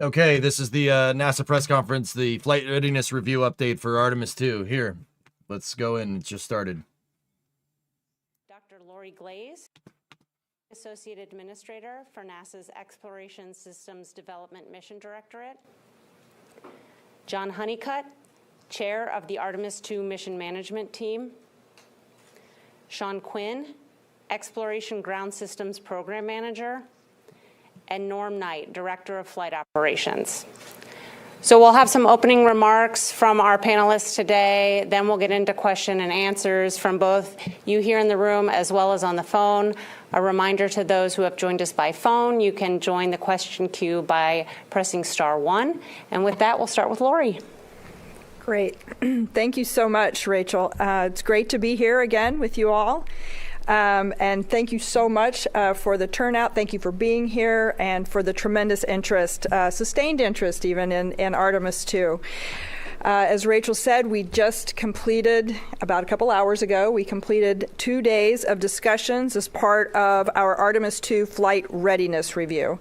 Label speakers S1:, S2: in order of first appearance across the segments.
S1: Okay, this is the NASA press conference, the flight readiness review update for Artemis 2. Here, let's go in. It just started.
S2: Dr. Lori Glaze, Associate Administrator for NASA's Exploration Systems Development Mission Directorate. John Honeycutt, Chair of the Artemis 2 Mission Management Team. Sean Quinn, Exploration Ground Systems Program Manager. And Norm Knight, Director of Flight Operations. So we'll have some opening remarks from our panelists today, then we'll get into question and answers from both you here in the room as well as on the phone. A reminder to those who have joined us by phone, you can join the question queue by pressing *1. And with that, we'll start with Lori.
S3: Great. Thank you so much, Rachel. It's great to be here again with you all. And thank you so much for the turnout. Thank you for being here and for the tremendous interest, sustained interest even in Artemis 2. As Rachel said, we just completed, about a couple hours ago, we completed 2 days of discussions as part of our Artemis 2 flight readiness review.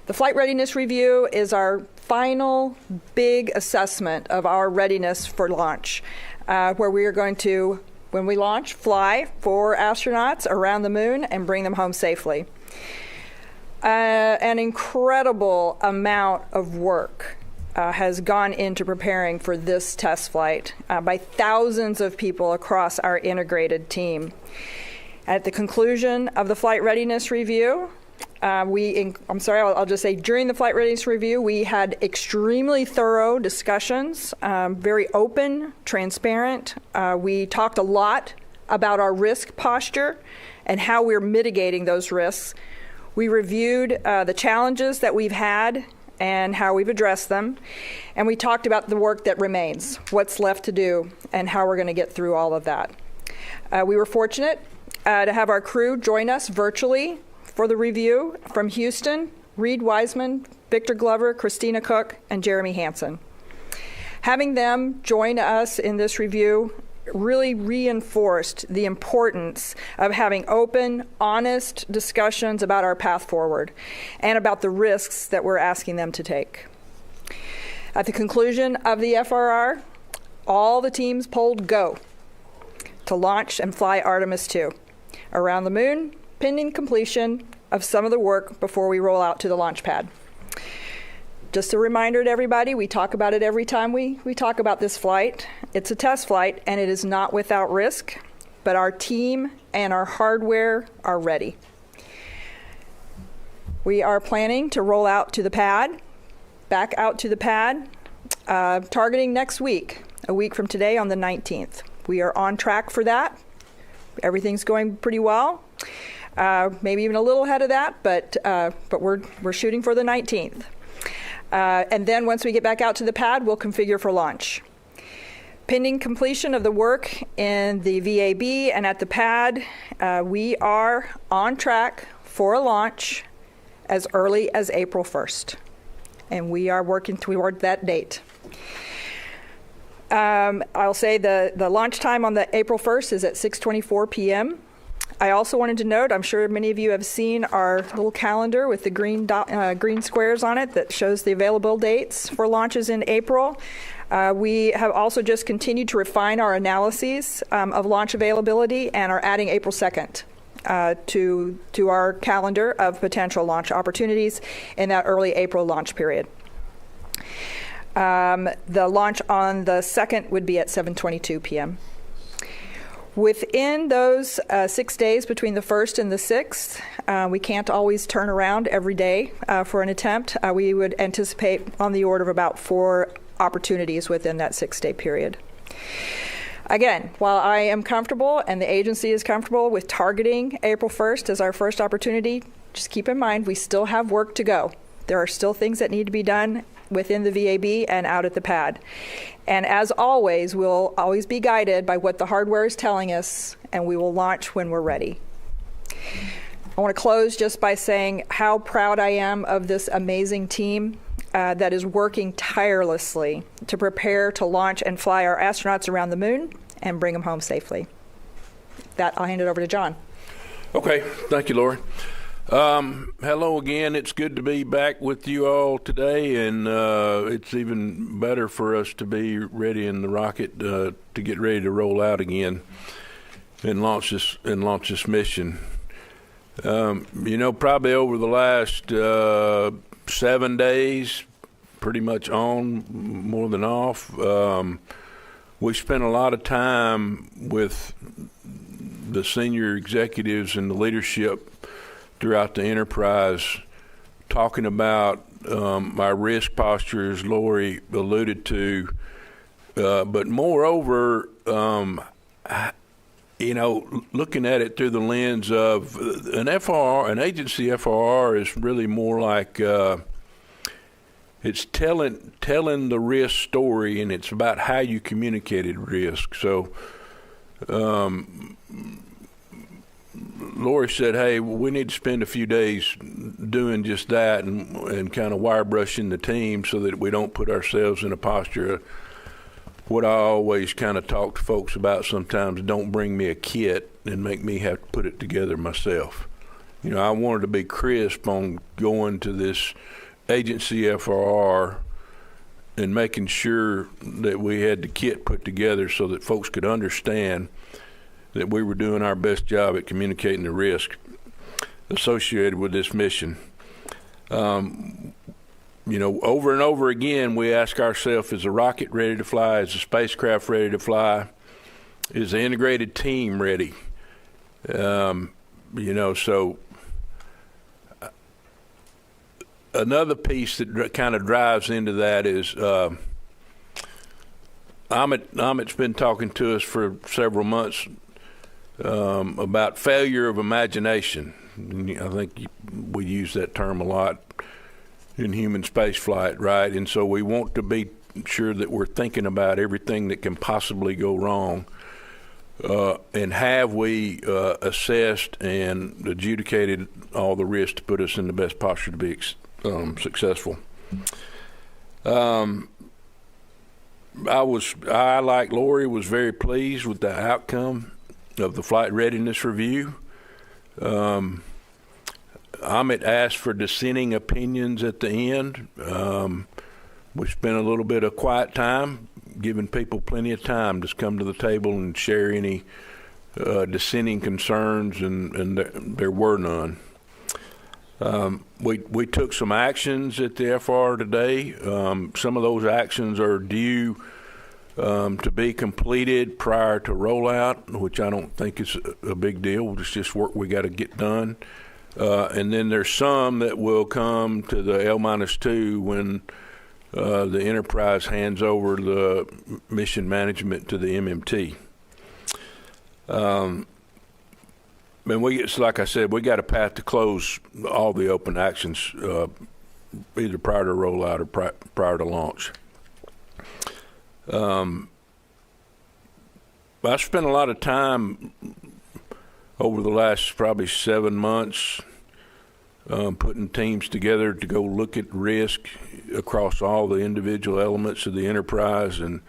S3: The flight readiness review is our final big assessment of our readiness for launch, where we are going to, when we launch, fly 4 astronauts around the moon and bring them home safely. An incredible amount of work has gone into preparing for this test flight by thousands of people across our integrated team. At the conclusion of the flight readiness review, I'll just say during the flight readiness review, we had extremely thorough discussions, very open, transparent. We talked a lot about our risk posture and how we're mitigating those risks. We reviewed the challenges that we've had and how we've addressed them. And we talked about the work that remains, what's left to do, and how we're going to get through all of that. We were fortunate to have our crew join us virtually for the review from Houston: Reed Wiseman, Victor Glover, Christina Cook, and Jeremy Hansen. Having them join us in this review really reinforced the importance of having open, honest discussions about our path forward and about the risks that we're asking them to take. At the conclusion of the FRR, all the teams polled go to launch and fly Artemis 2 around the moon, pending completion of some of the work before we roll out to the launch pad. Just a reminder to everybody, we talk about it every time we talk about this flight. It's a test flight, and it is not without risk, but our team and our hardware are ready. We are planning to roll out to the pad, back out to the pad, targeting next week, a week from today on the 19th. We are on track for that. Everything's going pretty well. Maybe even a little ahead of that, but we're shooting for the 19th. And then once we get back out to the pad, we'll configure for launch. Pending completion of the work in the VAB and at the pad, we are on track for a launch as early as April 1st. And we are working toward that date. I'll say the launch time on the April 1st is at 6:24 p.m. I also wanted to note, I'm sure many of you have seen our little calendar with the green squares on it that shows the available dates for launches in April. We have also just continued to refine our analyses of launch availability and are adding April 2nd to our calendar of potential launch opportunities in that early April launch period. The launch on the 2nd would be at 7:22 p.m. Within those 6 days between the 1st and the 6th, we can't always turn around every day for an attempt. We would anticipate on the order of about 4 opportunities within that 6-day period. Again, while I am comfortable and the agency is comfortable with targeting April 1st as our first opportunity, just keep in mind we still have work to go. There are still things that need to be done within the VAB and out at the pad. And as always, we'll always be guided by what the hardware is telling us, and we will launch when we're ready. I want to close just by saying how proud I am of this amazing team that is working tirelessly to prepare to launch and fly our astronauts around the moon and bring them home safely. With that, I'll hand it over to John.
S4: Okay, thank you, Lori. Hello again. It's good to be back with you all today, and it's even better for us to be ready in the rocket to get ready to roll out again and launch this mission. Probably over the last 7 days, pretty much on, more than off, we spent a lot of time with the senior executives and the leadership throughout the enterprise, talking about our risk posture, as Lori alluded to, but moreover, looking at it through the lens of an agency FRR is really more like it's telling the risk story, and it's about how you communicated risk. So Lori said, hey, we need to spend a few days doing just that and kind of wire brushing the team so that we don't put ourselves in a posture of what I always kind of talk to folks about sometimes: don't bring me a kit and make me have to put it together myself. I wanted to be crisp on going to this agency FRR and making sure that we had the kit put together so that folks could understand that we were doing our best job at communicating the risk associated with this mission. Over and over again, we ask ourselves, is the rocket ready to fly? Is the spacecraft ready to fly? Is the integrated team ready? So another piece that kind of drives into that is Amit's been talking to us for several months about failure of imagination. I think we use that term a lot in human space flight, right? And so we want to be sure that we're thinking about everything that can possibly go wrong. And have we assessed and adjudicated all the risks to put us in the best posture to be successful? I, like Lori, was very pleased with the outcome of the flight readiness review. Amit asked for dissenting opinions at the end. We spent a little bit of quiet time, giving people plenty of time to come to the table and share any dissenting concerns, and there were none. We took some actions at the FR today. Some of those actions are due to be completed prior to rollout, which I don't think is a big deal. It's just work we got to get done. And then there's some that will come to the L-2 when the enterprise hands over the mission management to the MMT. And like I said, we got a path to close all the open actions either prior to rollout or prior to launch. I spent a lot of time over the last probably 7 months putting teams together to go look at risk across all the individual elements of the enterprise and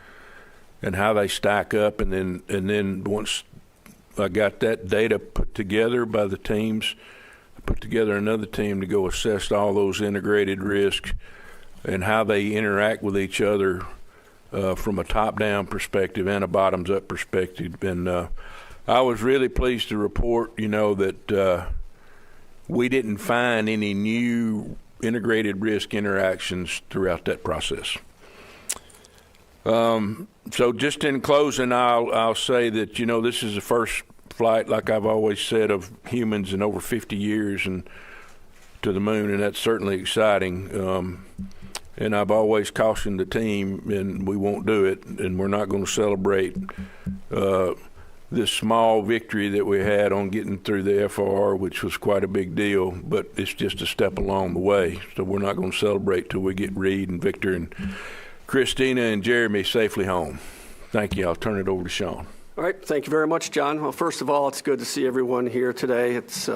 S4: how they stack up, and then once I got that data put together by the teams, I put together another team to go assess all those integrated risks and how they interact with each other from a top-down perspective and a bottoms-up perspective. And I was really pleased to report, that we didn't find any new integrated risk interactions throughout that process. So just in closing, I'll say that, this is the first flight, like I've always said, of humans in over 50 years and to the moon, and that's certainly exciting. And I've always cautioned the team, and we won't do it, and we're not going to celebrate this small victory that we had on getting through the FR, which was quite a big deal, but it's just a step along the way. So we're not going to celebrate till we get Reed and Victor and Christina and Jeremy safely home. Thank you. I'll turn it over to Sean.
S5: All right. Thank you very much, John. Well, first of all, it's good to see everyone here today. It's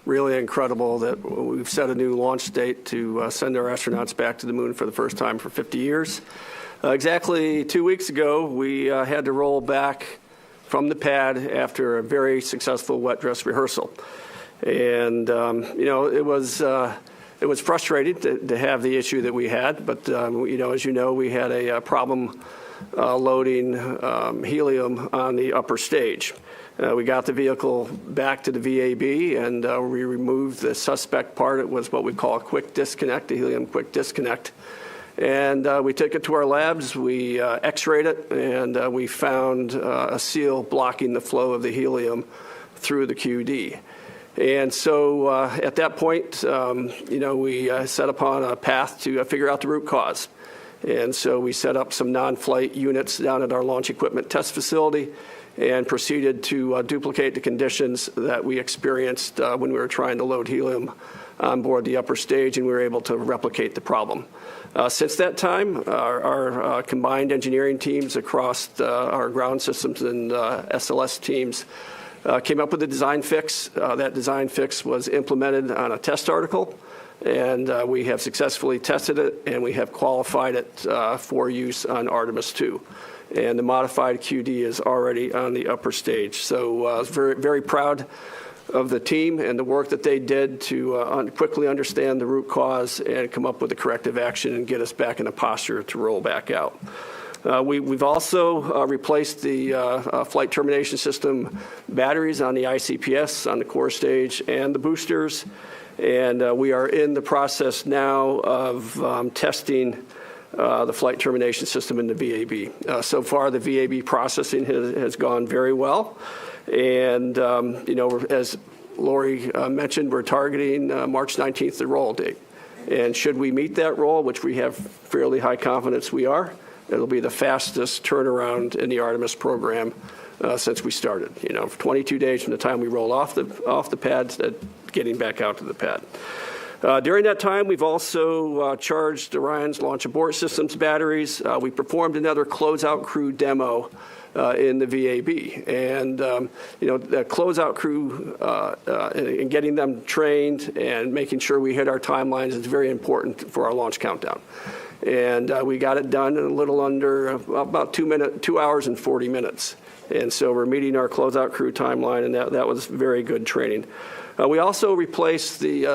S5: really incredible that we've set a new launch date to send our astronauts back to the moon for the first time for 50 years. Exactly 2 weeks ago, we had to roll back from the pad after a very successful wet dress rehearsal. And, it was frustrating to have the issue that we had, but, as you know, we had a problem loading helium on the upper stage. We got the vehicle back to the VAB, and we removed the suspect part. It was what we call a quick disconnect, a helium quick disconnect. And we took it to our labs, we x-rayed it, and we found a seal blocking the flow of the helium through the QD. And so at that point, we set upon a path to figure out the root cause. And so we set up some non-flight units down at our launch equipment test facility and proceeded to duplicate the conditions that we experienced when we were trying to load helium on board the upper stage, and we were able to replicate the problem. Since that time, our combined engineering teams across our ground systems and SLS teams came up with a design fix. That design fix was implemented on a test article, and we have successfully tested it, and we have qualified it for use on Artemis 2. And the modified QD is already on the upper stage. So I was very, very proud of the team and the work that they did to quickly understand the root cause and come up with the corrective action and get us back in a posture to roll back out. We've also replaced the flight termination system batteries on the ICPS, on the core stage, and the boosters. And we are in the process now of testing the flight termination system in the VAB. So far, the VAB processing has gone very well. And, as Lori mentioned, we're targeting March 19th, the roll date. And should we meet that roll, which we have fairly high confidence we are, it'll be the fastest turnaround in the Artemis program since we started. 22 days from the time we roll off the pad to getting back out to the pad. During that time, we've also charged Orion's launch abort systems batteries. We performed another closeout crew demo in the VAB. And, the closeout crew and getting them trained and making sure we hit our timelines is very important for our launch countdown. And we got it done in a little under about 2 hours and 40 minutes. And so we're meeting our closeout crew timeline, and that was very good training. We also replaced the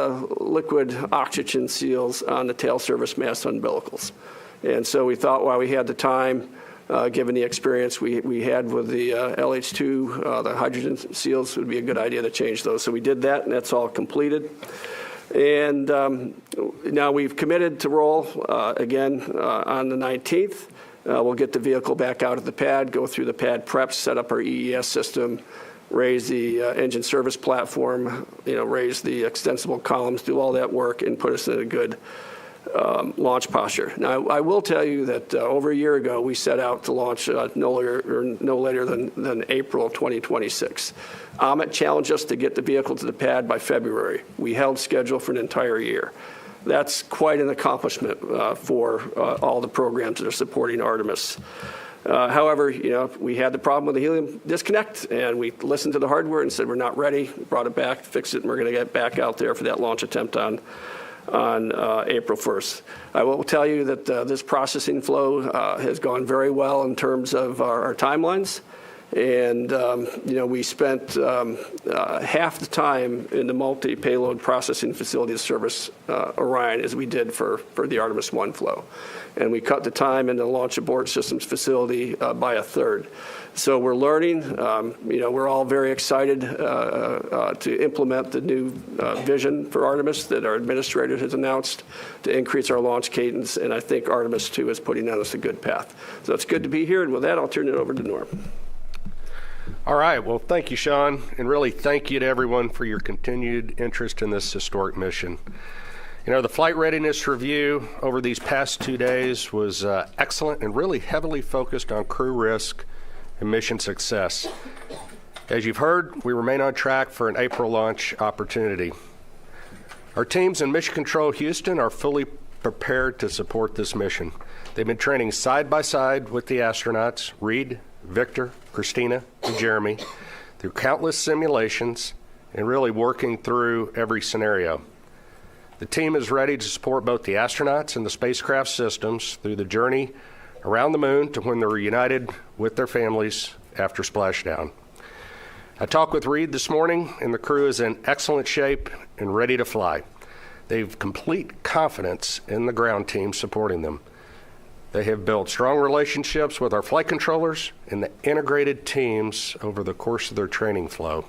S5: liquid oxygen seals on the tail service mast umbilicals. And so we thought while we had the time, given the experience we had with the LH2, the hydrogen seals, would be a good idea to change those. So we did that, and that's all completed. And now we've committed to roll again on the 19th. We'll get the vehicle back out of the pad, go through the pad preps, set up our EES system, raise the engine service platform, raise the extensible columns, do all that work, and put us in a good launch posture. Now, I will tell you that over a year ago, we set out to launch no later than April of 2026. Amit challenged us to get the vehicle to the pad by February. We held schedule for an entire year. That's quite an accomplishment for all the programs that are supporting Artemis. However, we had the problem with the helium disconnect, and we listened to the hardware and said we're not ready. We brought it back, fixed it, and we're going to get back out there for that launch attempt on April 1st. I will tell you that this processing flow has gone very well in terms of our timelines. And, we spent half the time in the multi-payload processing facility to service Orion as we did for the Artemis 1 flow. And we cut the time in the launch abort systems facility by a third. So we're learning. We're all very excited to implement the new vision for Artemis that our administrator has announced to increase our launch cadence. And I think Artemis 2 is putting on us a good path. So it's good to be here. And with that, I'll turn it over to Norm.
S6: All right. Well, thank you, Sean. And really thank you to everyone for your continued interest in this historic mission. The flight readiness review over these past 2 days was excellent and really heavily focused on crew risk and mission success. As you've heard, we remain on track for an April launch opportunity. Our teams in Mission Control Houston are fully prepared to support this mission. They've been training side by side with the astronauts, Reed, Victor, Christina, and Jeremy, through countless simulations and really working through every scenario. The team is ready to support both the astronauts and the spacecraft systems through the journey around the moon to when they're reunited with their families after splashdown. I talked with Reed this morning, and the crew is in excellent shape and ready to fly. They've complete confidence in the ground team supporting them. They have built strong relationships with our flight controllers and the integrated teams over the course of their training flow.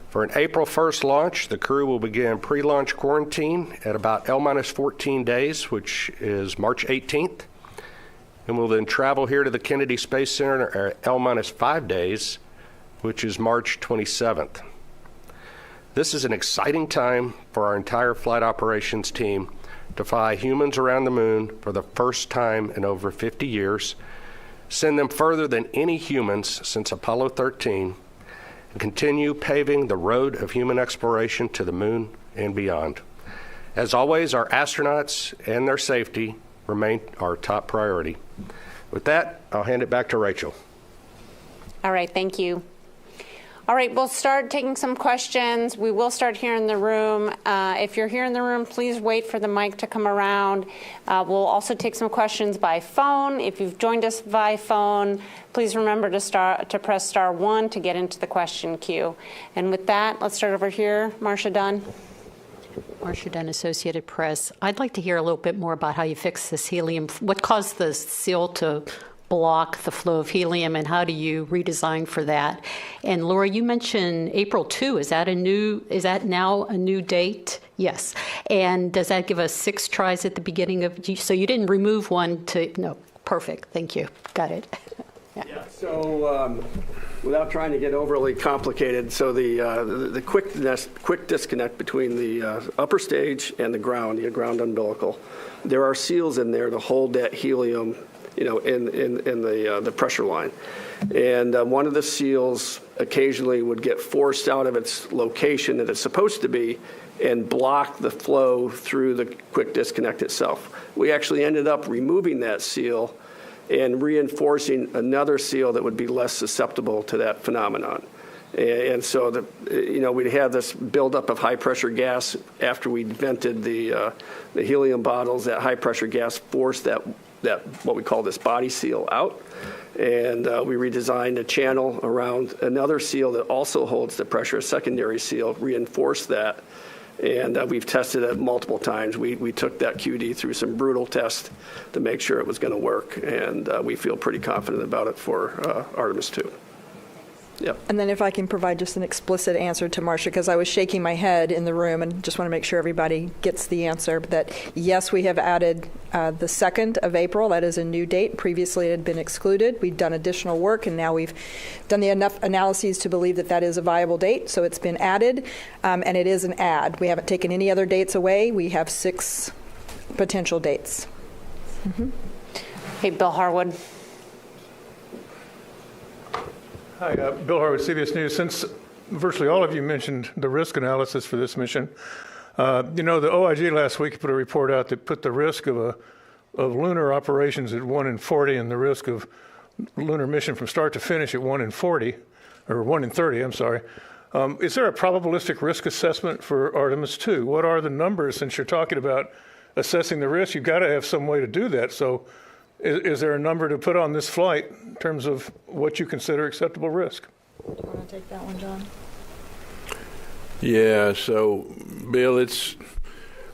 S6: For an April 1st launch, the crew will begin pre-launch quarantine at about L-14 days, which is March 18th, and will then travel here to the Kennedy Space Center at L-5 days, which is March 27th. This is an exciting time for our entire flight operations team to fly humans around the moon for the first time in over 50 years, send them further than any humans since Apollo 13, and continue paving the road of human exploration to the moon and beyond. As always, our astronauts and their safety remain our top priority. With that, I'll hand it back to Rachel.
S2: All right, thank you. All right, we'll start taking some questions. We will start here in the room. If you're here in the room, please wait for the mic to come around. We'll also take some questions by phone. If you've joined us by phone, please remember to press *1 to get into the question queue. And with that, let's start over here. Marcia Dunn.
S7: Marcia Dunn, Associated Press. I'd like to hear a little bit more about how you fixed this helium. What caused the seal to block the flow of helium, and how do you redesign for that? And Laura, you mentioned April 2. Is that now a new date? Yes. And does that give us 6 tries at the beginning of? So you didn't remove one to? No. Perfect. Thank you. Got it.
S5: Yeah. So without trying to get overly complicated, so the quick disconnect between the upper stage and the ground umbilical, there are seals in there to hold that helium, in the pressure line. And one of the seals occasionally would get forced out of its location that it's supposed to be and block the flow through the quick disconnect itself. We actually ended up removing that seal and reinforcing another seal that would be less susceptible to that phenomenon. And so we'd have this buildup of high pressure gas after we vented the helium bottles. That high pressure gas forced that what we call this body seal out, and we redesigned a channel around another seal that also holds the pressure, a secondary seal, reinforced that, and we've tested it multiple times. We took that QD through some brutal tests to make sure it was going to work, and we feel pretty confident about it for Artemis 2. Yep.
S3: And then if I can provide just an explicit answer to Marcia, because I was shaking my head in the room and just want to make sure everybody gets the answer, that yes, we have added the 2nd of April. That is a new date. Previously it had been excluded. We've done additional work, and now we've done enough analyses to believe that that is a viable date. So it's been added, and it is an add. We haven't taken any other dates away. We have 6 potential dates. Mm-hmm.
S2: Hey, Bill Harwood.
S8: Hi, Bill Harwood, CBS News. Since virtually all of you mentioned the risk analysis for this mission, the OIG last week put a report out that put the risk of lunar operations at 1 in 40 and the risk of lunar mission from start to finish at 1 in 40, or 1 in 30, I'm sorry. Is there a probabilistic risk assessment for Artemis 2? What are the numbers? Since you're talking about assessing the risk, you've got to have some way to do that. So is there a number to put on this flight in terms of what you consider acceptable risk?
S3: Do you want to take that one, John?
S4: Yeah, so Bill,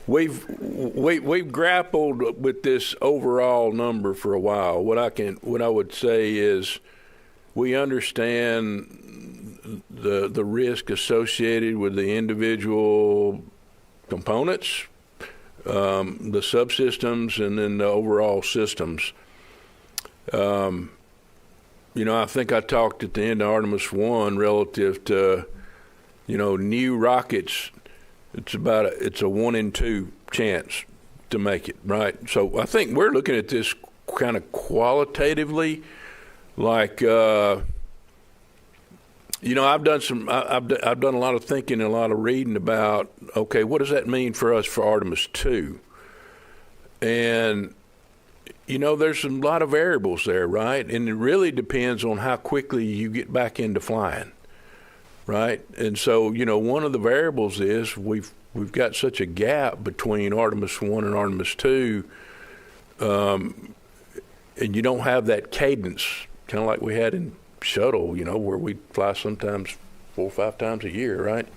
S4: we've grappled with this overall number for a while. What I would say is we understand the risk associated with the individual components, the subsystems, and then the overall systems. I think I talked at the end of Artemis 1 relative to, new rockets. It's a 1 in 2 chance to make it, right? So I think we're looking at this kind of qualitatively, like, I've done a lot of thinking and a lot of reading about, okay, what does that mean for us for Artemis 2? And, there's a lot of variables there, right? And it really depends on how quickly you get back into flying, right? And so, one of the variables is we've got such a gap between Artemis 1 and Artemis 2, and you don't have that cadence, kind of like we had in shuttle, where we fly sometimes 4 or 5 times a year, right?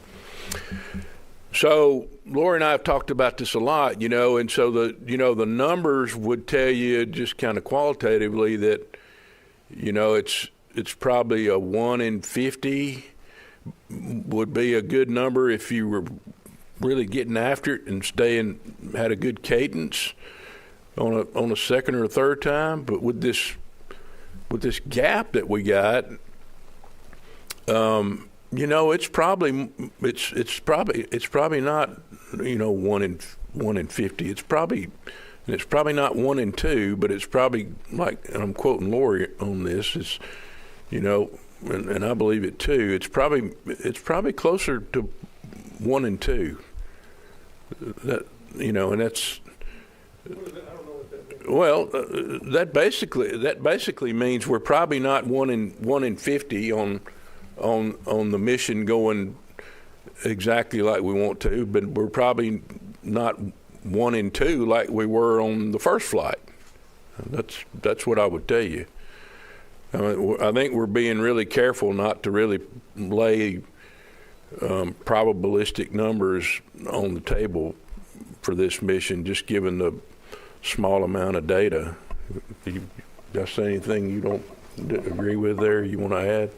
S4: So Lori and I have talked about this a lot, and so the numbers would tell you just kind of qualitatively that, it's probably a 1 in 50 would be a good number if you were really getting after it and had a good cadence on a second or a third time. But with this gap that we got, it's probably not 1 in 50. It's probably not 1 in 2, but it's probably, like, and I'm quoting Lori on this, is and I believe it too. It's probably closer to 1 in 2. That and that's. Well, that basically means we're probably not 1 in 50 on the mission going exactly like we want to, but we're probably not 1 in 2 like we were on the first flight. That's what I would tell you. I think we're being really careful not to really lay probabilistic numbers on the table for this mission, just given the small amount of data. You say anything you don't agree with there, you want to add?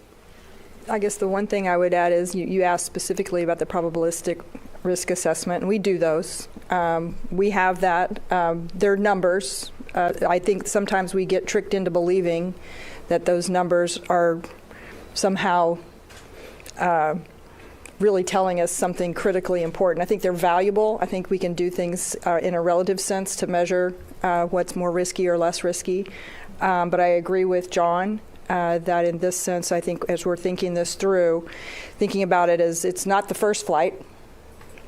S3: I guess the one thing I would add is you asked specifically about the probabilistic risk assessment, and we do those. We have that. They're numbers. I think sometimes we get tricked into believing that those numbers are somehow really telling us something critically important. I think they're valuable. I think we can do things in a relative sense to measure what's more risky or less risky. But I agree with John that in this sense, I think as we're thinking this through, thinking about it as it's not the first flight,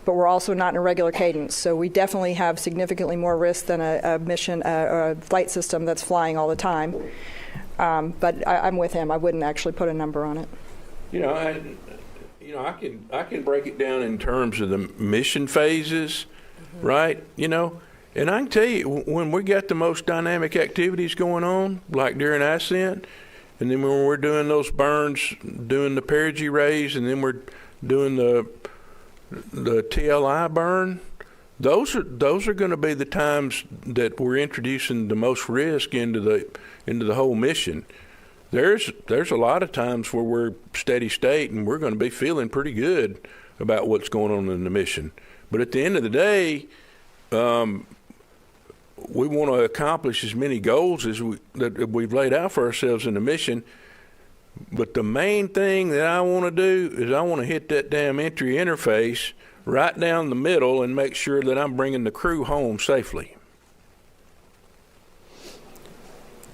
S3: but we're also not in a regular cadence. So we definitely have significantly more risk than a flight system that's flying all the time. But I'm with him. I wouldn't actually put a number on it.
S4: I can break it down in terms of the mission phases, right? And I can tell you, when we got the most dynamic activities going on, like during ascent, and then when we're doing those burns, doing the perigee raise, and then we're doing the TLI burn, those are going to be the times that we're introducing the most risk into the whole mission. There's a lot of times where we're steady state and we're going to be feeling pretty good about what's going on in the mission. But at the end of the day, we want to accomplish as many goals that we've laid out for ourselves in the mission. But the main thing that I want to do is I want to hit that damn entry interface right down the middle and make sure that I'm bringing the crew home safely.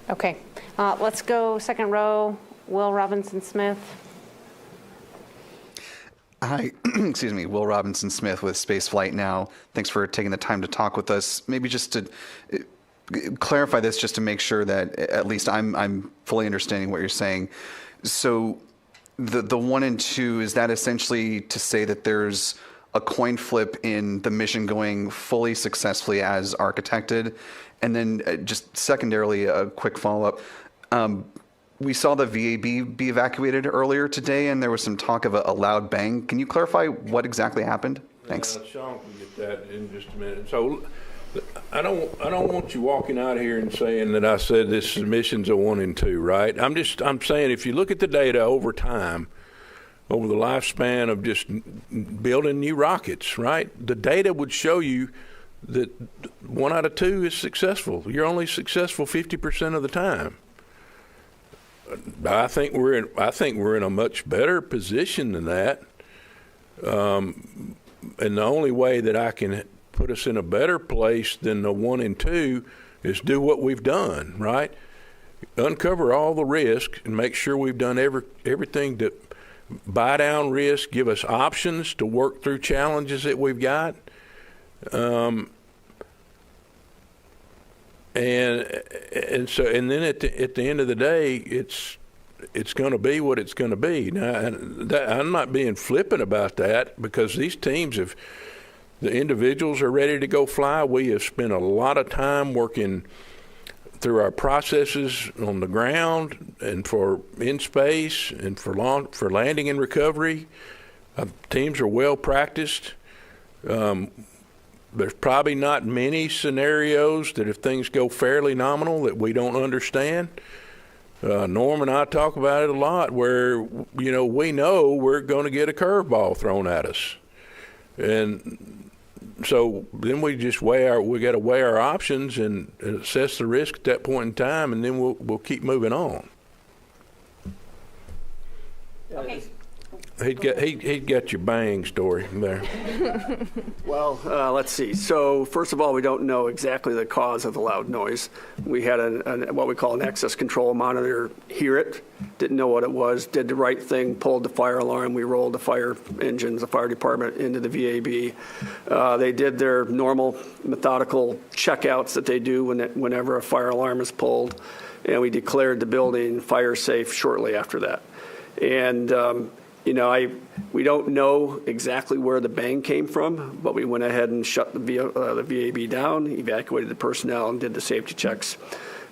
S2: Okay. Let's go second row, Will Robinson-Smith.
S9: Hi, excuse me, Will Robinson-Smith with Spaceflight Now. Thanks for taking the time to talk with us. Maybe just to clarify this, just to make sure that at least I'm fully understanding what you're saying. So the 1 and 2, is that essentially to say that there's a coin flip in the mission going fully successfully as architected? And then just secondarily, a quick follow-up. We saw the VAB be evacuated earlier today, and there was some talk of a loud bang. Can you clarify what exactly happened? Thanks.
S4: Sean can get that in just a minute. So I don't want you walking out here and saying that I said this mission's a 1 and 2, right? I'm saying if you look at the data over time, over the lifespan of just building new rockets, right? The data would show you that 1 out of 2 is successful. You're only successful 50% of the time. I think we're in a much better position than that. And the only way that I can put us in a better place than the 1 and 2 is do what we've done, right? Uncover all the risk and make sure we've done everything to buy down risk, give us options to work through challenges that we've got. And then at the end of the day, it's going to be what it's going to be. Now, I'm not being flippant about that, because these teams the individuals are ready to go fly. We have spent a lot of time working through our processes on the ground and for in space and for landing and recovery. Teams are well practiced. There's probably not many scenarios that if things go fairly nominal that we don't understand. Norm and I talk about it a lot where, we know we're going to get a curveball thrown at us. And so then we got to weigh our options and assess the risk at that point in time, and then we'll keep moving on.
S2: Okay.
S4: He got your bang story there.
S5: Well, let's see. So first of all, we don't know exactly the cause of the loud noise. We had what we call an access control monitor hear it, didn't know what it was, did the right thing, pulled the fire alarm. We rolled the fire engines, the fire department into the VAB. They did their normal methodical checkouts that they do whenever a fire alarm is pulled, and we declared the building fire safe shortly after that. And we don't know exactly where the bang came from, but we went ahead and shut the VAB down, evacuated the personnel, and did the safety checks.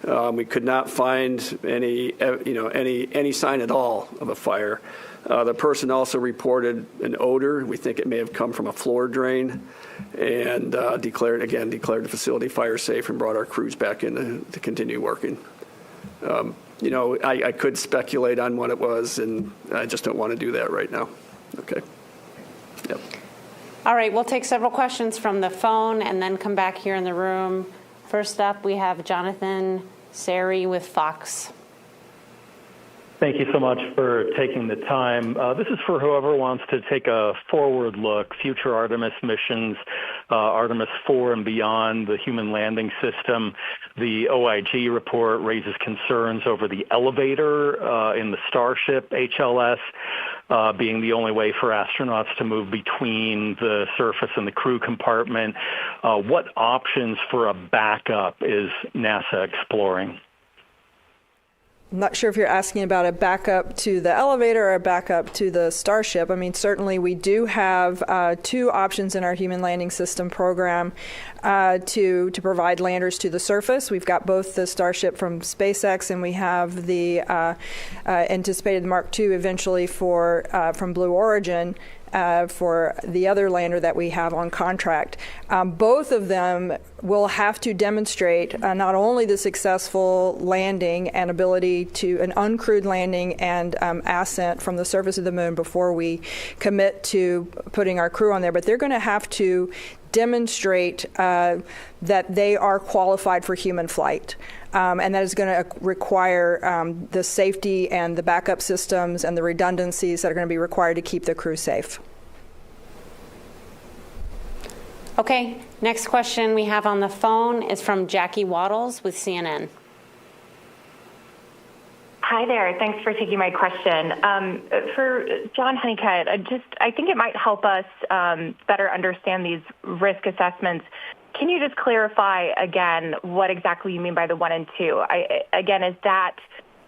S5: We could not find any sign at all of a fire. The person also reported an odor. We think it may have come from a floor drain, and declared the facility fire safe and brought our crews back in to continue working. I could speculate on what it was, and I just don't want to do that right now. Okay. Yep.
S2: All right, we'll take several questions from the phone and then come back here in the room. First up, we have Jonathan Sari with Fox.
S10: Thank you so much for taking the time. This is for whoever wants to take a forward look, future Artemis missions, Artemis 4 and beyond, the human landing system. The OIG report raises concerns over the elevator in the Starship HLS being the only way for astronauts to move between the surface and the crew compartment. What options for a backup is NASA exploring?
S3: I'm not sure if you're asking about a backup to the elevator or a backup to the Starship. I mean, certainly we do have two options in our human landing system program to provide landers to the surface. We've got both the Starship from SpaceX, and we have the anticipated Mark II eventually from Blue Origin. For the other lander that we have on contract. Both of them will have to demonstrate not only the successful landing and ability to an uncrewed landing and ascent from the surface of the moon before we commit to putting our crew on there, but they're going to have to demonstrate that they are qualified for human flight. And that is going to require the safety and the backup systems and the redundancies that are going to be required to keep the crew safe.
S2: Okay, next question we have on the phone is from Jackie Waddles with CNN.
S11: Hi there. Thanks for taking my question. For John Honeycutt, I think it might help us better understand these risk assessments. Can you just clarify again what exactly you mean by the 1 and 2? Again, is that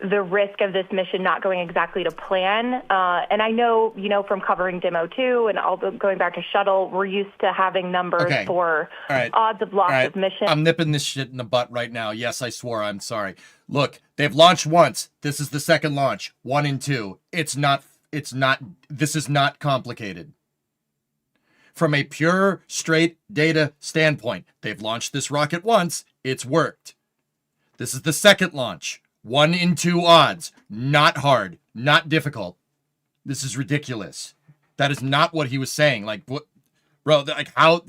S11: the risk of this mission not going exactly to plan? And I know, from covering Demo 2 and all going back to shuttle, we're used to having numbers for odds of loss of mission.
S1: I'm nipping this shit in the butt right now. Yes, I swore. I'm sorry. Look, they've launched once. This is the second launch. 1 and 2. This is not complicated. From a pure, straight data standpoint, they've launched this rocket once. It's worked. This is the second launch. 1 in 2 odds. Not hard. Not difficult. This is ridiculous. That is not what he was saying. Like, what? Bro, how?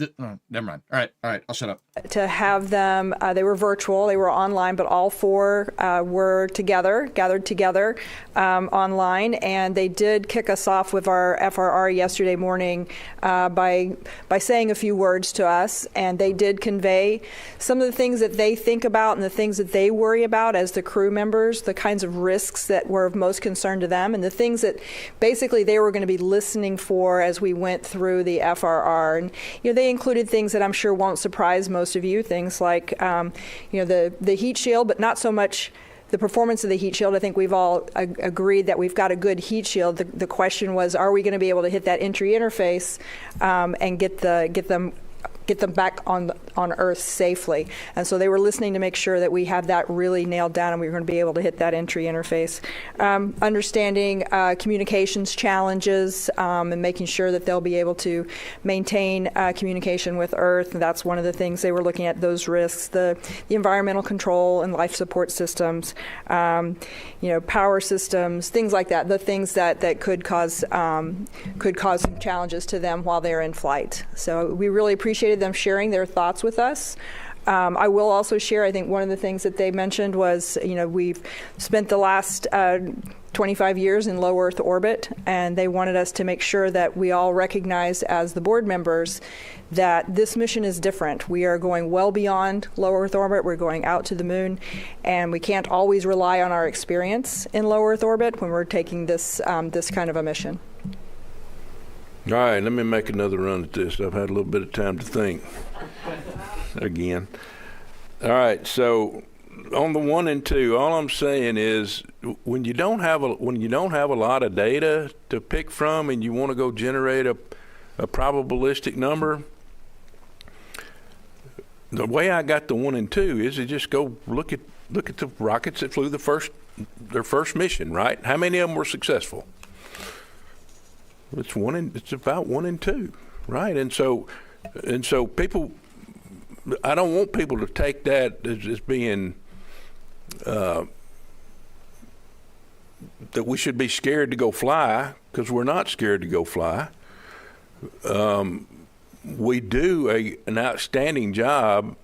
S1: Never mind. All right, I'll shut up.
S3: To have them, they were virtual, they were online, but all 4 were gathered together online, and they did kick us off with our FRR yesterday morning by saying a few words to us, and they did convey some of the things that they think about and the things that they worry about as the crew members, the kinds of risks that were of most concern to them, and the things that basically they were going to be listening for as we went through the FRR. And they included things that I'm sure won't surprise most of you, things like the heat shield, but not so much the performance of the heat shield. I think we've all agreed that we've got a good heat shield. The question was, are we going to be able to hit that entry interface and get them get them back on Earth safely. And so they were listening to make sure that we have that really nailed down and we were going to be able to hit that entry interface. Understanding communications challenges and making sure that they'll be able to maintain communication with Earth. And that's one of the things they were looking at, those risks, the environmental control and life support systems, power systems, things like that, the things that could cause some challenges to them while they're in flight. So we really appreciated them sharing their thoughts with us. I will also share, I think one of the things that they mentioned was, we've spent the last 25 years in low Earth orbit, and they wanted us to make sure that we all recognize as the board members that this mission is different. We are going well beyond low Earth orbit. We're going out to the moon, and we can't always rely on our experience in low Earth orbit when we're taking this kind of a mission.
S4: All right, let me make another run at this. I've had a little bit of time to think again. All right, so on the 1 and 2, all I'm saying is when you don't have a lot of data to pick from and you want to go generate a probabilistic number, the way I got the 1 and 2 is to just go look at the rockets that flew their first mission, right? How many of them were successful? It's about 1 and 2, right? And so people, I don't want people to take that as being that we should be scared to go fly, because we're not scared to go fly. We do an outstanding job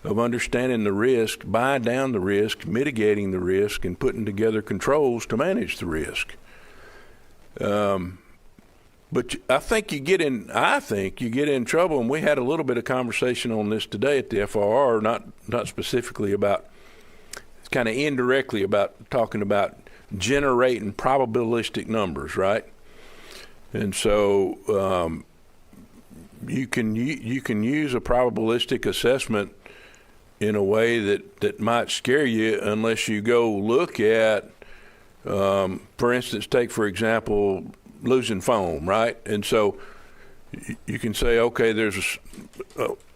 S4: of understanding the risk, buying down the risk, mitigating the risk, and putting together controls to manage the risk. But I think you get in trouble, and we had a little bit of conversation on this today at the FRR, not specifically about, it's kind of indirectly about talking about generating probabilistic numbers, right? And so you can use a probabilistic assessment in a way that might scare you unless you go look at, for instance, take for example, losing foam, right? And so you can say, okay, there's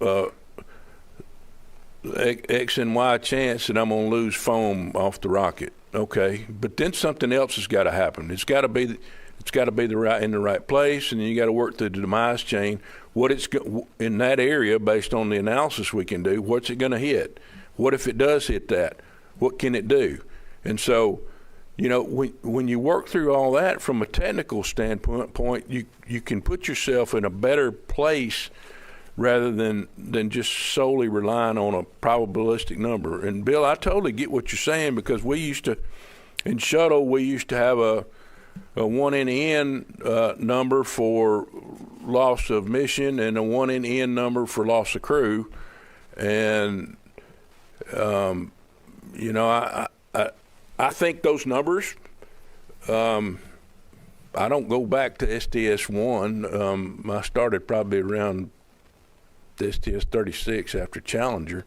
S4: a X and Y chance that I'm going to lose foam off the rocket. Okay, but then something else has got to happen. It's got to be in the right place, and then you got to work through the demise chain. What it's in that area, based on the analysis we can do, what's it going to hit? What if it does hit that? What can it do? And so, when you work through all that from a technical standpoint, you can put yourself in a better place rather than just solely relying on a probabilistic number. And Bill, I totally get what you're saying, because in shuttle, we used to have a 1 in N number for loss of mission and a 1 in N number for loss of crew. And, I think those numbers, I don't go back to STS-1. I started probably around STS-36 after Challenger.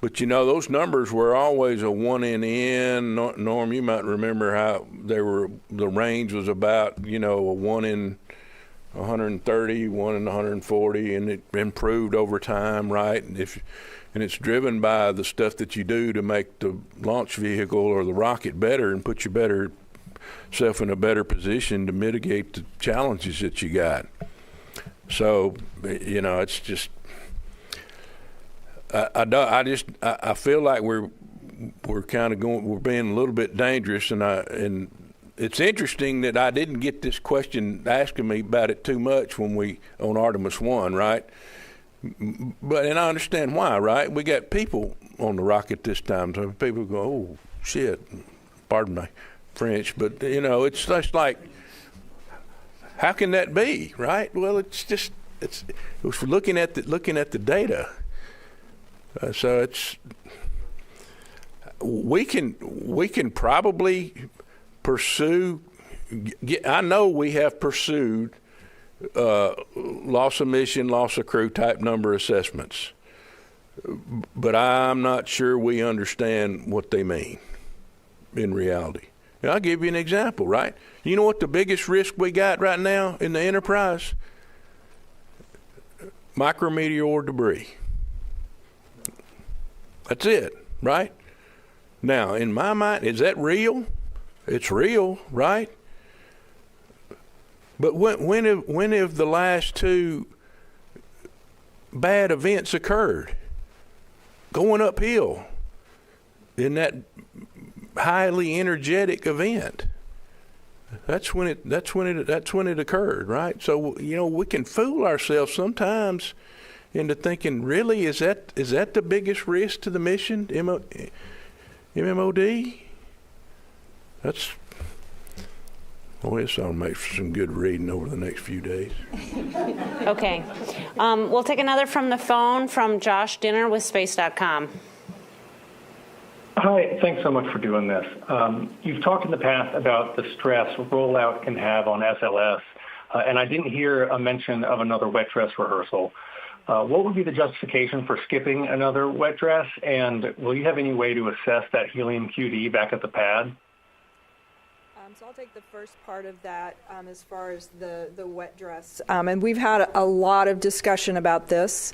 S4: But, those numbers were always a 1 in N. Norm, you might remember how the range was about, a 1 in 130, 1 in 140, and it improved over time, right? And it's driven by the stuff that you do to make the launch vehicle or the rocket better and put yourself in a better position to mitigate the challenges that you got. So, it's just, I feel like we're kind of we're being a little bit dangerous, and it's interesting that I didn't get this question asking me about it too much on Artemis 1, right? And I understand why, right? We got people on the rocket this time, so people go, oh, shit, pardon my French, but, it's just like, how can that be, right? Well, it's looking at the data. So we can probably pursue, I know we have pursued loss of mission, loss of crew type number assessments, but I'm not sure we understand what they mean in reality. And I'll give you an example, right? You know what the biggest risk we got right now in the Enterprise? micrometeor debris. That's it, right? Now, in my mind, is that real? It's real, right? But when have the last two bad events occurred? Going uphill in that highly energetic event. That's when it occurred, right? So, you know, we can fool ourselves sometimes into thinking, really, is that the biggest risk to the mission, MMOD? Well, this ought to make for some good reading over the next few days.
S2: Okay. We'll take another from the phone from Josh Dinner with Space.com.
S10: Hi, thanks so much for doing this. You've talked in the past about the stress rollout can have on SLS, and I didn't hear a mention of another wet dress rehearsal. What would be the justification for skipping another wet dress, and will you have any way to assess that helium QD back at the pad?
S3: So I'll take the first part of that as far as the wet dress. And we've had a lot of discussion about this.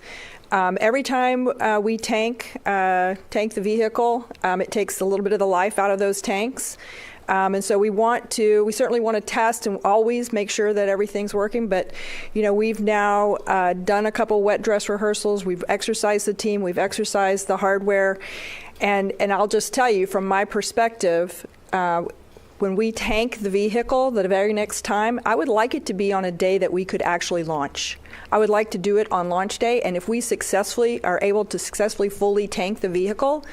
S3: Every time we tank the vehicle, it takes a little bit of the life out of those tanks. And so we certainly want to test and always make sure that everything's working. But, you know, we've now done a couple wet dress rehearsals. We've exercised the team. We've exercised the hardware. And I'll just tell you, from my perspective, when we tank the vehicle the very next time, I would like it to be on a day that we could actually launch. I would like to do it on launch day, and if we are able to successfully fully tank the vehicle,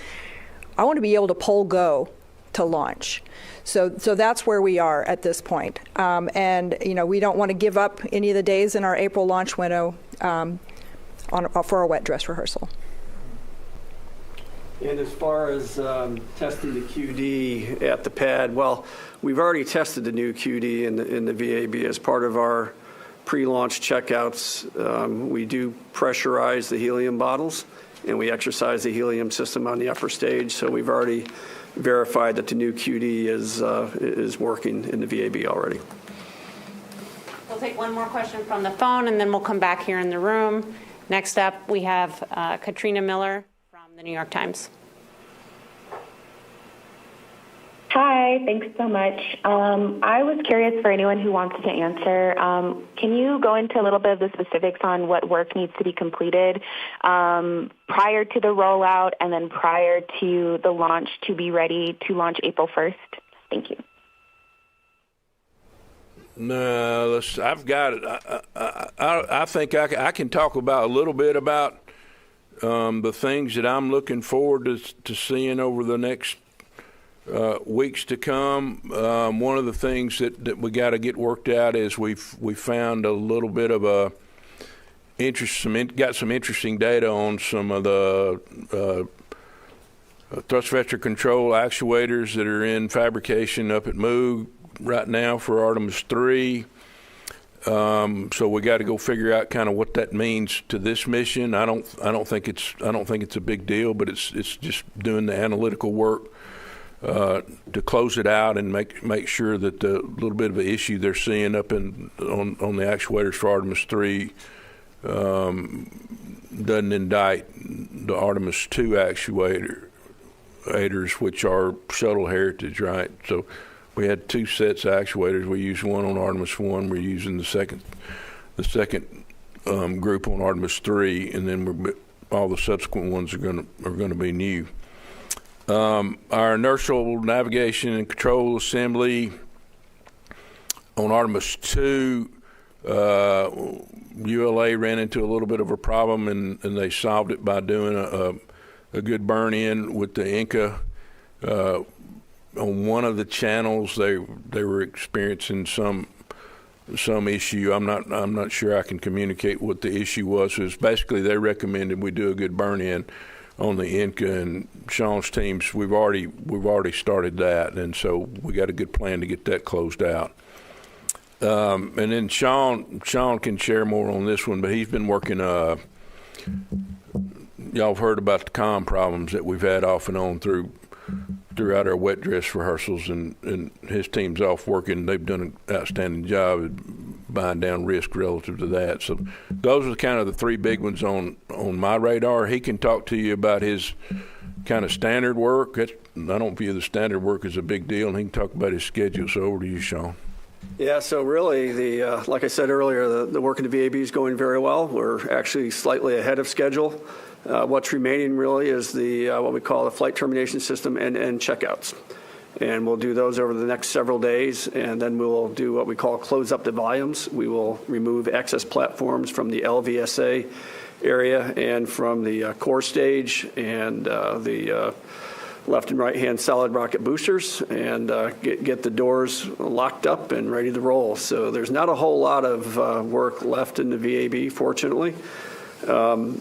S3: I want to be able to pull go to launch. So that's where we are at this point. And, you know, we don't want to give up any of the days in our April launch window for a wet dress rehearsal.
S5: And as far as testing the QD at the pad, well, we've already tested the new QD in the VAB as part of our pre-launch checkouts. We do pressurize the helium bottles, and we exercise the helium system on the upper stage. So we've already verified that the new QD is working in the VAB already.
S2: We'll take one more question from the phone, and then we'll come back here in the room. Next up, we have Katrina Miller from the New York Times.
S11: Hi, thanks so much. I was curious for anyone who wants to answer, can you go into a little bit of the specifics on what work needs to be completed prior to the rollout and then prior to the launch to be ready to launch April 1st? Thank you.
S4: No, I've got it. I think I can talk about a little bit about the things that I'm looking forward to seeing over the next weeks to come. One of the things that we got to get worked out is we found a little bit of got some interesting data on some of the thrust vector control actuators that are in fabrication up at Moog right now for Artemis 3. So we got to go figure out kind of what that means to this mission. I don't think it's a big deal, but it's just doing the analytical work to close it out and make sure that the little bit of an issue they're seeing up on the actuators for Artemis 3 doesn't indict the Artemis 2 actuators, which are shuttle heritage, right? So we had two sets of actuators. We used one on Artemis 1. We're using the second group on Artemis 3, and then all the subsequent ones are going to be new. Our inertial navigation and control assembly on Artemis 2, ULA ran into a little bit of a problem, and they solved it by doing a good burn-in with the Inca. On one of the channels, they were experiencing some issue. I'm not sure I can communicate what the issue was. It was basically they recommended we do a good burn-in on the Inca, and Sean's teams, we've already started that, and so we got a good plan to get that closed out. And then Sean can share more on this one, but he's been working. Y'all have heard about the comm problems that we've had off and on throughout our wet dress rehearsals, and his team's off working. They've done an outstanding job buying down risk relative to that. So those are kind of the three big ones on my radar. He can talk to you about his kind of standard work. I don't view the standard work as a big deal, and he can talk about his schedule. So over to you, Sean.
S5: Yeah, so really, like I said earlier, the work in the VAB is going very well. We're actually slightly ahead of schedule. What's remaining really is the what we call the flight termination system end-to-end checkouts. And we'll do those over the next several days, and then we'll do what we call close up the volumes. We will remove excess platforms from the LVSA area and from the core stage and the left and right-hand solid rocket boosters, and get the doors locked up and ready to roll. So there's not a whole lot of work left in the VAB, fortunately. That's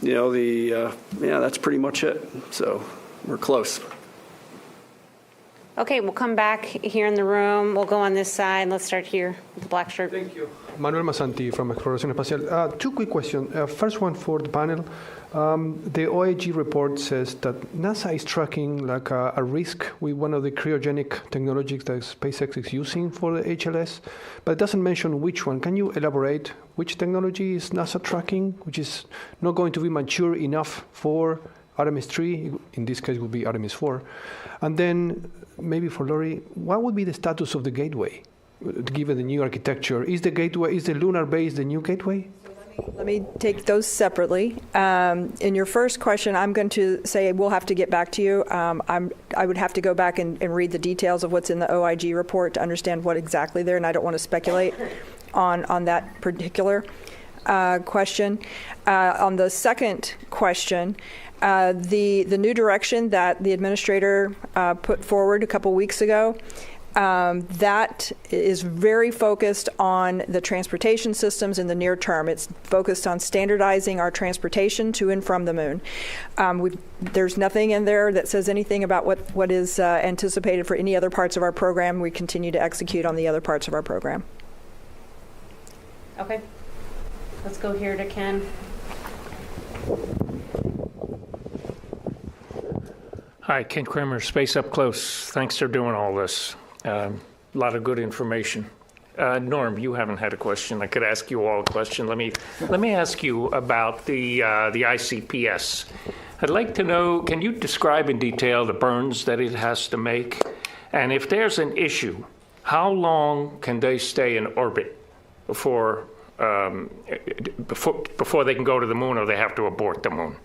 S5: pretty much it. So we're close.
S2: Okay, we'll come back here in the room. We'll go on this side. Let's start here with the black shirt.
S12: Thank you. Manuel Masanti from Exploración Espacial. Two quick questions. First one for the panel. The OIG report says that NASA is tracking like a risk with one of the cryogenic technologies that SpaceX is using for the HLS, but it doesn't mention which one. Can you elaborate which technology is NASA tracking, which is not going to be mature enough for Artemis 3, in this case would be Artemis 4. And then maybe for Lori, what would be the status of the gateway, given the new architecture? Is the lunar base the new gateway?
S3: Let me take those separately. In your first question, I'm going to say we'll have to get back to you. I would have to go back and read the details of what's in the OIG report to understand what exactly there, and I don't want to speculate on that particular question. On the second question, the new direction that the administrator put forward a couple weeks ago, that is very focused on the transportation systems in the near term. It's focused on standardizing our transportation to and from the moon. There's nothing in there that says anything about what is anticipated for any other parts of our program. We continue to execute on the other parts of our program.
S2: Okay. Let's go here to Ken.
S13: Hi, Ken Kramer, Space Up Close. Thanks for doing all this. A lot of good information. Norm, you haven't had a question. I could ask you all a question. Let me ask you about the ICPS. I'd like to know, can you describe in detail the burns that it has to make? And if there's an issue, how long can they stay in orbit before they can go to the moon, or they have to abort the moon?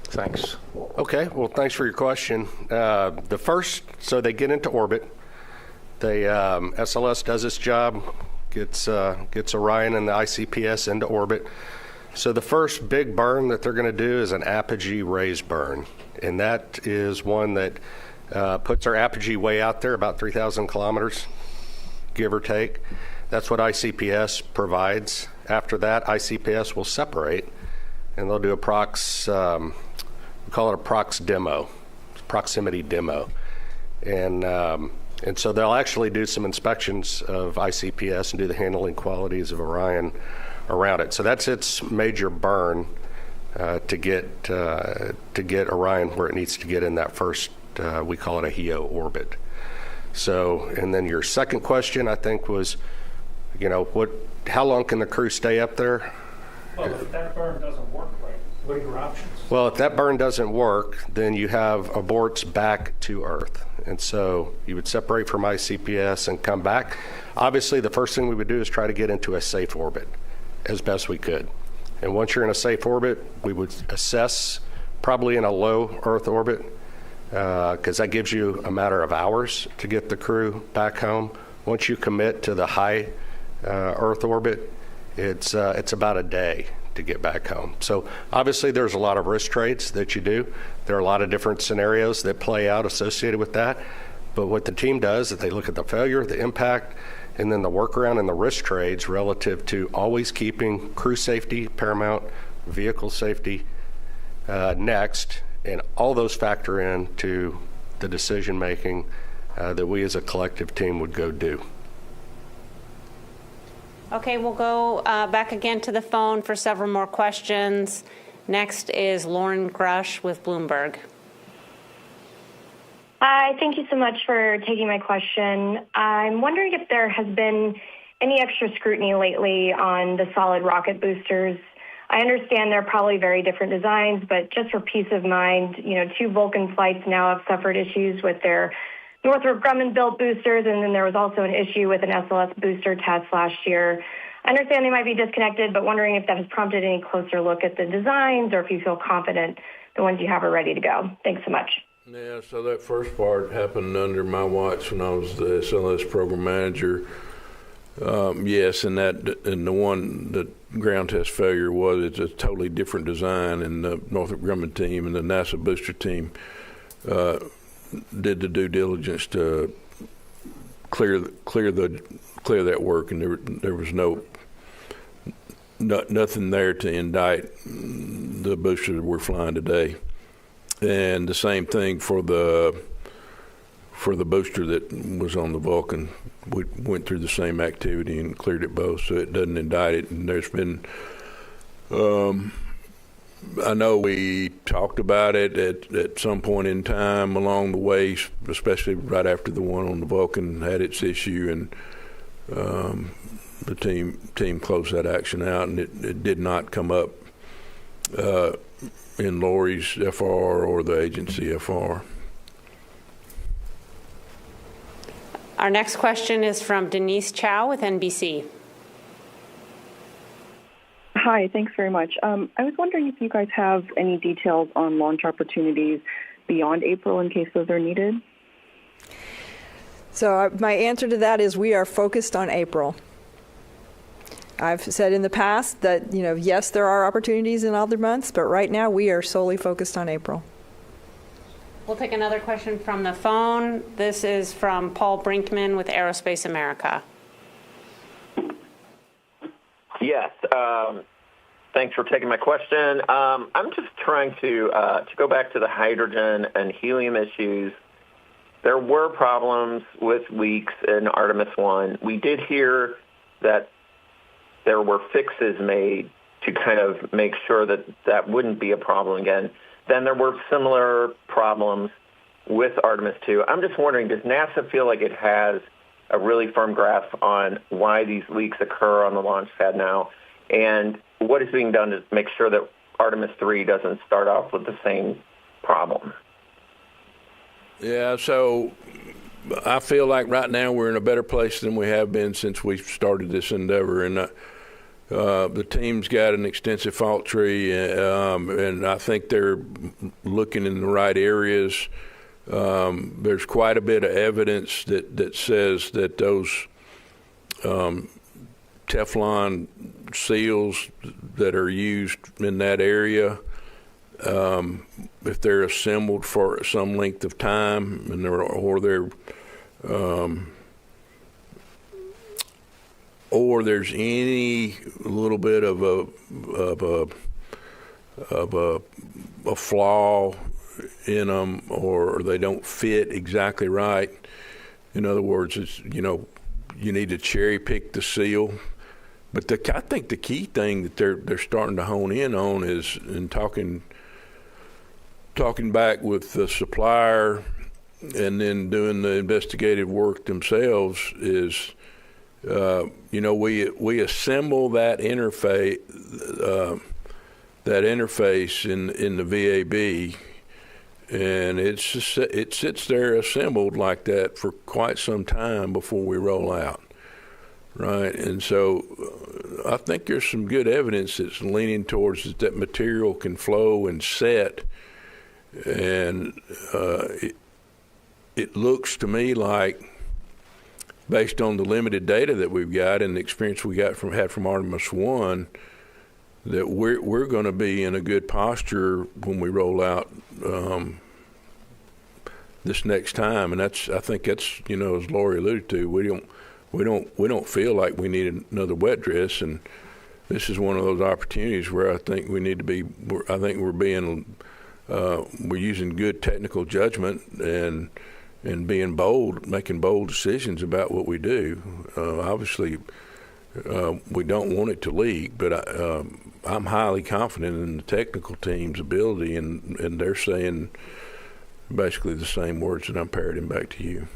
S13: Thanks.
S6: Okay, well, thanks for your question. So they get into orbit. SLS does its job, gets Orion and the ICPS into orbit. So the first big burn that they're going to do is an apogee raise burn, and that is one that puts our apogee way out there, about 3,000 kilometers, give or take. That's what ICPS provides. After that, ICPS will separate, and they'll do a we call it a prox demo, proximity demo. And so they'll actually do some inspections of ICPS and do the handling qualities of Orion around it. So that's its major burn to get Orion where it needs to get in that first, we call it a HEO orbit. So, and then your second question, I think, was, how long can the crew stay up there?
S13: Well, if that burn doesn't work right, what are your options?
S6: Well, if that burn doesn't work, then you have aborts back to Earth. And so you would separate from ICPS and come back. Obviously, the first thing we would do is try to get into a safe orbit as best we could. And once you're in a safe orbit, we would assess probably in a low Earth orbit, because that gives you a matter of hours to get the crew back home. Once you commit to the high Earth orbit, it's about a day to get back home. So obviously there's a lot of risk trades that you do. There are a lot of different scenarios that play out associated with that. But what the team does is they look at the failure, the impact, and then the workaround and the risk trades relative to always keeping crew safety paramount, vehicle safety next, and all those factor into the decision making that we as a collective team would go do.
S2: Okay, we'll go back again to the phone for several more questions. Next is Lauren Grush with Bloomberg.
S11: Hi, thank you so much for taking my question. I'm wondering if there has been any extra scrutiny lately on the solid rocket boosters. I understand they're probably very different designs, but just for peace of mind, 2 Vulcan flights now have suffered issues with their Northrop Grumman-built boosters, and then there was also an issue with an SLS booster test last year. I understand they might be disconnected, but wondering if that has prompted any closer look at the designs or if you feel confident the ones you have are ready to go. Thanks so much.
S4: Yeah, so that first part happened under my watch when I was the SLS program manager. Yes, and the one, the ground test failure it's a totally different design, and the Northrop Grumman team and the NASA booster team did the due diligence to clear that work, and there was nothing there to indict the booster that we're flying today. And the same thing for the booster that was on the Vulcan. We went through the same activity and cleared it both, so it doesn't indict it. And there's been, I know we talked about it at some point in time along the way, especially right after the one on the Vulcan had its issue, and the team closed that action out, and it did not come up in Lori's FR or the agency FR.
S2: Our next question is from Denise Chow with NBC.
S14: Hi, thanks very much. I was wondering if you guys have any details on launch opportunities beyond April in case those are needed.
S3: So my answer to that is we are focused on April. I've said in the past that, yes, there are opportunities in other months, but right now we are solely focused on April.
S2: We'll take another question from the phone. This is from Paul Brinkman with Aerospace America.
S15: Yes, thanks for taking my question. I'm just trying to go back to the hydrogen and helium issues. There were problems with leaks in Artemis 1. We did hear that there were fixes made to kind of make sure that wouldn't be a problem again. Then there were similar problems with Artemis 2. I'm just wondering, does NASA feel like it has a really firm grasp on why these leaks occur on the launch pad now? And what is being done to make sure that Artemis 3 doesn't start off with the same problem?
S4: Yeah, so I feel like right now we're in a better place than we have been since we started this endeavor. And the team's got an extensive fault tree, and I think they're looking in the right areas. There's quite a bit of evidence that says that those Teflon seals that are used in that area, if they're assembled for some length of time, and or there's any little bit of a flaw in them, or they don't fit exactly right. In other words, it's you need to cherry pick the seal. But I think the key thing that they're starting to hone in on is in talking back with the supplier and then doing the investigative work themselves is, we assemble that interface in the VAB, and it sits there assembled like that for quite some time before we roll out. Right, and so I think there's some good evidence that's leaning towards that material can flow and set, and it looks to me like, based on the limited data that we've got and the experience we had from Artemis 1, that we're going to be in a good posture when we roll out this next time, and I think that's as Lori alluded to, we don't feel like we need another wet dress, and this is one of those opportunities where I think we need to be. I think we're using good technical judgment and being bold, making bold decisions about what we do. Obviously, we don't want it to leak, but I'm highly confident in the technical team's ability, and they're saying basically the same words that I'm parroting back to you.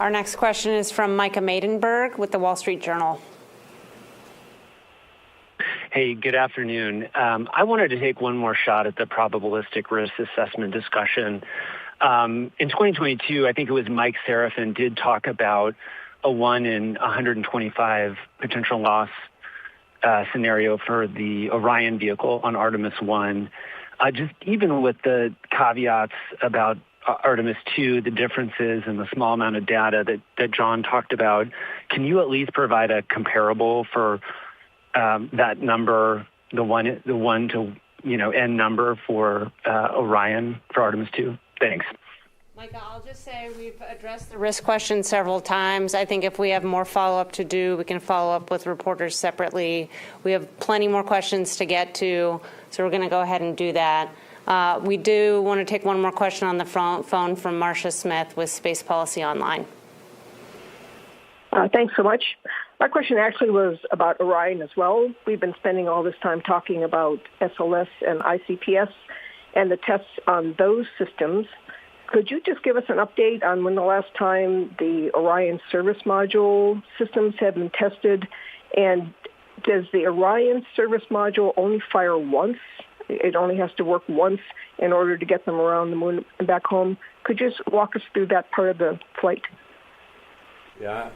S2: Our next question is from Micah Maidenberg with the Wall Street Journal.
S16: Hey, good afternoon. I wanted to take one more shot at the probabilistic risk assessment discussion. In 2022, I think it was Mike Serafin did talk about a 1 in 125 potential loss scenario for the Orion vehicle on Artemis 1. Just even with the caveats about Artemis 2, the differences and the small amount of data that John talked about, can you at least provide a comparable for that number, the one to n number for Orion for Artemis 2? Thanks.
S2: Micah, I'll just say we've addressed the risk question several times. I think if we have more follow-up to do, we can follow up with reporters separately. We have plenty more questions to get to, so we're going to go ahead and do that. We do want to take one more question on the phone from Marcia Smith with Space Policy Online.
S17: Thanks so much. My question actually was about Orion as well. We've been spending all this time talking about SLS and ICPS and the tests on those systems. Could you just give us an update on when the last time the Orion service module systems have been tested? And does the Orion service module only fire once? It only has to work once in order to get them around the moon and back home. Could you just walk us through that part of the flight?
S4: Yeah,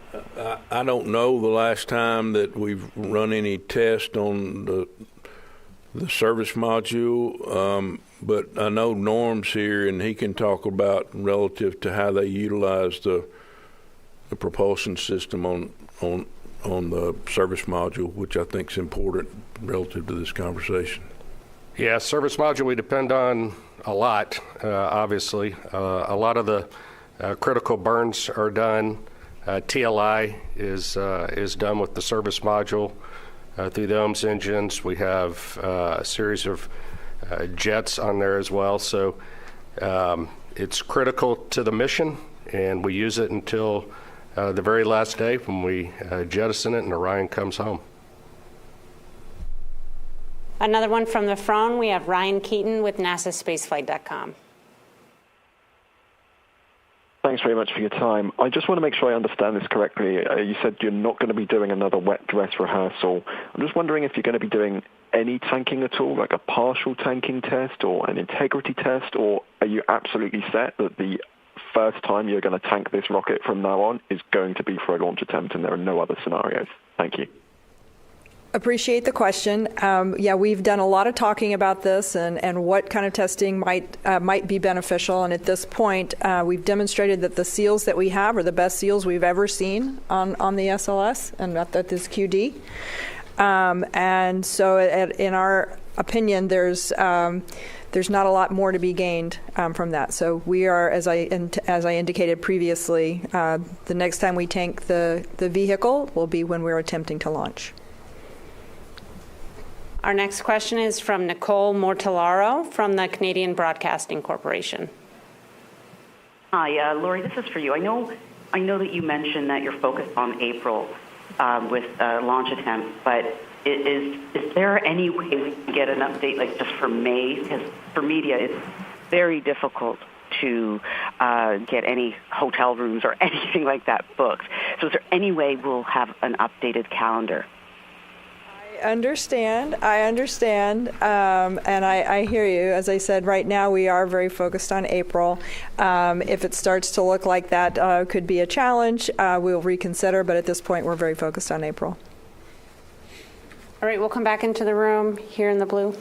S4: I don't know the last time that we've run any test on the service module, but I know Norm's here and he can talk about relative to how they utilize the propulsion system on the service module, which I think is important relative to this conversation.
S6: Yeah, service module we depend on a lot, obviously. A lot of the critical burns are done. TLI is done with the service module through the OMS engines. We have a series of jets on there as well. So it's critical to the mission, and we use it until the very last day when we jettison it and Orion comes home.
S2: Another one from the phone, we have Ryan Keaton with NASAspaceflight.com.
S18: Thanks very much for your time. I just want to make sure I understand this correctly. You said you're not going to be doing another wet dress rehearsal. I'm just wondering if you're going to be doing any tanking at all, like a partial tanking test or an integrity test, or are you absolutely set that the first time you're going to tank this rocket from now on is going to be for a launch attempt and there are no other scenarios? Thank you.
S3: Appreciate the question. Yeah, we've done a lot of talking about this and what kind of testing might be beneficial. And at this point, we've demonstrated that the seals that we have are the best seals we've ever seen on the SLS and at this QD. And so, in our opinion, there's not a lot more to be gained from that. So we are, as I indicated previously, the next time we tank the vehicle will be when we're attempting to launch.
S2: Our next question is from Nicole Mortellaro from the Canadian Broadcasting Corporation.
S19: Hi, Lori, this is for you. I know that you mentioned that you're focused on April with launch attempt, but is there any way we can get an update, like just for May? Because for media, it's very difficult to get any hotel rooms or anything like that booked. So is there any way we'll have an updated calendar?
S3: I understand, and I hear you. As I said, right now we are very focused on April. If it starts to look like that could be a challenge, we'll reconsider, but at this point we're very focused on April.
S2: All right, we'll come back into the room here in the blue.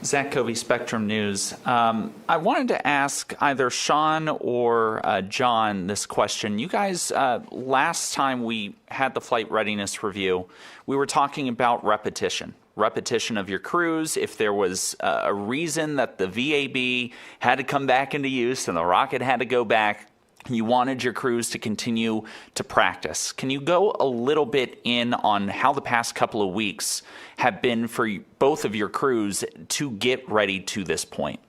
S20: Zach Covey, Spectrum News. I wanted to ask either Sean or John this question. You guys, last time we had the flight readiness review, we were talking about repetition of your crews. If there was a reason that the VAB had to come back into use and the rocket had to go back, you wanted your crews to continue to practice. Can you go a little bit in on how the past couple of weeks have been for both of your crews to get ready to this point?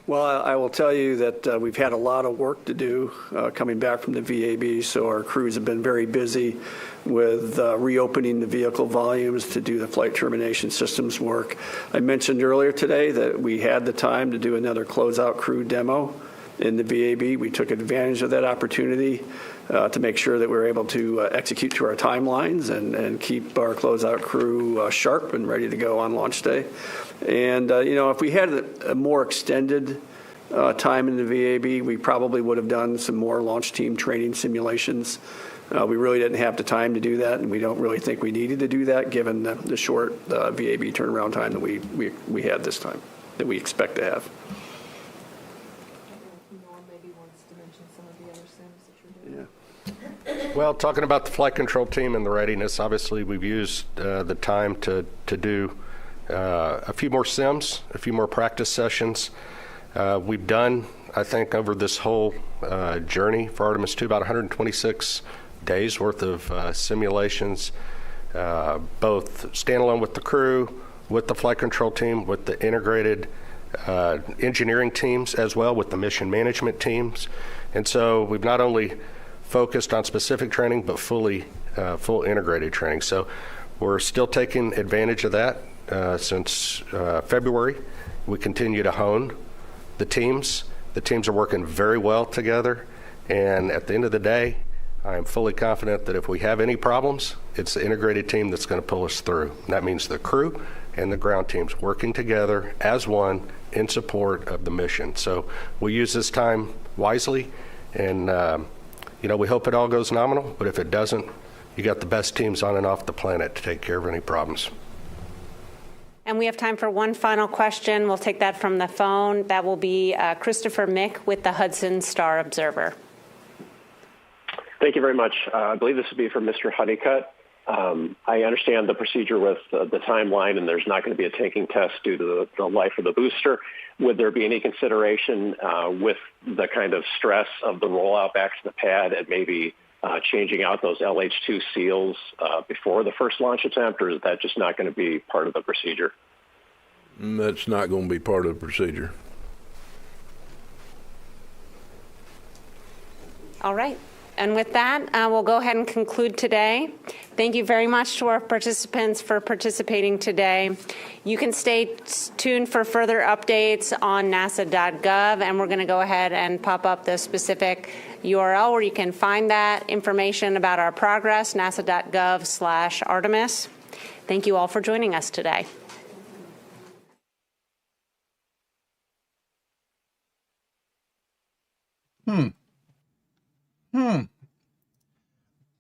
S5: Well, I will tell you that we've had a lot of work to do coming back from the VAB, so our crews have been very busy with reopening the vehicle volumes to do the flight termination systems work. I mentioned earlier today that we had the time to do another closeout crew demo. in the VAB. We took advantage of that opportunity to make sure that we were able to execute to our timelines and keep our closeout crew sharp and ready to go on launch day. And, if we had a more extended time in the VAB, we probably would have done some more launch team training simulations. We really didn't have the time to do that, and we don't really think we needed to do that given the short VAB turnaround time that we had this time, that we expect to have.
S6: Well, talking about the flight control team and the readiness, obviously we've used the time to do a few more sims, a few more practice sessions. We've done, I think, over this whole journey for Artemis 2, about 126 days worth of simulations, both standalone with the crew, with the flight control team, with the integrated engineering teams as well, with the mission management teams. And so we've not only focused on specific training, but full integrated training. So we're still taking advantage of that since February. We continue to hone the teams. The teams are working very well together. And at the end of the day, I am fully confident that if we have any problems, it's the integrated team that's going to pull us through. And that means the crew and the ground teams working together as one in support of the mission. So we use this time wisely, and we hope it all goes nominal, but if it doesn't, you got the best teams on and off the planet to take care of any problems.
S2: And we have time for one final question. We'll take that from the phone. That will be Christopher Mick with the Hudson Star Observer.
S21: Thank you very much. I believe this would be for Mr. Honeycutt. I understand the procedure with the timeline, and there's not going to be a tanking test due to the life of the booster. Would there be any consideration with the kind of stress of the rollout back to the pad and maybe changing out those LH2 seals before the first launch attempt, or is that just not going to be part of the procedure?
S4: That's not going to be part of the procedure.
S2: All right. And with that, we'll go ahead and conclude today. Thank you very much to our participants for participating today. You can stay tuned for further updates on nasa.gov, and we're going to go ahead and pop up the specific URL where you can find that information about our progress, nasa.gov/Artemis. Thank you all for joining us today.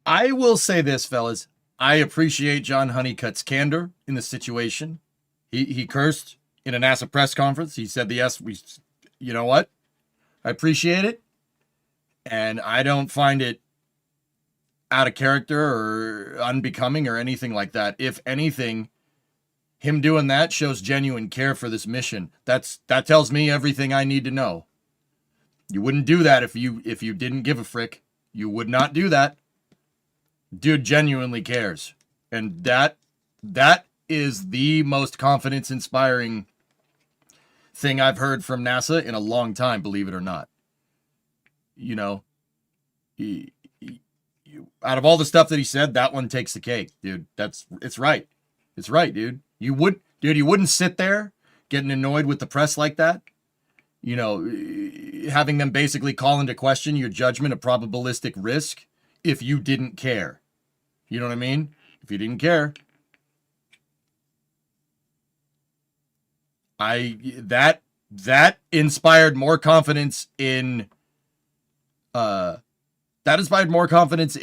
S1: I will say this, fellas. I appreciate John Honeycutt's candor in the situation. He cursed in a NASA press conference. He said, yes, you know what? I appreciate it. And I don't find it out of character or unbecoming or anything like that. If anything, him doing that shows genuine care for this mission. That tells me everything I need to know. You wouldn't do that if you didn't give a frick. You would not do that. Dude genuinely cares. And that is the most confidence-inspiring thing I've heard from NASA in a long time, believe it or not. You know, out of all the stuff that he said, that one takes the cake, dude. It's right. It's right, dude. You wouldn't sit there getting annoyed with the press like that. You know, having them basically call into question your judgment of probabilistic risk if you didn't care. You know what I mean? If you didn't care. That inspired more confidence in inspired more confidence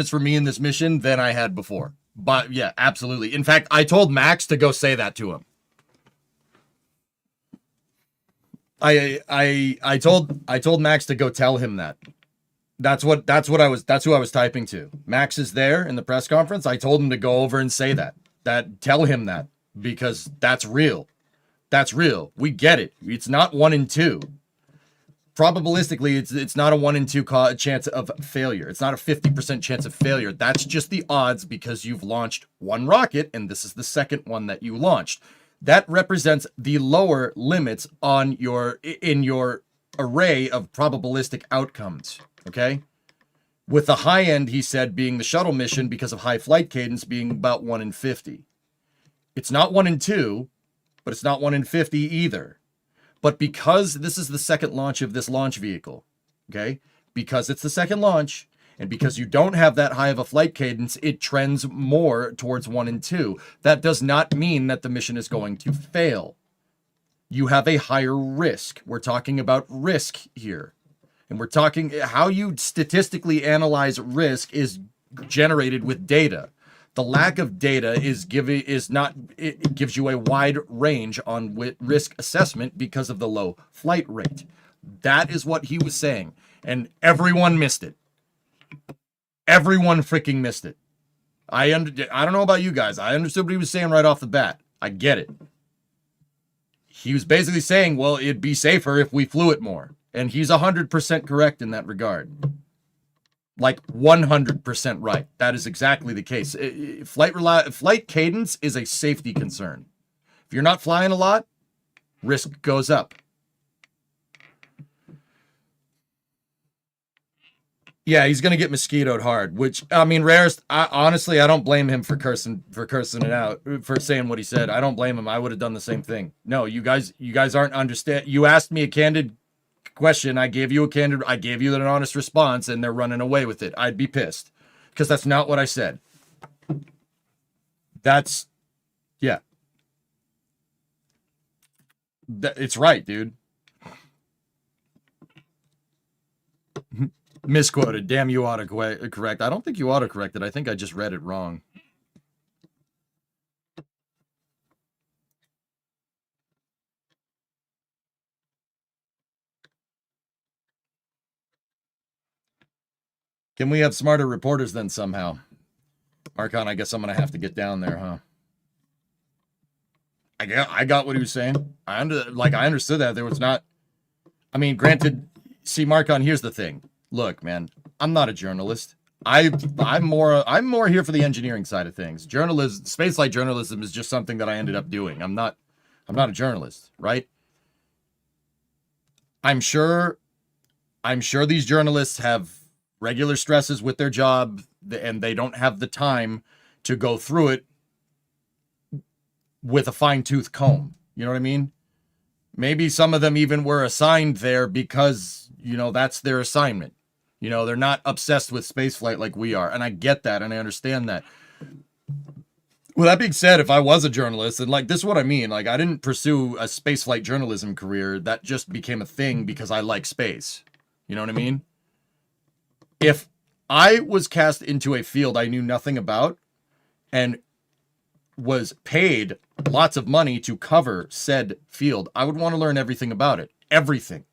S1: for me in this mission than I had before. But yeah, absolutely. In fact, I told Max to go say that to him. I told Max to go tell him that. That's who I was typing to. Max is there in the press conference. I told him to go over and say that. Tell him that, because that's real. That's real. We get it. It's not 1 in 2. Probabilistically, it's not a 1 in 2 chance of failure. It's not a 50% chance of failure. That's just the odds because you've launched one rocket, and this is the second one that you launched. That represents the lower limits in your array of probabilistic outcomes. Okay? With the high end, he said, being the shuttle mission because of high flight cadence being about 1 in 50. It's not 1 in 2, but it's not 1 in 50 either. But because this is the second launch of this launch vehicle, okay, because it's the second launch, and because you don't have that high of a flight cadence, it trends more towards 1 and 2. That does not mean that the mission is going to fail. You have a higher risk. We're talking about risk here. And we're talking how you statistically analyze risk is generated with data. The lack of data it gives you a wide range on risk assessment because of the low flight rate. That is what he was saying. And everyone missed it. Everyone freaking missed it. I don't know about you guys. I understood what he was saying right off the bat. I get it. He was basically saying, well, it'd be safer if we flew it more. And he's 100% correct in that regard. Like 100% right. That is exactly the case. Flight cadence is a safety concern. If you're not flying a lot, risk goes up. Yeah, he's gonna get mosquitoed hard. Which I mean, rarest. Honestly, I don't blame him for cursing it out, for saying what he said. I don't blame him. I would have done the same thing. No, you guys aren't understand. You asked me a candid question. I gave you an honest response, and they're running away with it. I'd be pissed because that's not what I said. Yeah. It's right, dude. Misquoted. Damn, you autocorrect. I don't think you autocorrected. I think I just read it wrong. Can we have smarter reporters then somehow? Marcon, I guess I'm going to have to get down there, huh? I got what he was saying. I understood that. There was not... I mean, granted... See, Marcon, here's the thing. Look, man, I'm not a journalist. I'm more here for the engineering side of things. Spaceflight journalism is just something that I ended up doing. I'm not a journalist, right? I'm sure these journalists have regular stresses with their job, and they don't have the time to go through it with a fine-tooth comb. You know what I mean? Maybe some of them even were assigned there because, that's their assignment. They're not obsessed with spaceflight like we are. And I get that, and I understand that. Well, that being said, if I was a journalist, and this is what I mean, I didn't pursue a spaceflight journalism career. That just became a thing because I like space. You know what I mean? If I was cast into a field I knew nothing about and was paid lots of money to cover said field, I would want to learn everything about it. Everything.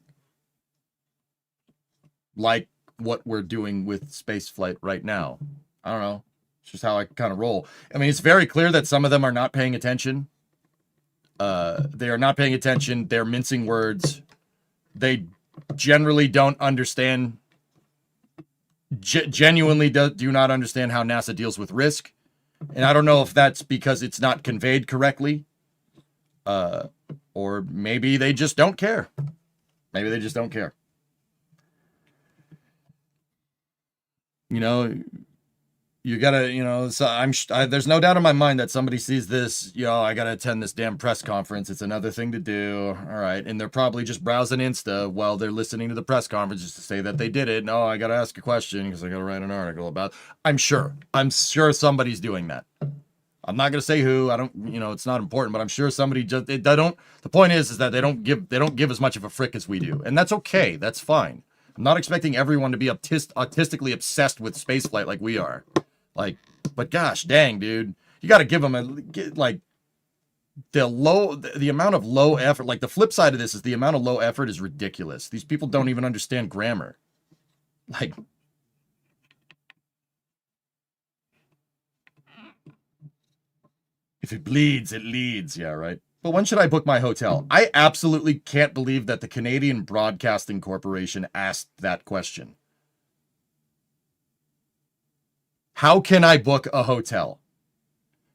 S1: Like what we're doing with spaceflight right now. I don't know. It's just how I kind of roll. I mean, it's very clear that some of them are not paying attention. They are not paying attention. They're mincing words. They generally don't understand, genuinely do not understand how NASA deals with risk. And I don't know if that's because it's not conveyed correctly. Or maybe they just don't care. Maybe they just don't care. You gotta, so there's no doubt in my mind that somebody sees this, I gotta attend this damn press conference. It's another thing to do. All right. And they're probably just browsing Insta while they're listening to the press conference just to say that they did it. No, I gotta ask a question because I gotta write an article about, I'm sure somebody's doing that. I'm not gonna say who. I don't, it's not important, but I'm sure somebody the point is that they don't give as much of a frick as we do. And that's okay. That's fine. I'm not expecting everyone to be autistically obsessed with spaceflight like we are. But gosh, dang, dude, you got to give them the amount of low effort. The flip side of this is the amount of low effort is ridiculous. These people don't even understand grammar. If it bleeds, it leads. Yeah, right. But when should I book my hotel? I absolutely can't believe that the Canadian Broadcasting Corporation asked that question. How can I book a hotel?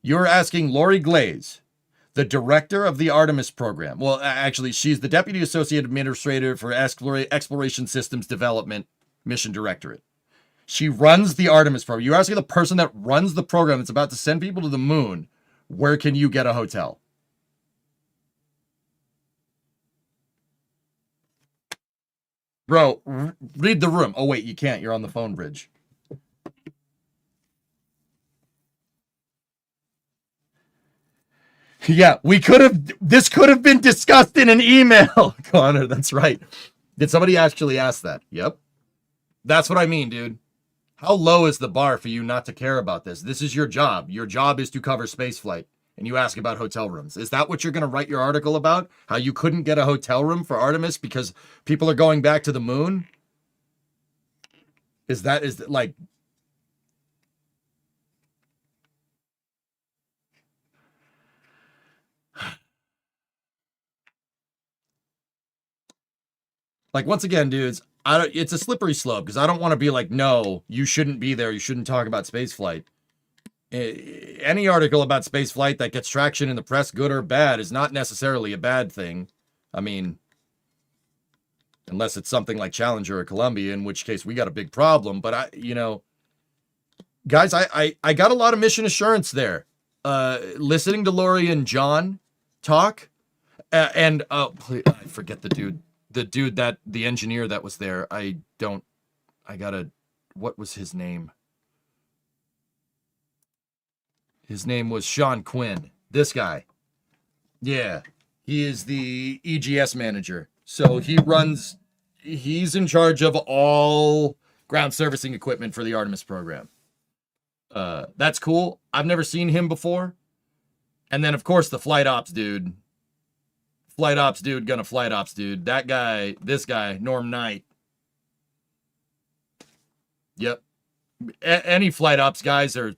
S1: You're asking Lori Glaze, the director of the Artemis program. Well, actually, she's the Deputy Associate Administrator for Exploration Systems Development Mission Directorate. She runs the Artemis program. You're asking the person that runs the program that's about to send people to the moon, where can you get a hotel? Bro, read the room. Oh, wait, you can't. You're on the phone bridge. Yeah, this could have been discussed in an email, Connor. That's right. Did somebody actually ask that? Yep. That's what I mean, dude. How low is the bar for you not to care about this? This is your job. Your job is to cover spaceflight, and you ask about hotel rooms. Is that what you're going to write your article about? How you couldn't get a hotel room for Artemis because people are going back to the moon? Is that like... Like, once again, dudes, it's a slippery slope because I don't want to be like, no, you shouldn't be there. You shouldn't talk about spaceflight. Any article about spaceflight that gets traction in the press, good or bad, is not necessarily a bad thing. I mean, unless it's something like Challenger or Columbia, in which case we got a big problem. But guys, I got a lot of mission assurance there. Listening to Lori and John talk, and please, I forget the dude. The engineer that was there, what was his name? His name was Sean Quinn. This guy. Yeah. He is the EGS manager. So he's in charge of all ground servicing equipment for the Artemis program. That's cool. I've never seen him before. And then, of course, the flight ops dude. Flight ops dude, gonna flight ops dude. That guy, this guy, Norm Knight. Yep. Any flight ops guys are...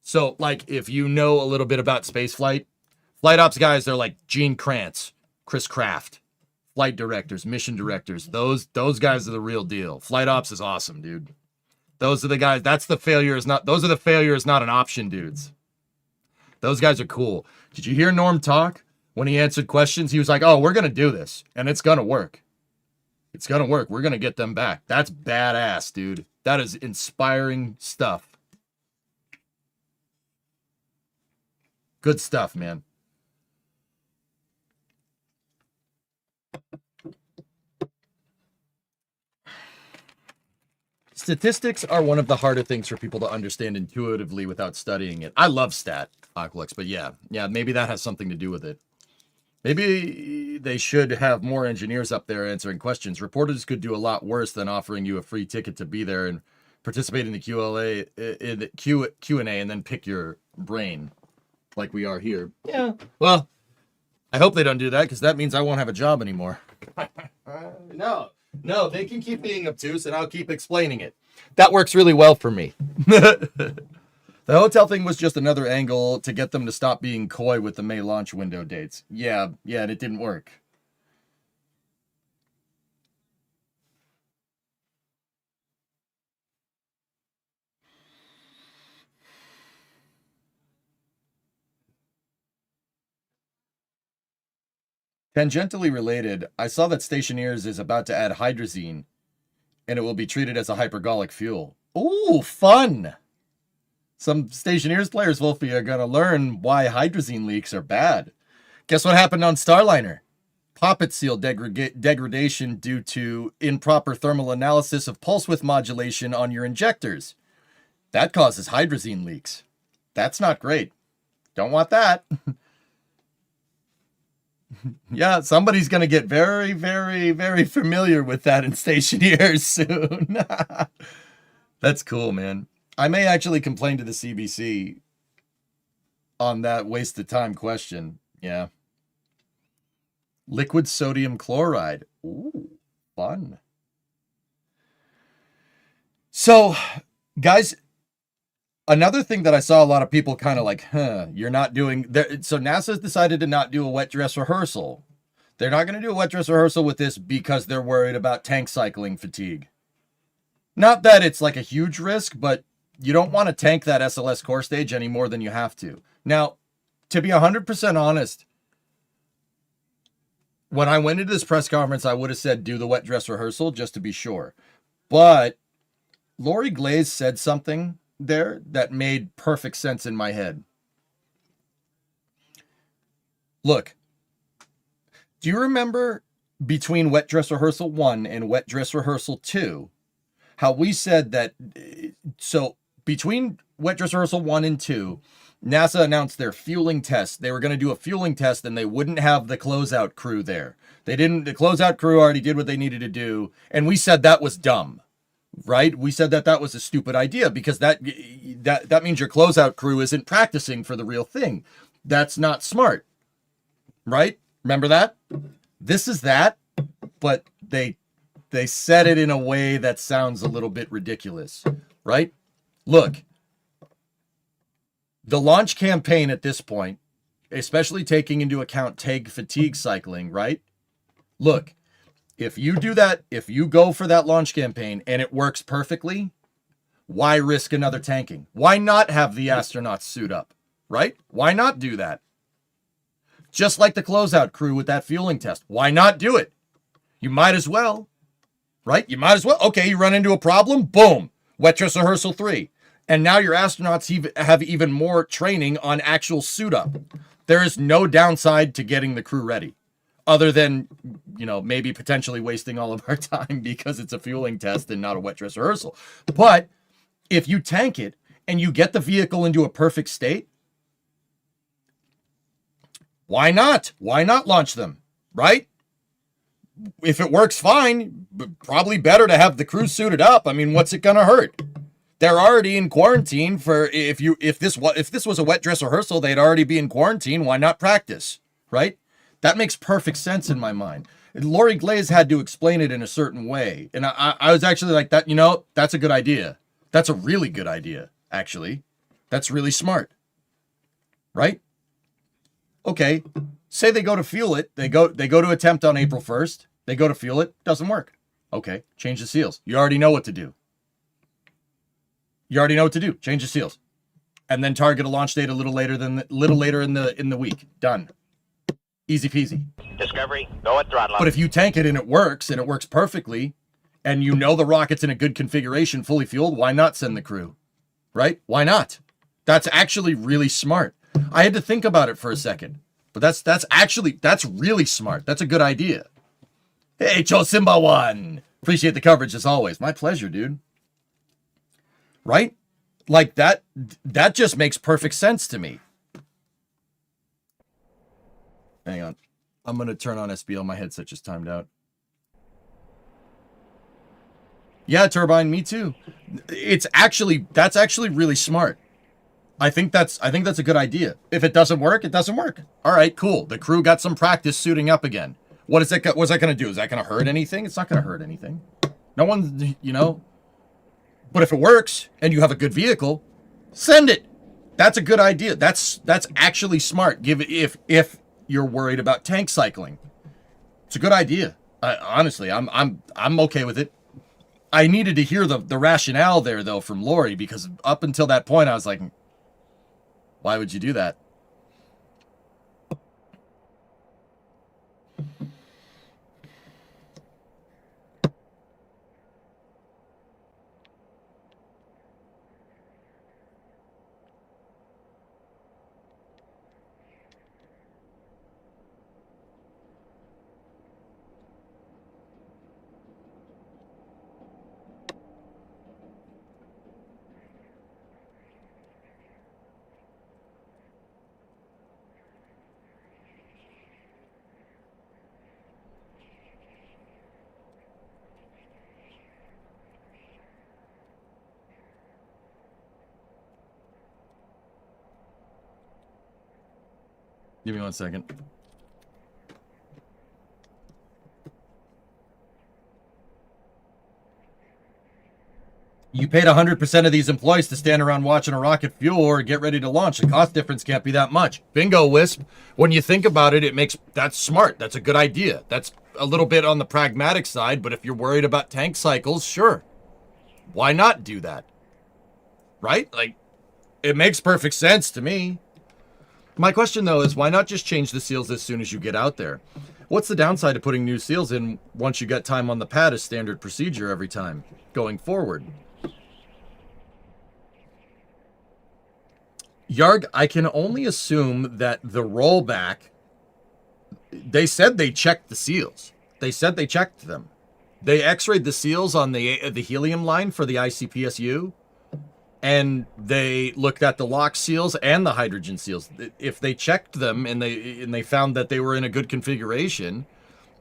S1: So, like, if you know a little bit about spaceflight, flight ops guys are like Gene Kranz, Chris Kraft, flight directors, mission directors. Those guys are the real deal. Flight ops is awesome, dude. Those are the guys. Those are the failure is not an option dudes. Those guys are cool. Did you hear Norm talk? When he answered questions, he was like, oh, we're going to do this, and it's going to work. It's going to work. We're going to get them back. That's badass, dude. That is inspiring stuff. Good stuff, man. Statistics are one of the harder things for people to understand intuitively without studying it. I love stat, Aqualex, but yeah, maybe that has something to do with it. Maybe they should have more engineers up there answering questions. Reporters could do a lot worse than offering you a free ticket to be there and participate in the Q&A and then pick your brain like we are here. Yeah. Well, I hope they don't do that because that means I won't have a job anymore. No, they can keep being obtuse and I'll keep explaining it. That works really well for me. The hotel thing was just another angle to get them to stop being coy with the May launch window dates. Yeah, and it didn't work. Tangentially related, I saw that Stationeers is about to add hydrazine, and it will be treated as a hypergolic fuel. Ooh, fun! Some Stationeers players, Wolfie, are going to learn why hydrazine leaks are bad. Guess what happened on Starliner? Poppet seal degradation due to improper thermal analysis of pulse width modulation on your injectors. That causes hydrazine leaks. That's not great. Don't want that. Yeah, somebody's going to get very, very, very familiar with that in Stationeers soon. That's cool, man. I may actually complain to the CBC on that waste of time question. Yeah. Liquid sodium chloride. Ooh, fun. So, guys, another thing that I saw a lot of people kind of like, you're not doing... So NASA's decided to not do a wet dress rehearsal. They're not going to do a wet dress rehearsal with this because they're worried about tank cycling fatigue. Not that it's like a huge risk, but you don't want to tank that SLS core stage any more than you have to. Now, to be 100% honest, when I went into this press conference, I would have said do the wet dress rehearsal just to be sure. But Lori Glaze said something there that made perfect sense in my head. Look, do you remember between wet dress rehearsal 1 and wet dress rehearsal 2, how we said that, so between wet dress rehearsal 1 and 2, NASA announced their fueling test. They were going to do a fueling test and they wouldn't have the closeout crew there. The closeout crew already did what they needed to do. And we said that was dumb, right? We said that that was a stupid idea because that means your closeout crew isn't practicing for the real thing. That's not smart, right? Remember that? This is that, but they said it in a way that sounds a little bit ridiculous, right? Look, the launch campaign at this point, especially taking into account tank fatigue cycling, right? Look, if you do that, if you go for that launch campaign and it works perfectly, why risk another tanking? Why not have the astronauts suit up, right? Why not do that? Just like the closeout crew with that fueling test. Why not do it? You might as well, right? You might as well. Okay, you run into a problem, boom, wet dress rehearsal 3. And now your astronauts have even more training on actual suit up. There is no downside to getting the crew ready, other than, maybe potentially wasting all of our time because it's a fueling test and not a wet dress rehearsal. But if you tank it and you get the vehicle into a perfect state, why not? Why not launch them, right? If it works fine, probably better to have the crew suited up. I mean, what's it gonna hurt? They're already in quarantine for if this was a wet dress rehearsal, they'd already be in quarantine. Why not practice, right? That makes perfect sense in my mind. Lori Glaze had to explain it in a certain way, and I was actually like that. That's a good idea. That's a really good idea, actually. That's really smart, right? Okay, say they go to fuel it. They go to attempt on April 1st. They go to fuel it. Doesn't work. Okay, change the seals. You already know what to do. Change the seals, and then target a launch date a little later in the week. Done. Easy peasy.
S7: Discovery, go at throttle.
S1: But if you tank it and it works perfectly, and the rocket's in a good configuration, fully fueled, why not send the crew? Right? Why not? That's actually really smart. I had to think about it for a second, but that's really smart. That's a good idea. Hey, Chosimba1. Appreciate the coverage as always. My pleasure, dude. Right? Like that just makes perfect sense to me. Hang on. I'm going to turn on SBL. My headset just timed out. Yeah, Turbine, me too. That's actually really smart. I think that's a good idea. If it doesn't work, it doesn't work. All right, cool. The crew got some practice suiting up again. What's that going to do? Is that going to hurt anything? It's not going to hurt anything. No one, But if it works and you have a good vehicle, send it. That's a good idea. That's actually smart. If you're worried about tank cycling, it's a good idea. Honestly, I'm okay with it. I needed to hear the rationale there though from Lori, because up until that point I was like, why would you do that? Give me 1 second. You paid 100% of these employees to stand around watching a rocket fuel or get ready to launch. The cost difference can't be that much. Bingo, Wisp. When you think about it, that's smart. That's a good idea. That's a little bit on the pragmatic side, but if you're worried about tank cycles, sure. Why not do that? Right? Like, it makes perfect sense to me. My question, though, is why not just change the seals as soon as you get out there? What's the downside of putting new seals in once you get time on the pad as standard procedure every time going forward? Yarg, I can only assume that the rollback, they said they checked the seals. They said they checked them. They x-rayed the seals on the helium line for the ICPSU, and they looked at the LOX seals and the hydrogen seals. If they checked them and they found that they were in a good configuration,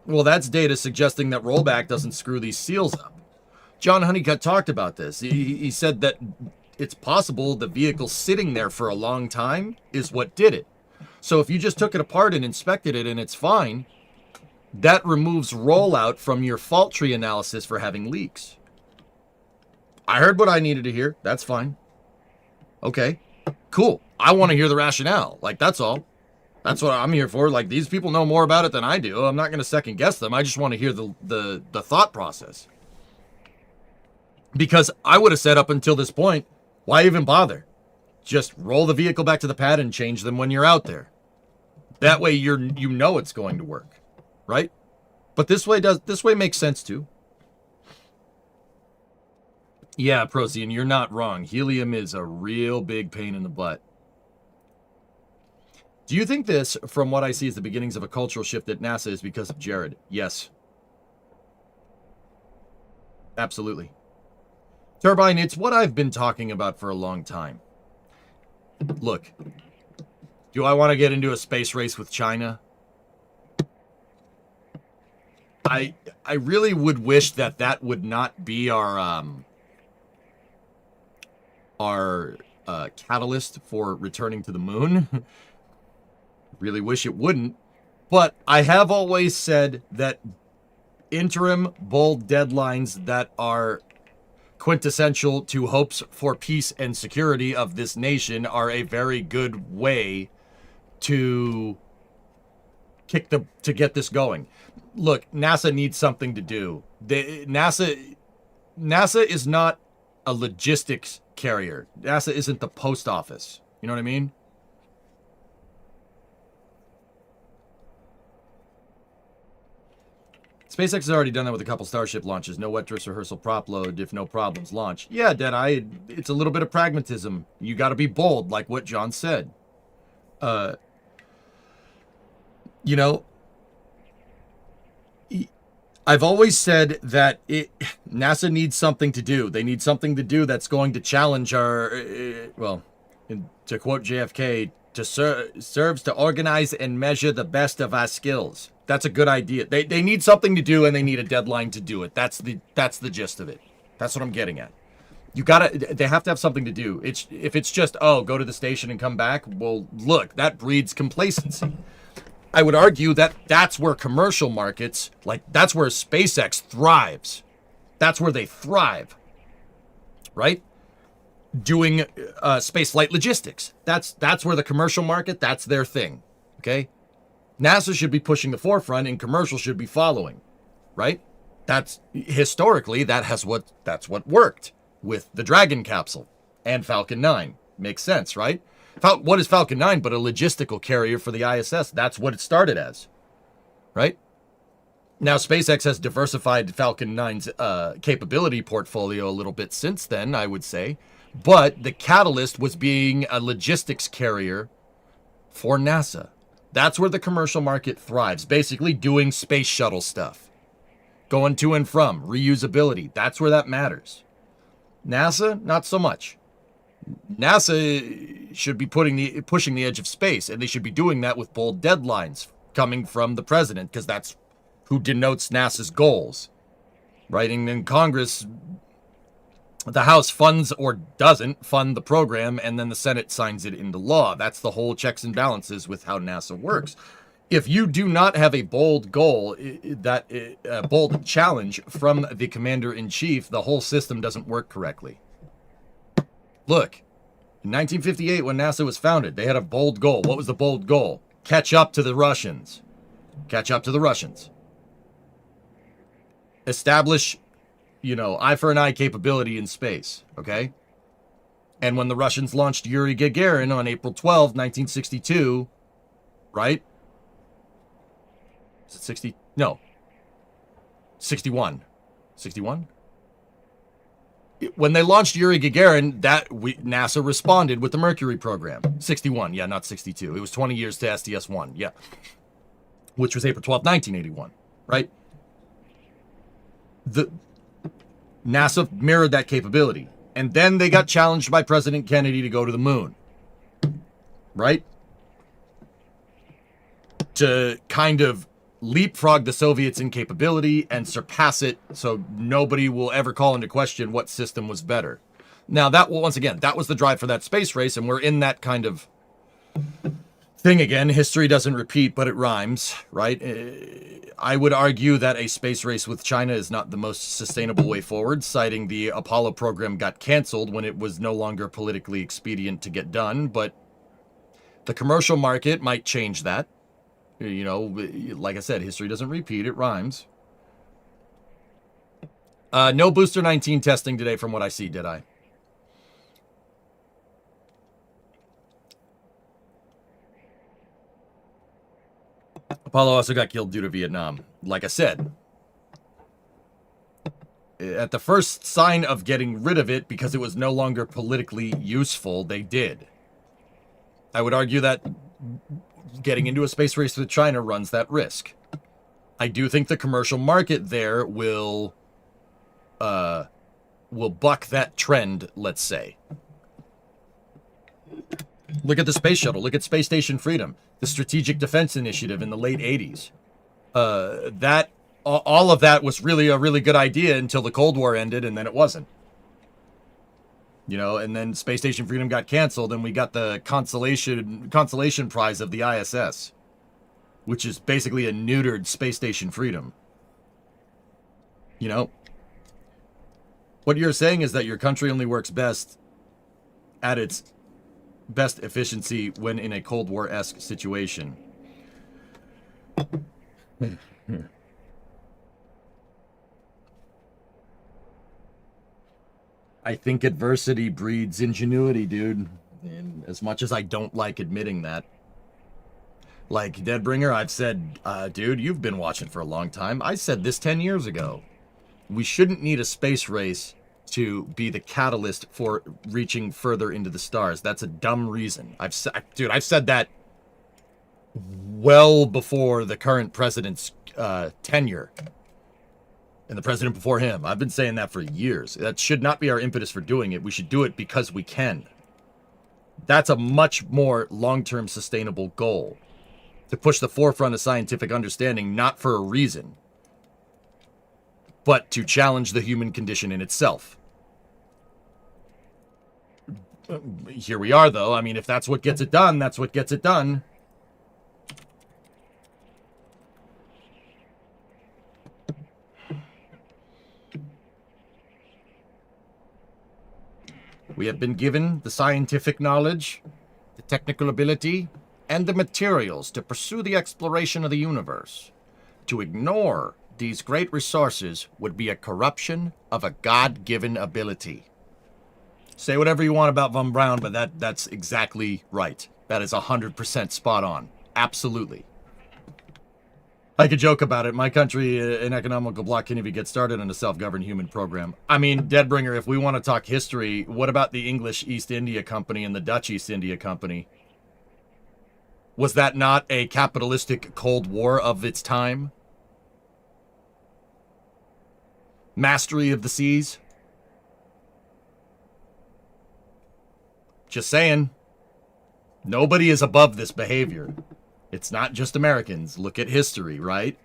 S1: well, that's data suggesting that rollback doesn't screw these seals up. John Honeycutt talked about this. He said that it's possible the vehicle sitting there for a long time is what did it. So if you just took it apart and inspected it and it's fine, that removes rollout from your fault tree analysis for having leaks. I heard what I needed to hear. That's fine. Okay, cool. I want to hear the rationale. Like, that's all. That's what I'm here for. Like, these people know more about it than I do. I'm not going to second guess them. I just want to hear the thought process. Because I would have said up until this point, why even bother? Just roll the vehicle back to the pad and change them when you're out there. That way you know it's going to work, right? But this way makes sense too. Yeah, Procyon, you're not wrong. Helium is a real big pain in the butt. Do you think this, from what I see, is the beginnings of a cultural shift at NASA is because of Jared? Yes. Absolutely. Turbine, it's what I've been talking about for a long time. Look, do I want to get into a space race with China? I really would wish that would not be our catalyst for returning to the moon. Really wish it wouldn't. But I have always said that interim, bold deadlines that are quintessential to hopes for peace and security of this nation are a very good way to get this going. Look, NASA needs something to do. NASA is not a logistics carrier. NASA isn't the post office. You know what I mean? SpaceX has already done that with a couple Starship launches. No wet dress rehearsal prop load if no problems launch. Yeah, Deadeye, it's a little bit of pragmatism. You got to be bold, like what John said. You know, I've always said that NASA needs something to do. They need something to do that's going to challenge our, to quote JFK, serves to organize and measure the best of our skills. That's a good idea. They need something to do and they need a deadline to do it. That's the gist of it. That's what I'm getting at. They have to have something to do. If it's just, go to the station and come back, well, look, that breeds complacency. I would argue that that's where commercial markets, that's where SpaceX thrives. That's where they thrive, right? Doing space flight logistics. That's where the commercial market, that's their thing, okay? NASA should be pushing the forefront and commercial should be following, right? That's historically, that's what worked with the Dragon capsule and Falcon 9. Makes sense, right? What is Falcon 9 but a logistical carrier for the ISS? That's what it started as, right? Now, SpaceX has diversified Falcon 9's capability portfolio a little bit since then, I would say. But the catalyst was being a logistics carrier for NASA. That's where the commercial market thrives, basically doing space shuttle stuff. Going to and from, reusability, that's where that matters. NASA, not so much. NASA should be pushing the edge of space, and they should be doing that with bold deadlines coming from the president, because that's who denotes NASA's goals, right? And then Congress, the House funds or doesn't fund the program, and then the Senate signs it into law. That's the whole checks and balances with how NASA works. If you do not have a bold goal, a bold challenge from the commander-in-chief, the whole system doesn't work correctly. Look, in 1958, when NASA was founded, they had a bold goal. What was the bold goal? Catch up to the Russians. Catch up to the Russians. Establish, eye for an eye capability in space, okay? And when the Russians launched Yuri Gagarin on April 12, 1962, right? Is it 60? No. 61. 61? When they launched Yuri Gagarin, NASA responded with the Mercury program. 61, yeah, not 62. It was 20 years to STS-1, yeah. Which was April 12, 1981, right? the NASA mirrored that capability. And then they got challenged by President Kennedy to go to the moon. Right? To kind of leapfrog the Soviets in capability and surpass it so nobody will ever call into question what system was better. Now, that, once again, that was the drive for that space race, and we're in that kind of thing again. History doesn't repeat, but it rhymes, right? I would argue that a space race with China is not the most sustainable way forward, citing the Apollo program got canceled when it was no longer politically expedient to get done, but the commercial market might change that. You know, like I said, history doesn't repeat, it rhymes. No Booster 19 testing today from what I see, did I? Apollo also got killed due to Vietnam. Like I said, at the first sign of getting rid of it because it was no longer politically useful, they did. I would argue that getting into a space race with China runs that risk. I do think the commercial market there will buck that trend, let's say. Look at the space shuttle. Look at Space Station Freedom, the Strategic Defense Initiative in the late 80s. All of that was really a really good idea until the Cold War ended, and then it wasn't. You know, and then Space Station Freedom got canceled, and we got the consolation prize of the ISS, which is basically a neutered Space Station Freedom. You know, what you're saying is that your country only works best at its best efficiency when in a Cold War-esque situation. I think adversity breeds ingenuity, dude. And as much as I don't like admitting that. Like Deadbringer, I've said, dude, you've been watching for a long time. I said this 10 years ago. We shouldn't need a space race to be the catalyst for reaching further into the stars. That's a dumb reason. I've said that well before the current president's tenure. And the president before him. I've been saying that for years. That should not be our impetus for doing it. We should do it because we can. That's a much more long-term sustainable goal. To push the forefront of scientific understanding, not for a reason, but to challenge the human condition in itself. Here we are, though. I mean, if that's what gets it done, that's what gets it done. We have been given the scientific knowledge, the technical ability, and the materials to pursue the exploration of the universe. To ignore these great resources would be a corruption of a God-given ability. Say whatever you want about Von Braun, but that's exactly right. That is 100% spot on. Absolutely. I could joke about it. My country, an economical bloc, can't even get started on a self-governed human program. I mean, Deadbringer, if we want to talk history, what about the English East India Company and the Dutch East India Company? Was that not a capitalistic Cold War of its time? Mastery of the seas? Just saying. Nobody is above this behavior. It's not just Americans. Look at history, right?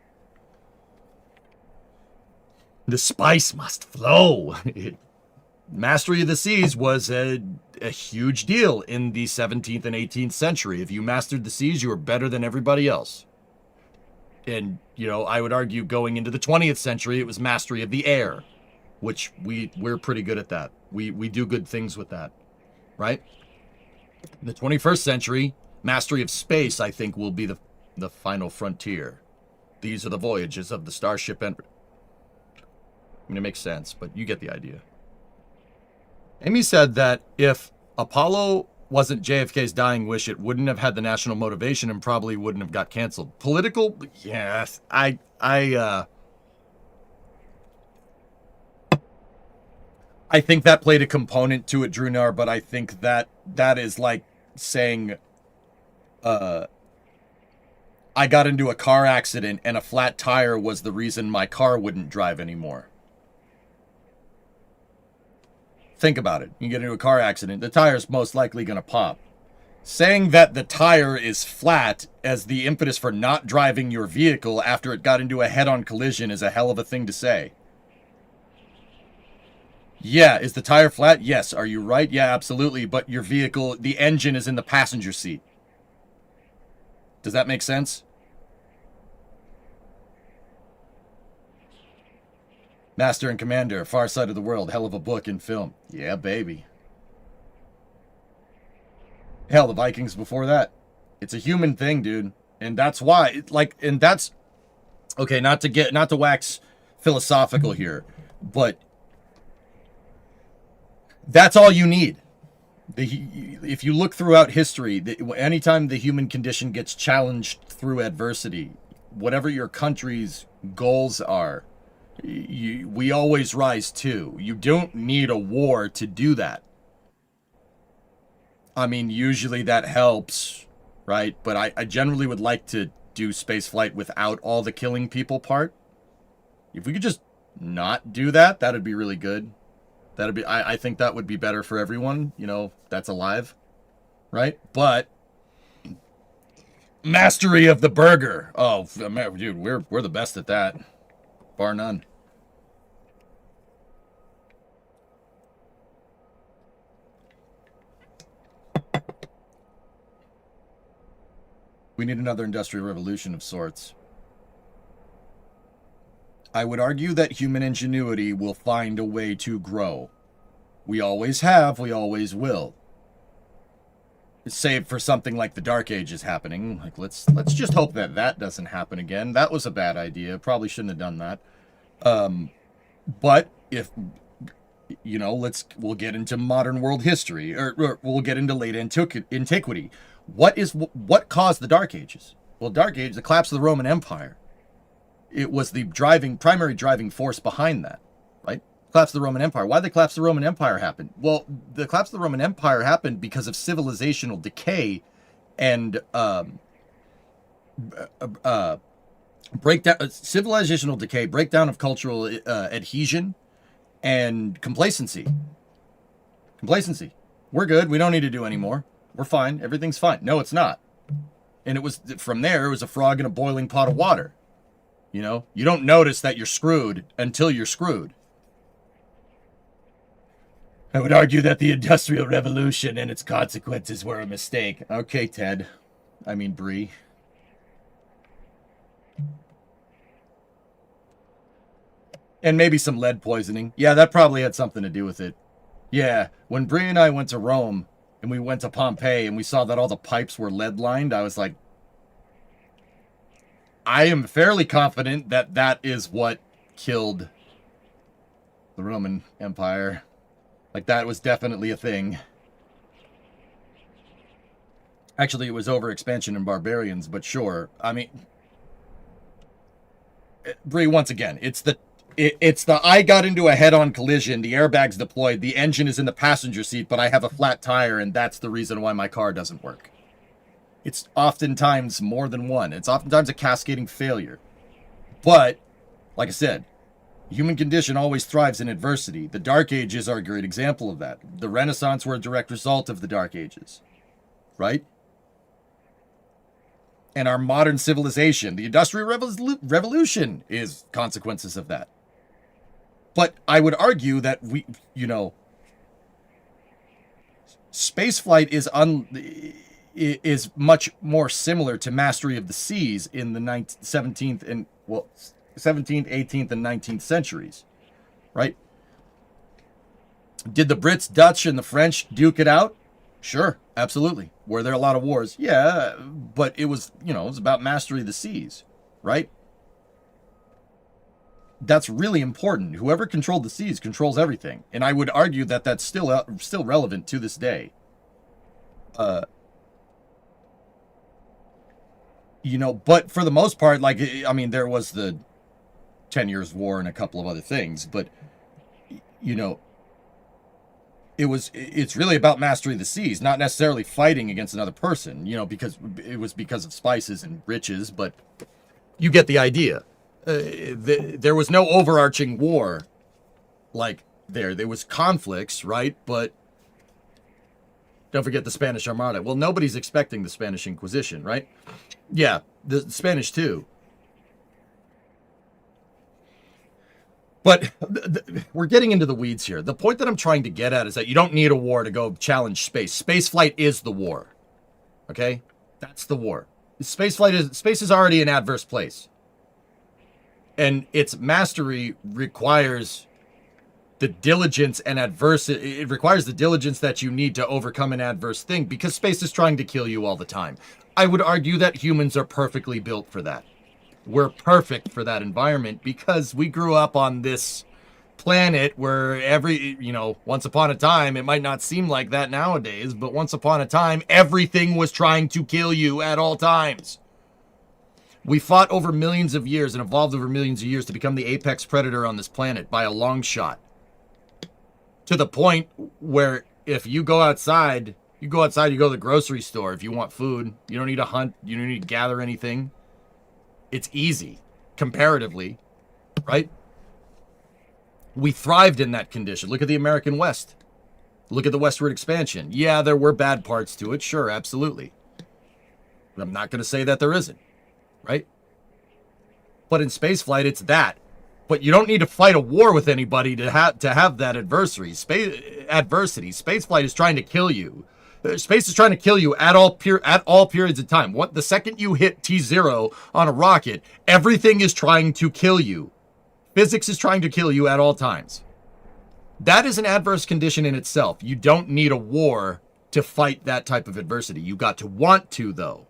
S1: The spice must flow. Mastery of the seas was a huge deal in the 17th and 18th century. If you mastered the seas, you were better than everybody else. And, you know, I would argue going into the 20th century, it was mastery of the air, which we're pretty good at that. We do good things with that, right? In the 21st century, mastery of space, I think, will be the final frontier. These are the voyages of the Starship and... I mean, it makes sense, but you get the idea. Amy said that if Apollo wasn't JFK's dying wish, it wouldn't have had the national motivation and probably wouldn't have got canceled. Political? Yes. I think that played a component to it, Drunar, but I think that is like saying, I got into a car accident and a flat tire was the reason my car wouldn't drive anymore. Think about it. You get into a car accident, the tire's most likely going to pop. Saying that the tire is flat as the impetus for not driving your vehicle after it got into a head-on collision is a hell of a thing to say. Yeah, is the tire flat? Yes. Are you right? Yeah, absolutely. But your vehicle, the engine is in the passenger seat. Does that make sense? Master and Commander, Far Side of the World, hell of a book and film. Yeah, baby. Hell, the Vikings before that. It's a human thing, dude. And that's why, okay, not to wax philosophical here, but that's all you need. If you look throughout history, anytime the human condition gets challenged through adversity, whatever your country's goals are, we always rise too. You don't need a war to do that. I mean, usually that helps, right? But I generally would like to do space flight without all the killing people part. If we could just not do that, that'd be really good. I think that would be better for everyone, that's alive, right? But mastery of the burger. Oh, dude, we're the best at that, bar none. We need another industrial revolution of sorts. I would argue that human ingenuity will find a way to grow. We always have, we always will. Save for something like the Dark Ages happening. Like, let's just hope that doesn't happen again. That was a bad idea. Probably shouldn't have done that. But if, we'll get into modern world history, or we'll get into late antiquity. What caused the Dark Ages? Well, Dark Age, the collapse of the Roman Empire. It was the primary driving force behind that, right? Collapse of the Roman Empire. Why did the collapse of the Roman Empire happen? Well, the collapse of the Roman Empire happened because of civilizational decay and breakdown of cultural adhesion, and complacency. We're good. We don't need to do anymore. We're fine. Everything's fine. No, it's not. And it was from there. It was a frog in a boiling pot of water. You don't notice that you're screwed until you're screwed. I would argue that the Industrial Revolution and its consequences were a mistake. Okay, Ted. I mean, Bree. And maybe some lead poisoning. Yeah, that probably had something to do with it. Yeah, when Bree and I went to Rome, and we went to Pompeii, and we saw that all the pipes were lead-lined, I was like, I am fairly confident that is what killed the Roman Empire. Like, that was definitely a thing. Actually, it was overexpansion and barbarians, but sure. I mean, Bree, once again, it's the I got into a head-on collision, the airbag's deployed, the engine is in the passenger seat, but I have a flat tire, and that's the reason why my car doesn't work. It's oftentimes more than one. It's oftentimes a cascading failure. But, like I said, the human condition always thrives in adversity. The Dark Ages are a great example of that. The Renaissance were a direct result of the Dark Ages. Right? And our modern civilization, the Industrial Revolution, is consequences of that. But I would argue that spaceflight is much more similar to mastery of the seas in the 17th, 18th, and 19th centuries, right? Did the Brits, Dutch, and the French duke it out? Sure, absolutely. Were there a lot of wars? Yeah, but it was, it was about mastery of the seas, right? That's really important. Whoever controlled the seas controls everything, and I would argue that that's still relevant to this day. But for the most part, there was the 10 Years' War and a couple of other things, but, it's really about mastery of the seas, not necessarily fighting against another person, because it was because of spices and riches, but you get the idea. There was no overarching war like There was conflicts, right? But don't forget the Spanish Armada. Well, nobody's expecting the Spanish Inquisition, right? Yeah, the Spanish too. But we're getting into the weeds here. The point that I'm trying to get at is that you don't need a war to go challenge space. Space flight is the war. Okay? That's the war. Space is already an adverse place. And its mastery requires the diligence and adversity. It requires the diligence that you need to overcome an adverse thing, because space is trying to kill you all the time. I would argue that humans are perfectly built for that. We're perfect for that environment because we grew up on this planet where once upon a time, it might not seem like that nowadays, but once upon a time, everything was trying to kill you at all times. We fought over millions of years and evolved over millions of years to become the apex predator on this planet by a long shot. To the point where if you go outside, you go to the grocery store if you want food. You don't need to hunt. You don't need to gather anything. It's easy, comparatively, right? We thrived in that condition. Look at the American West. Look at the westward expansion. Yeah, there were bad parts to it. Sure, absolutely. I'm not going to say that there isn't, right? But in spaceflight, it's that. But you don't need to fight a war with anybody to have that adversity. Spaceflight is trying to kill you. Space is trying to kill you at all periods of time. The second you hit T0 on a rocket, everything is trying to kill you. Physics is trying to kill you at all times. That is an adverse condition in itself. You don't need a war to fight that type of adversity. You got to want to, though.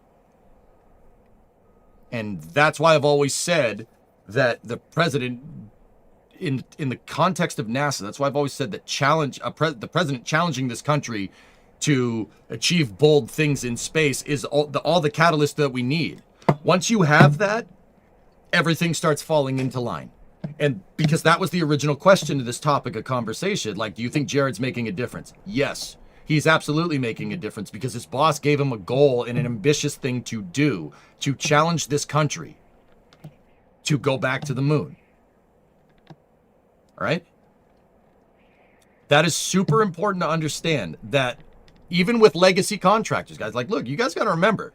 S1: And that's why I've always said that the president, in the context of NASA, that's why I've always said that the president challenging this country to achieve bold things in space is all the catalyst that we need. Once you have that, everything starts falling into line. And because that was the original question to this topic of conversation, like, do you think Jared's making a difference? Yes, he's absolutely making a difference because his boss gave him a goal and an ambitious thing to do, to challenge this country to go back to the moon. All right? That is super important to understand, that even with legacy contractors, guys, like, look, you guys got to remember,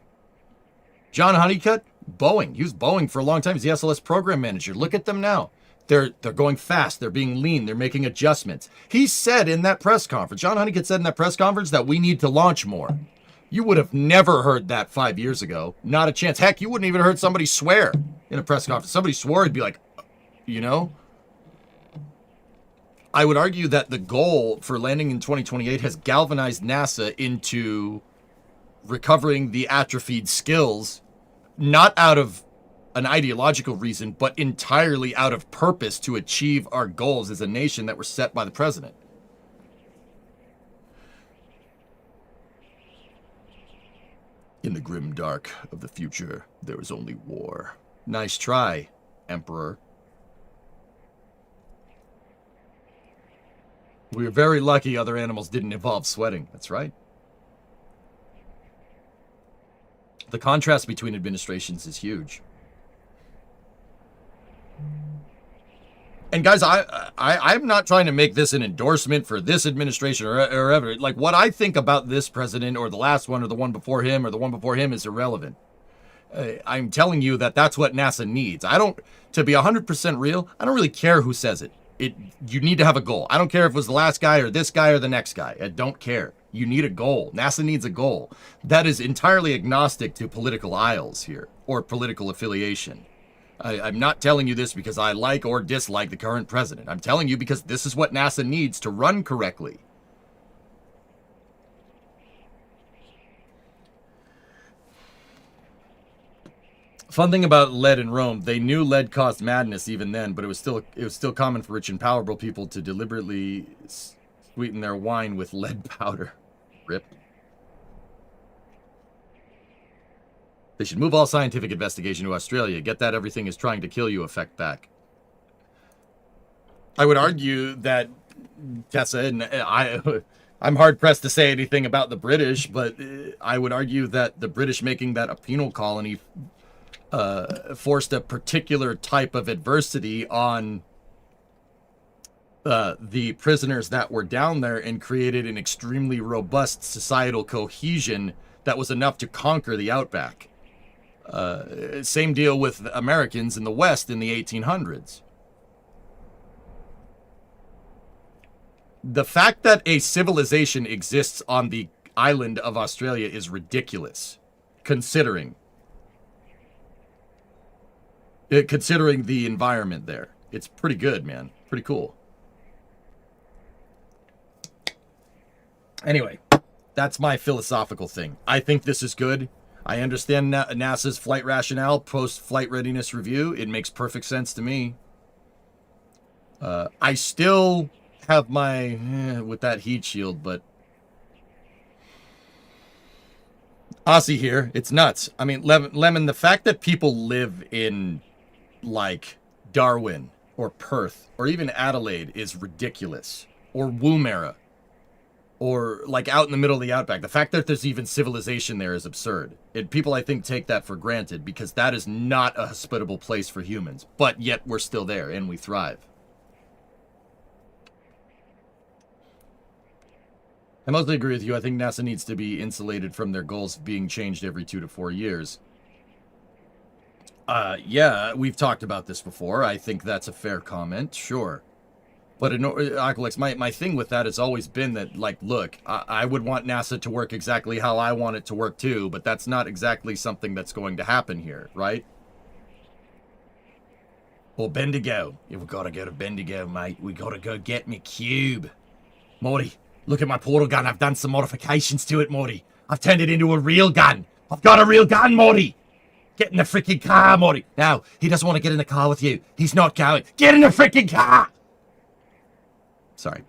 S1: John Honeycutt, Boeing. He was Boeing for a long time. He's the SLS program manager. Look at them now. They're going fast. They're being lean. They're making adjustments. He said in that press conference, John Honeycutt said in that press conference that we need to launch more. You would have never heard that 5 years ago. Not a chance. Heck, you wouldn't even heard somebody swear in a press conference. Somebody swore, it'd be like, I would argue that the goal for landing in 2028 has galvanized NASA into recovering the atrophied skills, not out of an ideological reason, but entirely out of purpose to achieve our goals as a nation that were set by the president. In the grim dark of the future, there is only war. Nice try, Emperor. We were very lucky other animals didn't involve sweating. That's right. The contrast between administrations is huge. And guys, I'm not trying to make this an endorsement for this administration or ever. Like, what I think about this president or the last one or the one before him or the one before him is irrelevant. I'm telling you that that's what NASA needs. To be 100% real, I don't really care who says it. You need to have a goal. I don't care if it was the last guy or this guy or the next guy. I don't care. You need a goal. NASA needs a goal. That is entirely agnostic to political aisles here or political affiliation. I'm not telling you this because I like or dislike the current president. I'm telling you because this is what NASA needs to run correctly. Fun thing about lead in Rome, they knew lead caused madness even then, but it was still common for rich and powerful people to deliberately sweeten their wine with lead powder. Rip. They should move all scientific investigation to Australia. Get that everything is trying to kill you effect back. I would argue that Tessa, and I'm hard-pressed to say anything about the British, but I would argue that the British making that a penal colony forced a particular type of adversity on the prisoners that were down there and created an extremely robust societal cohesion that was enough to conquer the outback. Same deal with Americans in the West in the 1800s. The fact that a civilization exists on the island of Australia is ridiculous, considering the environment there. It's pretty good, man. Pretty cool. Anyway, that's my philosophical thing. I think this is good. I understand NASA's flight rationale post-flight readiness review. It makes perfect sense to me. I still have my with that heat shield, but Aussie here, it's nuts. I mean, Lemon, the fact that people live in like Darwin or Perth or even Adelaide is ridiculous, or Woomera, or like out in the middle of the outback. The fact that there's even civilization there is absurd. And people, I think, take that for granted because that is not a hospitable place for humans. But yet we're still there and we thrive. I mostly agree with you. I think NASA needs to be insulated from their goals of being changed every 2 to 4 years. Yeah, we've talked about this before. I think that's a fair comment, sure. But Oculix, my thing with that has always been that, like, look, I would want NASA to work exactly how I want it to work too, but that's not exactly something that's going to happen here, right? Well, Bendigo. Yeah, we've got to go to Bendigo, mate. We got to go get me cube. Morty, look at my portal gun. I've done some modifications to it, Morty. I've turned it into a real gun. I've got a real gun, Morty. Get in the freaking car, Morty. Now, he doesn't want to get in the car with you. He's not going. Get in the freaking car! Sorry.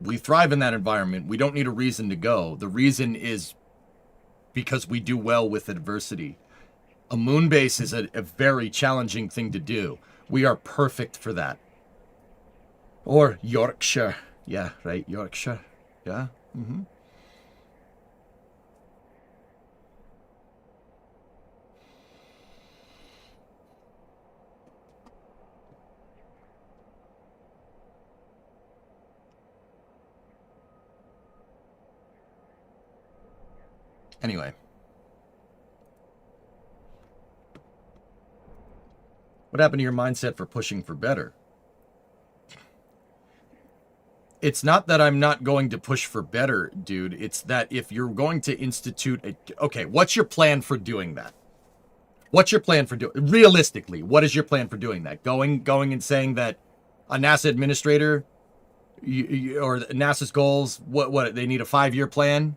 S1: We thrive in that environment. We don't need a reason to go. The reason is because we do well with adversity. A moon base is a very challenging thing to do. We are perfect for that. Or Yorkshire. Yeah, right, Yorkshire. Yeah, mm-hmm. Anyway. What happened to your mindset for pushing for better? It's not that I'm not going to push for better, dude. It's that if you're going to institute a... Okay, what's your plan for doing that? What's your plan for doing... Realistically, what is your plan for doing that? Going and saying that a NASA administrator or NASA's goals, what they need a 5-year plan?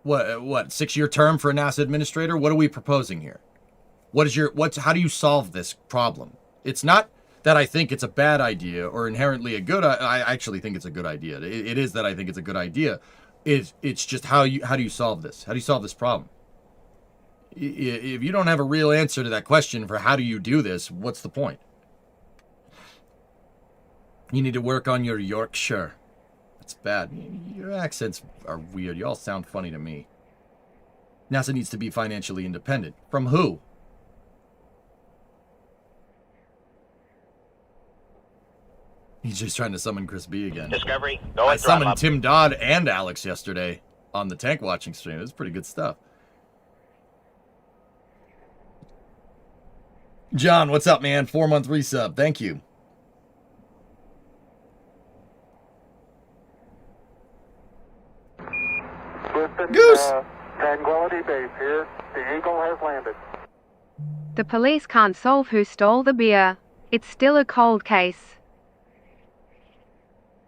S1: What 6-year term for a NASA administrator? What are we proposing here? How do you solve this problem? It's not that I think it's a bad idea or inherently a good. I actually think it's a good idea. It is that I think it's a good idea. It's just how do you solve this? How do you solve this problem? If you don't have a real answer to that question for how do you do this, what's the point? You need to work on your Yorkshire. That's bad. Your accents are weird. You all sound funny to me. NASA needs to be financially independent. From who? He's just trying to summon Chris B again.
S7: Discovery, go
S1: I
S7: and throttle
S1: summoned
S7: up.
S1: Tim Dodd and Alex yesterday on the tank watching stream. It was pretty good stuff. John, what's up, man? 4-month resub. Thank you. Goose!
S8: Tranquility Base here. The Eagle has landed.
S22: The police can't solve who stole the beer. It's still a cold case.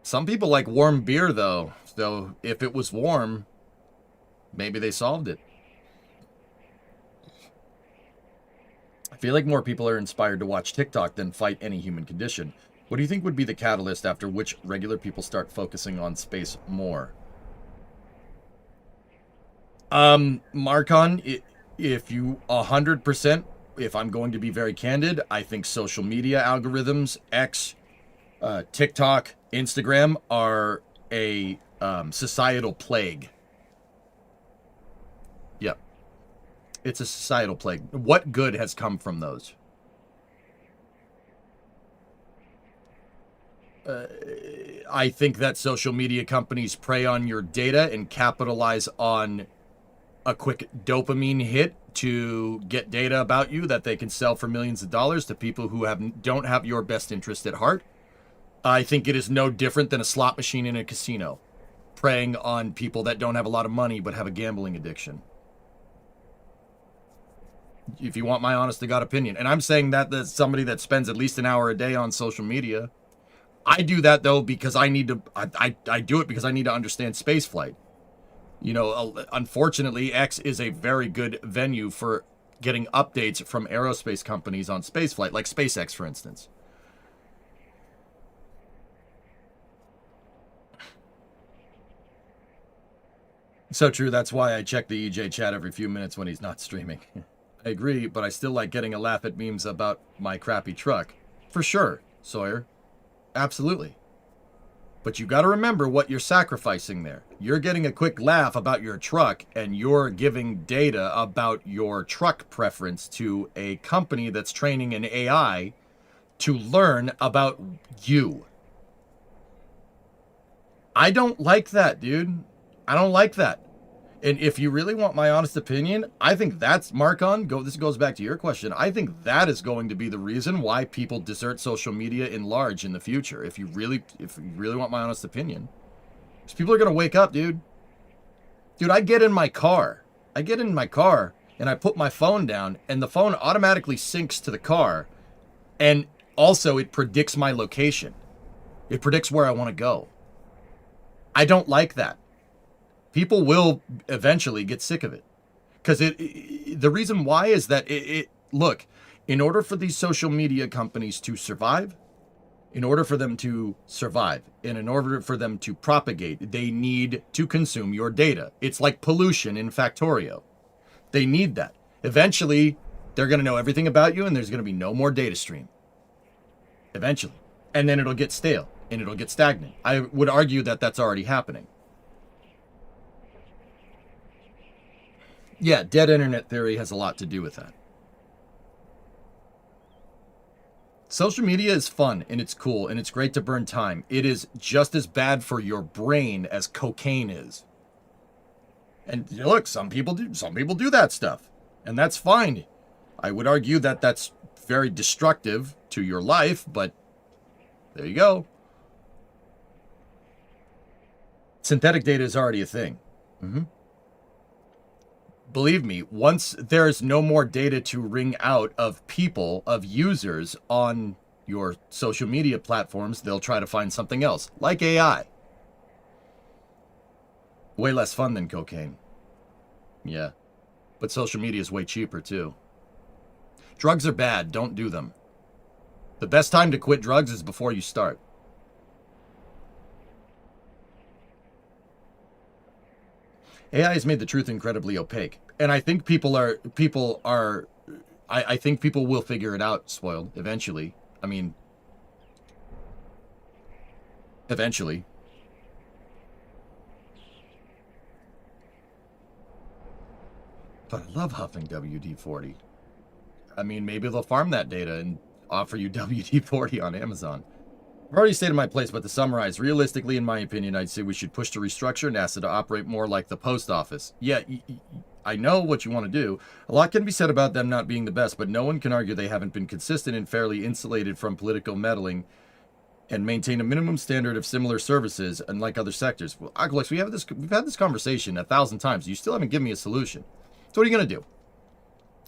S1: Some people like warm beer, though. So if it was warm, maybe they solved it. I feel like more people are inspired to watch TikTok than fight any human condition. What do you think would be the catalyst after which regular people start focusing on space more? Marcon, if you 100%, if I'm going to be very candid, I think social media algorithms, X, TikTok, Instagram are a societal plague. Yep. It's a societal plague. What good has come from those? I think that social media companies prey on your data and capitalize on a quick dopamine hit to get data about you that they can sell for millions of dollars to people who don't have your best interest at heart. I think it is no different than a slot machine in a casino, preying on people that don't have a lot of money but have a gambling addiction. If you want my honest to God opinion. And I'm saying that as somebody that spends at least an hour a day on social media. I do that though because I need to, I do it because I need to understand spaceflight. You know, unfortunately, X is a very good venue for getting updates from aerospace companies on spaceflight, like SpaceX, for instance. So true, that's why I check the EJ chat every few minutes when he's not streaming. I agree, but I still like getting a laugh at memes about my crappy truck. For sure, Sawyer. Absolutely. But you got to remember what you're sacrificing there. You're getting a quick laugh about your truck, and you're giving data about your truck preference to a company that's training an AI to learn about you. I don't like that, dude. I don't like that. And if you really want my honest opinion, I think that's, Marcon, this goes back to your question. I think that is going to be the reason why people desert social media in large in the future. If you really want my honest opinion. Because people are going to wake up, dude. Dude, I get in my car and I put my phone down and the phone automatically syncs to the car. And also it predicts my location. It predicts where I want to go. I don't like that. People will eventually get sick of it. Because the reason why is that look, in order for these social media companies to survive, in order for them to survive, and in order for them to propagate, they need to consume your data. It's like pollution in Factorio. They need that. Eventually, they're going to know everything about you, and there's going to be no more data stream. Eventually. And then it'll get stale, and it'll get stagnant. I would argue that that's already happening. Yeah, dead internet theory has a lot to do with that. Social media is fun, and it's cool, and it's great to burn time. It is just as bad for your brain as cocaine is. And look, some people do that stuff, and that's fine. I would argue that that's very destructive to your life, but there you go. Synthetic data is already a thing. Believe me, once there's no more data to wring out of people, of users on your social media platforms, they'll try to find something else, like AI. Way less fun than cocaine. Yeah. But social media is way cheaper, too. Drugs are bad. Don't do them. The best time to quit drugs is before you start. AI has made the truth incredibly opaque. And I think I think people will figure it out, Spoiled, eventually. I mean, eventually. But I love huffing WD-40. I mean, maybe they'll farm that data and offer you WD-40 on Amazon. I've already stated my place, but to summarize, realistically, in my opinion, I'd say we should push to restructure NASA to operate more like the post office. Yeah, I know what you want to do. A lot can be said about them not being the best, but no one can argue they haven't been consistent and fairly insulated from political meddling and maintain a minimum standard of similar services, unlike other sectors. Well, Alex, we've had this conversation 1,000 times. You still haven't given me a solution. So what are you going to do?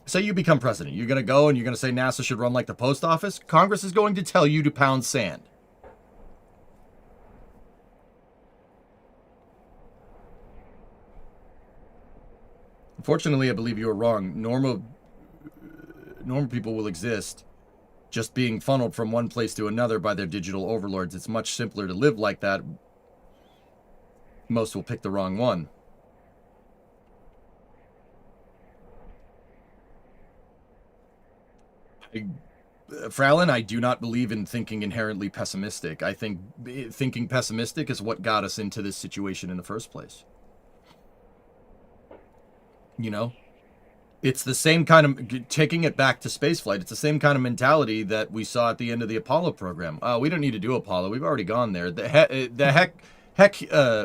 S1: Say you become president. You're going to go and you're going to say NASA should run like the post office? Congress is going to tell you to pound sand. Unfortunately, I believe you are wrong. Normal people will exist, just being funneled from one place to another by their digital overlords. It's much simpler to live like that. Most will pick the wrong one. Fralin, I do not believe in thinking inherently pessimistic. I think thinking pessimistic is what got us into this situation in the first place. You know? It's the same kind of, taking it back to spaceflight, it's the same kind of mentality that we saw at the end of the Apollo program. We don't need to do Apollo. We've already gone there. The heck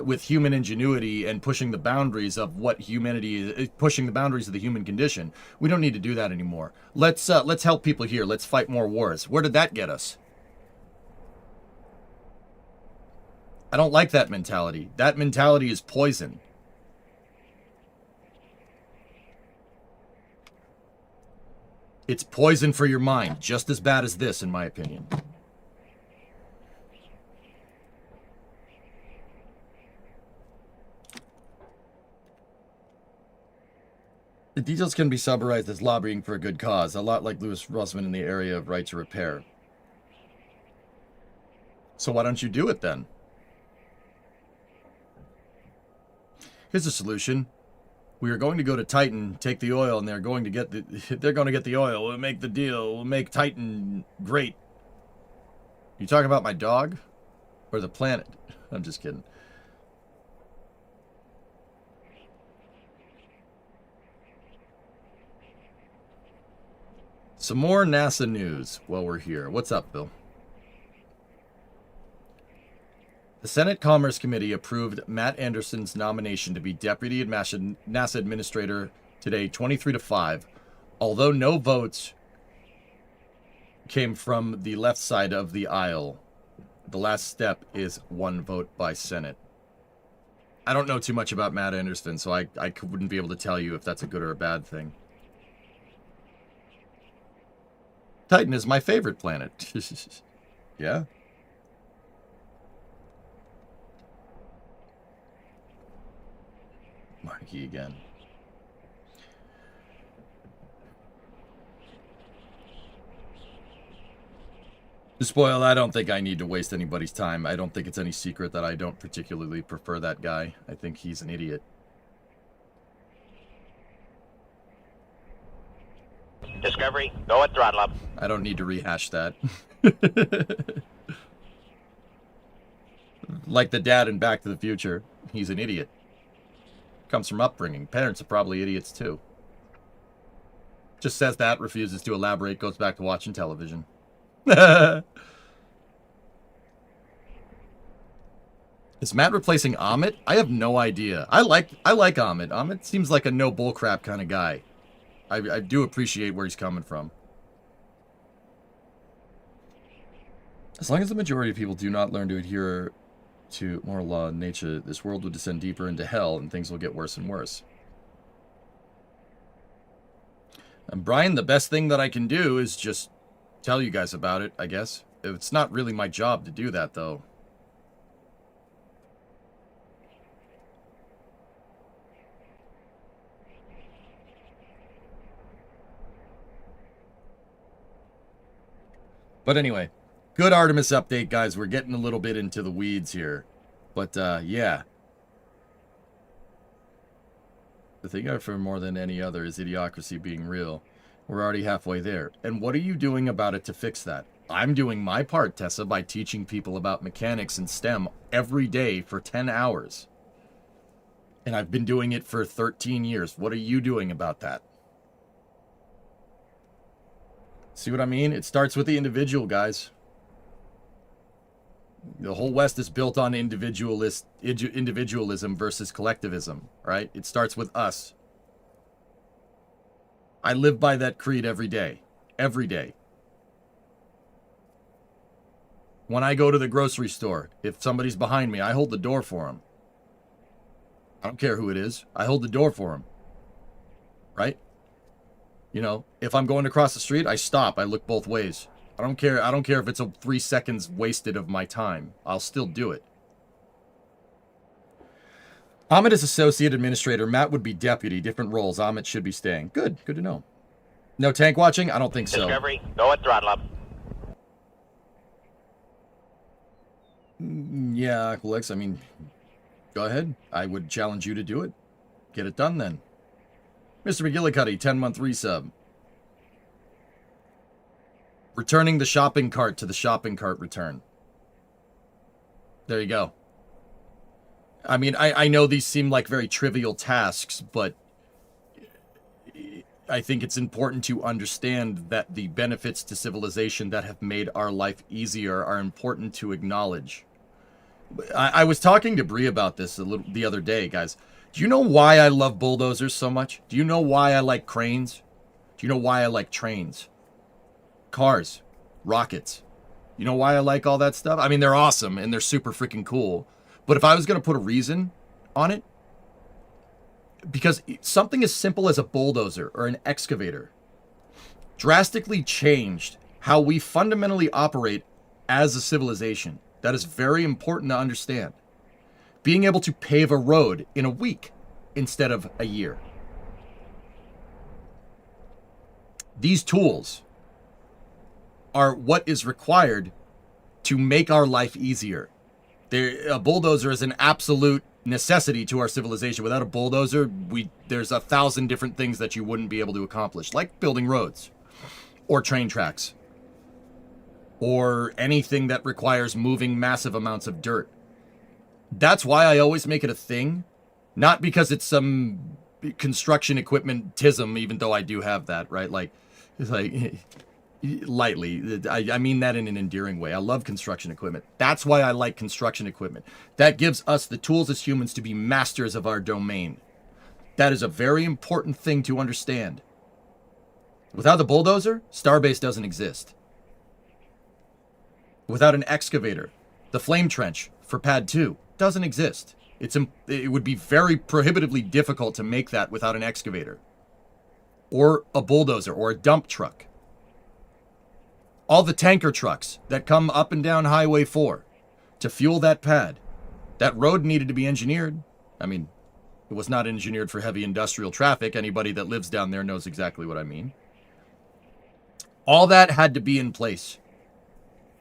S1: with human ingenuity and pushing the boundaries of what humanity is, pushing the boundaries of the human condition. We don't need to do that anymore. Let's help people here. Let's fight more wars. Where did that get us? I don't like that mentality. That mentality is poison. It's poison for your mind, just as bad as this, in my opinion. The details can be summarized as lobbying for a good cause, a lot like Louis Rossman in the area of right to repair. So why don't you do it then? Here's a solution. We are going to go to Titan, take the oil, and they're going to get the oil. We'll make the deal. We'll make Titan great. You talking about my dog? Or the planet? I'm just kidding. Some more NASA news while we're here. What's up, Bill? The Senate Commerce Committee approved Matt Anderson's nomination to be Deputy NASA Administrator today, 23-5. Although no votes came from the left side of the aisle, the last step is one vote by Senate. I don't know too much about Matt Anderson, so I wouldn't be able to tell you if that's a good or a bad thing. Titan is my favorite planet. Yeah? Marky again. To spoil, I don't think I need to waste anybody's time. I don't think it's any secret that I don't particularly prefer that guy. I think he's an idiot.
S7: Discovery, go at throttle up.
S1: I don't need to rehash that. Like the dad in Back to the Future. He's an idiot. Comes from upbringing. Parents are probably idiots too. Just says that, refuses to elaborate, goes back to watching television. Is Matt replacing Amit? I have no idea. I like Amit. Amit seems like a no bullcrap kind of guy. I do appreciate where he's coming from. As long as the majority of people do not learn to adhere to moral law and nature, this world will descend deeper into hell and things will get worse and worse. And Brian, the best thing that I can do is just tell you guys about it, I guess. It's not really my job to do that, though. But anyway, good Artemis update, guys. We're getting a little bit into the weeds here. But, yeah. The thing I fear more than any other is idiocracy being real. We're already halfway there. And what are you doing about it to fix that? I'm doing my part, Tessa, by teaching people about mechanics and STEM every day for 10 hours. And I've been doing it for 13 years. What are you doing about that? See what I mean? It starts with the individual, guys. The whole West is built on individualism versus collectivism, right? It starts with us. I live by that creed every day. Every day. When I go to the grocery store, if somebody's behind me, I hold the door for them. I don't care who it is. I hold the door for them. Right? You know, if I'm going across the street, I stop. I look both ways. I don't care if it's 3 seconds wasted of my time. I'll still do it. Amit is associate administrator. Matt would be deputy. Different roles. Amit should be staying. Good. Good to know. No tank watching? I don't think so.
S7: Discovery, go at throttle up.
S1: Yeah, Aqualex, I mean, go ahead. I would challenge you to do it. Get it done then. Mr. McGillicuddy, 10-month resub. Returning the shopping cart to the shopping cart return. There you go. I mean, I know these seem like very trivial tasks, but I think it's important to understand that the benefits to civilization that have made our life easier are important to acknowledge. I was talking to Bree about this the other day, guys. Do you know why I love bulldozers so much? Do you know why I like cranes? Do you know why I like trains? Cars, rockets. You know why I like all that stuff? I mean, they're awesome and they're super freaking cool. But if I was going to put a reason on it, because something as simple as a bulldozer or an excavator drastically changed how we fundamentally operate as a civilization. That is very important to understand. Being able to pave a road in a week instead of a year. These tools are what is required to make our life easier. A bulldozer is an absolute necessity to our civilization. Without a bulldozer, there's 1,000 different things that you wouldn't be able to accomplish, like building roads or train tracks or anything that requires moving massive amounts of dirt. That's why I always make it a thing, not because it's some construction equipment-tism, even though I do have that, right? Like, it's like lightly. I mean that in an endearing way. I love construction equipment. That's why I like construction equipment. That gives us the tools as humans to be masters of our domain. That is a very important thing to understand. Without the bulldozer, Starbase doesn't exist. Without an excavator, the flame trench for Pad 2 doesn't exist. It would be very prohibitively difficult to make that without an excavator. Or a bulldozer or a dump truck. All the tanker trucks that come up and down Highway 4 to fuel that pad. That road needed to be engineered. I mean, it was not engineered for heavy industrial traffic. Anybody that lives down there knows exactly what I mean. All that had to be in place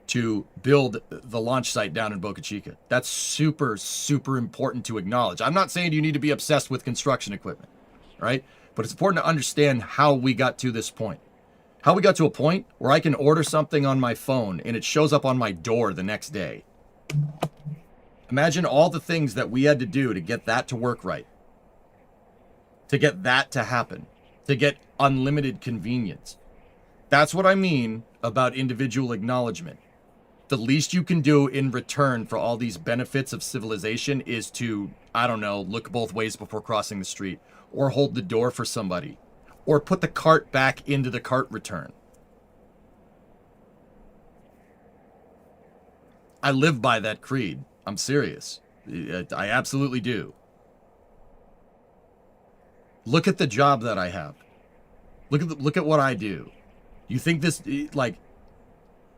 S1: to build the launch site down in Boca Chica. That's super, super important to acknowledge. I'm not saying you need to be obsessed with construction equipment, right? But it's important to understand how we got to this point. How we got to a point where I can order something on my phone and it shows up on my door the next day. Imagine all the things that we had to do to get that to work right. To get that to happen. To get unlimited convenience. That's what I mean about individual acknowledgement. The least you can do in return for all these benefits of civilization is to, I don't know, look both ways before crossing the street. Or hold the door for somebody. Or put the cart back into the cart return. I live by that creed. I'm serious. I absolutely do. Look at the job that I have. Look at what I do. You think this, like,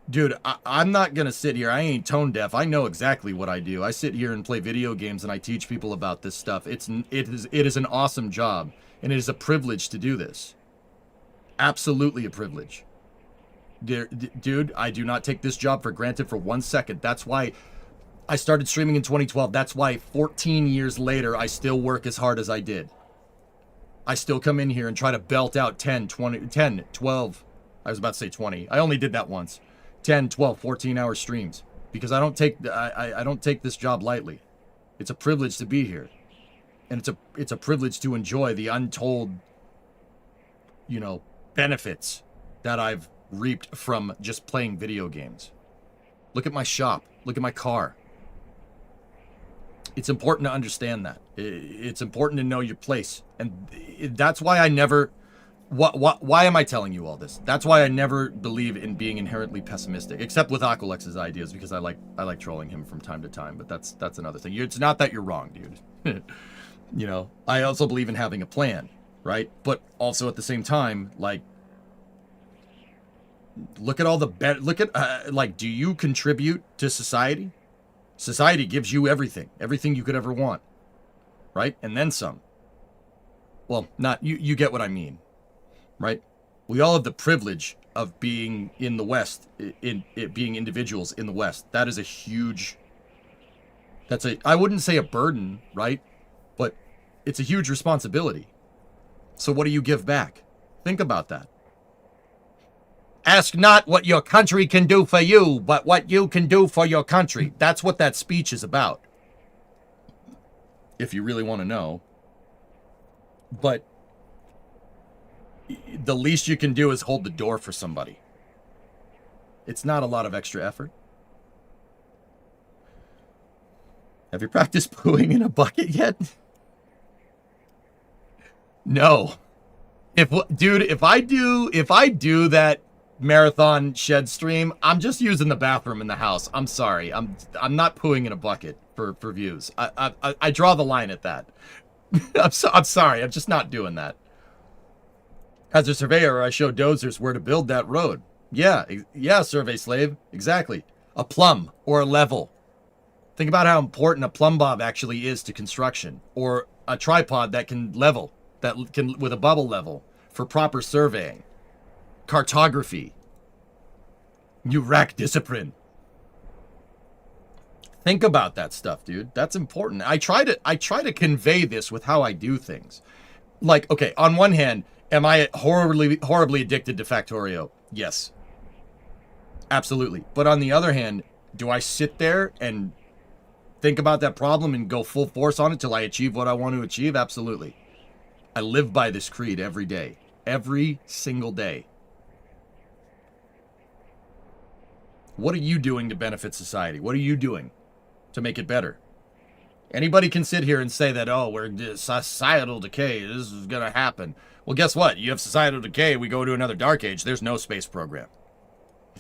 S1: dude, I'm not going to sit here. I ain't tone deaf. I know exactly what I do. I sit here and play video games and I teach people about this stuff. It is an awesome job. And it is a privilege to do this. Absolutely a privilege. Dude, I do not take this job for granted for 1 second. That's why I started streaming in 2012. That's why 14 years later, I still work as hard as I did. I still come in here and try to belt out 10, 12. I was about to say 20. I only did that once. 10, 12, 14-hour streams. Because I don't take this job lightly. It's a privilege to be here. And it's a privilege to enjoy the untold, benefits that I've reaped from just playing video games. Look at my shop. Look at my car. It's important to understand that. It's important to know your place. And that's why I never... Why am I telling you all this? That's why I never believe in being inherently pessimistic, except with Aquilex's ideas, because I like trolling him from time to time. But that's another thing. It's not that you're wrong, dude. I also believe in having a plan, right? But also at the same time, like, look at all the do you contribute to society? Society gives you everything you could ever want, right? And then some. Well, not you get what I mean, right? We all have the privilege of being in the West, being individuals in the West. That is a huge. I wouldn't say a burden, right? But it's a huge responsibility. So what do you give back? Think about that. Ask not what your country can do for you, but what you can do for your country. That's what that speech is about. If you really want to know. But the least you can do is hold the door for somebody. It's not a lot of extra effort. Have you practiced pooing in a bucket yet? No. If I do that marathon shed stream, I'm just using the bathroom in the house. I'm sorry. I'm not pooing in a bucket for views. I draw the line at that. I'm sorry. I'm just not doing that. As a surveyor, I show dozers where to build that road. Yeah, survey slave. Exactly. A plumb or a level. Think about how important a plumb bob actually is to construction, or a tripod that can level, that can with a bubble level for proper surveying. Cartography. You rack discipline. Think about that stuff, dude. That's important. I try to convey this with how I do things. Like, okay, on one hand, am I horribly addicted to Factorio? Yes. Absolutely. But on the other hand, do I sit there and think about that problem and go full force on it till I achieve what I want to achieve? Absolutely. I live by this creed every day. Every single day. What are you doing to benefit society? What are you doing to make it better? Anybody can sit here and say that, oh, we're societal decay. This is going to happen. Well, guess what? You have societal decay. We go to another dark age. There's no space program.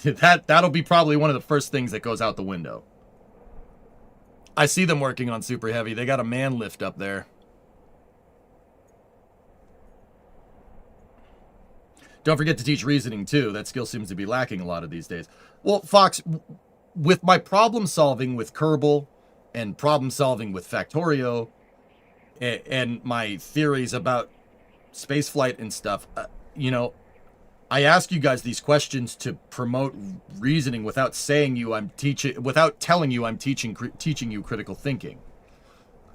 S1: That'll be probably one of the first things that goes out the window. I see them working on Super Heavy. They got a man lift up there. Don't forget to teach reasoning, too. That skill seems to be lacking a lot of these days. Well, Fox, with my problem solving with Kerbal and problem solving with Factorio and my theories about spaceflight and stuff, you know, I ask you guys these questions to promote reasoning without telling you I'm teaching you critical thinking.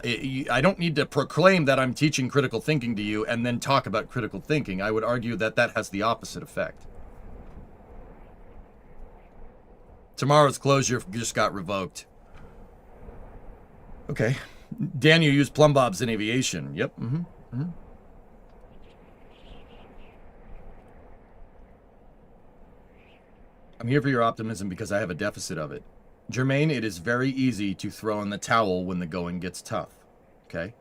S1: I don't need to proclaim that I'm teaching critical thinking to you and then talk about critical thinking. I would argue that that has the opposite effect. Tomorrow's closure just got revoked. Okay. Dan, you use plumb bobs in aviation. Yep. I'm here for your optimism because I have a deficit of it. Jermaine, it is very easy to throw in the towel when the going gets tough. Okay?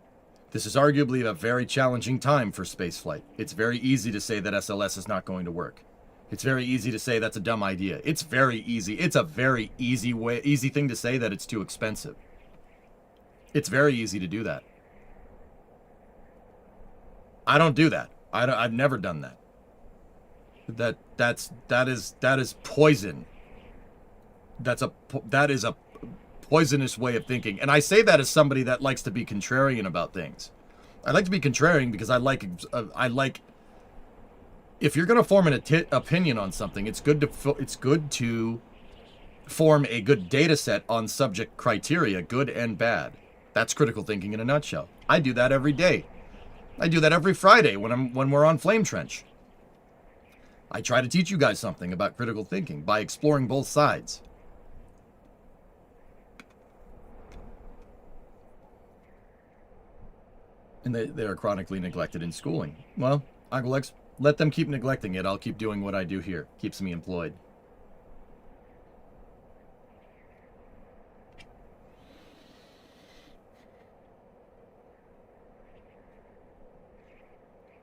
S1: This is arguably a very challenging time for spaceflight. It's very easy to say that SLS is not going to work. It's very easy to say that's a dumb idea. It's very easy. It's a very easy thing to say that it's too expensive. It's very easy to do that. I don't do that. I've never done that. That is poison. That is a poisonous way of thinking. And I say that as somebody that likes to be contrarian about things. I like to be contrarian because I like if you're going to form an opinion on something, it's good to form a good data set on subject criteria, good and bad. That's critical thinking in a nutshell. I do that every day. I do that every Friday when we're on Flame Trench. I try to teach you guys something about critical thinking by exploring both sides. And they are chronically neglected in schooling. Well, Uncle X, let them keep neglecting it. I'll keep doing what I do here. Keeps me employed.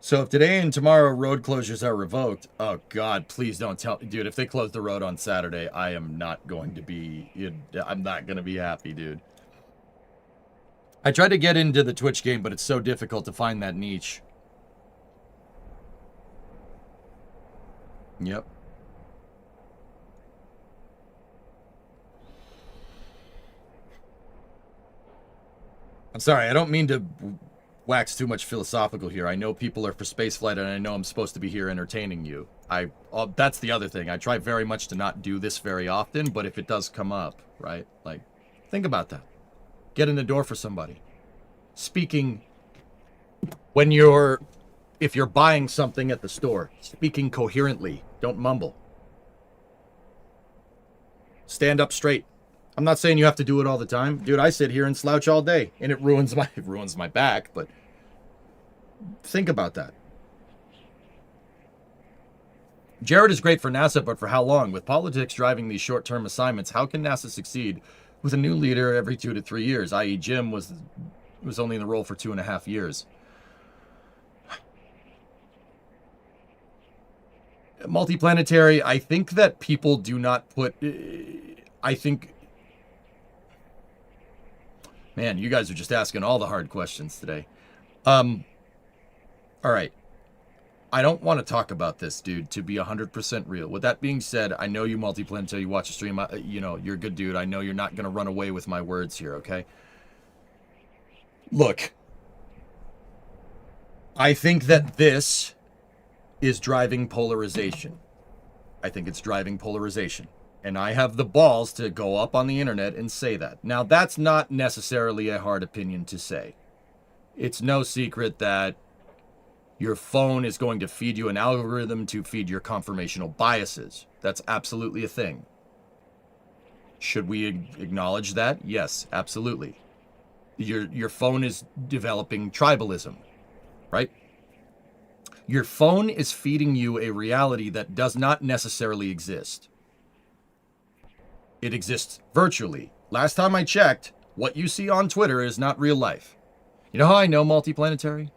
S1: So if today and tomorrow road closures are revoked, oh God, please don't tell me. Dude, if they close the road on Saturday, I am not going to be, I'm not going to be happy, dude. I tried to get into the Twitch game, but it's so difficult to find that niche. Yep. I'm sorry, I don't mean to wax too much philosophical here. I know people are for spaceflight, and I know I'm supposed to be here entertaining you. That's the other thing. I try very much to not do this very often, but if it does come up, right? Like, think about that. Get in the door for somebody. Speaking if you're buying something at the store, speaking coherently. Don't mumble. Stand up straight. I'm not saying you have to do it all the time. Dude, I sit here and slouch all day, and it ruins my back, but think about that. Jared is great for NASA, but for how long? With politics driving these short-term assignments, how can NASA succeed with a new leader every 2 to 3 years? I.e., Jim was only in the role for 2.5 years. Multiplanetary, I think that people do not put... I think... Man, you guys are just asking all the hard questions today. All right. I don't want to talk about this, dude, to be 100% real. With that being said, I know you multiplanetary, you watch a stream, you know, you're a good dude. I know you're not going to run away with my words here, okay? Look, I think that this is driving polarization. I think it's driving polarization. And I have the balls to go up on the internet and say that. Now, that's not necessarily a hard opinion to say. It's no secret that your phone is going to feed you an algorithm to feed your confirmational biases. That's absolutely a thing. Should we acknowledge that? Yes, absolutely. Your phone is developing tribalism, right? Your phone is feeding you a reality that does not necessarily exist. It exists virtually. Last time I checked, what you see on Twitter is not real life. You know how I know multiplanetary?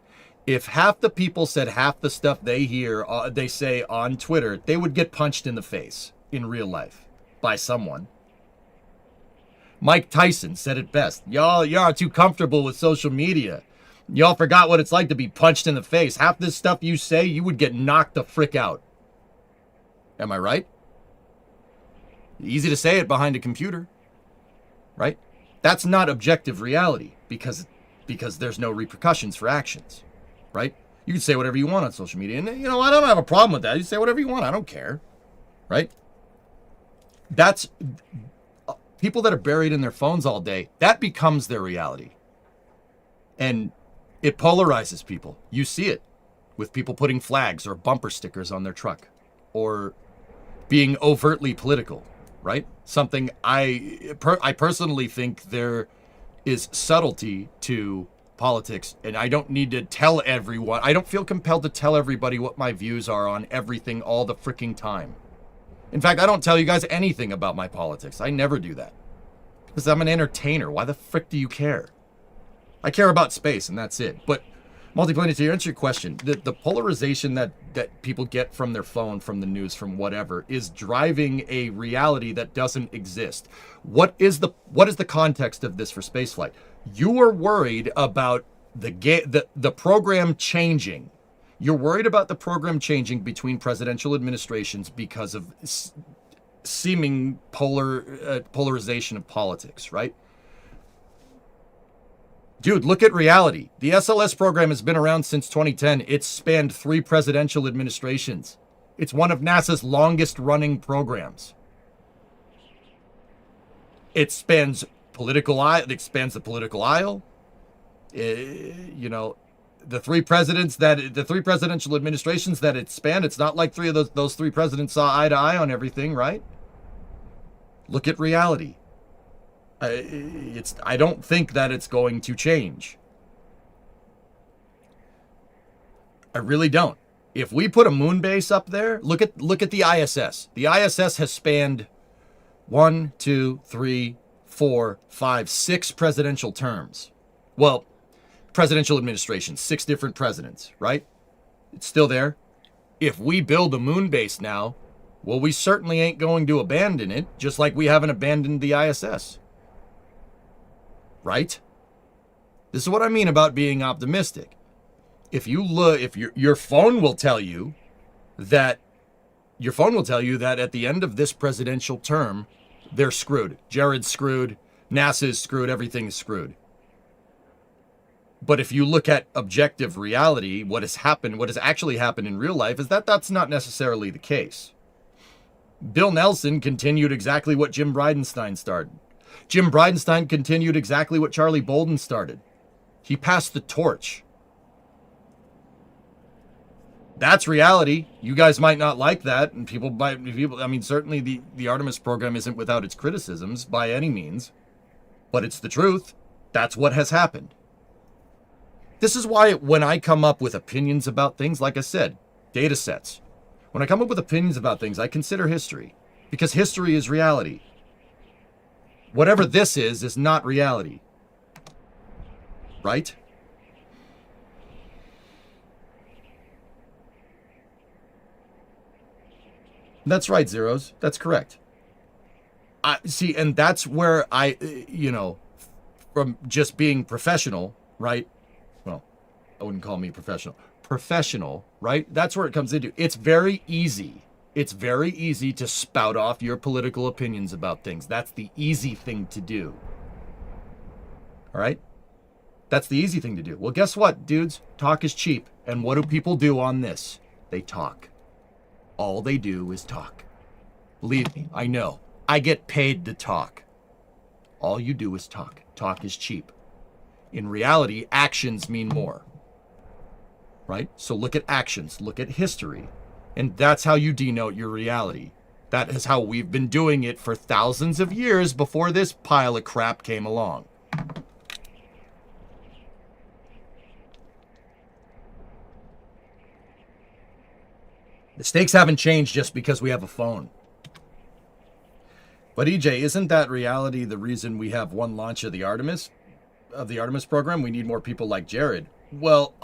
S1: If half the people said half the stuff they hear, they say on Twitter, they would get punched in the face in real life by someone. Mike Tyson said it best. Y'all are too comfortable with social media. Y'all forgot what it's like to be punched in the face. Half this stuff you say, you would get knocked the frick out. Am I right? Easy to say it behind a computer, right? That's not objective reality because there's no repercussions for actions, right? You can say whatever you want on social media, and you know, I don't have a problem with that. You say whatever you want, I don't care, right? That's people that are buried in their phones all day, that becomes their reality. And it polarizes people. You see it with people putting flags or bumper stickers on their truck or being overtly political, right? Something I personally think there is subtlety to politics, and I don't need to tell everyone. I don't feel compelled to tell everybody what my views are on everything all the freaking time. In fact, I don't tell you guys anything about my politics. I never do that. Because I'm an entertainer. Why the frick do you care? I care about space, and that's it. But multiplanetary, to answer your question, the polarization that people get from their phone, from the news, from whatever, is driving a reality that doesn't exist. What is the context of this for spaceflight? You are worried about the program changing. You're worried about the program changing between presidential administrations because of seeming polarization of politics, right? Dude, look at reality. The SLS program has been around since 2010. It's spanned 3 presidential administrations. It's one of NASA's longest running programs. It spans political aisle. It expands the political aisle. You know, the 3 presidential administrations that it spanned, it's not like those 3 presidents saw eye to eye on everything, right? Look at reality. I don't think that it's going to change. I really don't. If we put a moon base up there, look at the ISS. The ISS has spanned 1, 2, 3, 4, 5, 6 presidential terms. Well, presidential administrations, 6 different presidents, right? It's still there. If we build a moon base now, well, we certainly ain't going to abandon it, just like we haven't abandoned the ISS. Right? This is what I mean about being optimistic. If you look, if your phone will tell you that at the end of this presidential term, they're screwed. Jared's screwed. NASA's screwed. Everything's screwed. But if you look at objective reality, what has actually happened in real life is that that's not necessarily the case. Bill Nelson continued exactly what Jim Bridenstine started. Jim Bridenstine continued exactly what Charlie Bolden started. He passed the torch. That's reality. You guys might not like that, and certainly the Artemis program isn't without its criticisms by any means, but it's the truth. That's what has happened. This is why when I come up with opinions about things, like I said, data sets. When I come up with opinions about things, I consider history, because history is reality. Whatever this is not reality. Right? That's right, Zeros. That's correct. See, and that's where I, from just being professional, right? Well, I wouldn't call me professional. Professional, right? That's where it comes into. It's very easy. It's very easy to spout off your political opinions about things. That's the easy thing to do. All right? That's the easy thing to do. Well, guess what, dudes? Talk is cheap. And what do people do on this? They talk. All they do is talk. Believe me, I know. I get paid to talk. All you do is talk. Talk is cheap. In reality, actions mean more. Right? So look at actions. Look at history. And that's how you denote your reality. That is how we've been doing it for thousands of years before this pile of crap came along. The stakes haven't changed just because we have a phone. But EJ, isn't that reality the reason we have one launch of the Artemis program? We need more people like Jared. Well,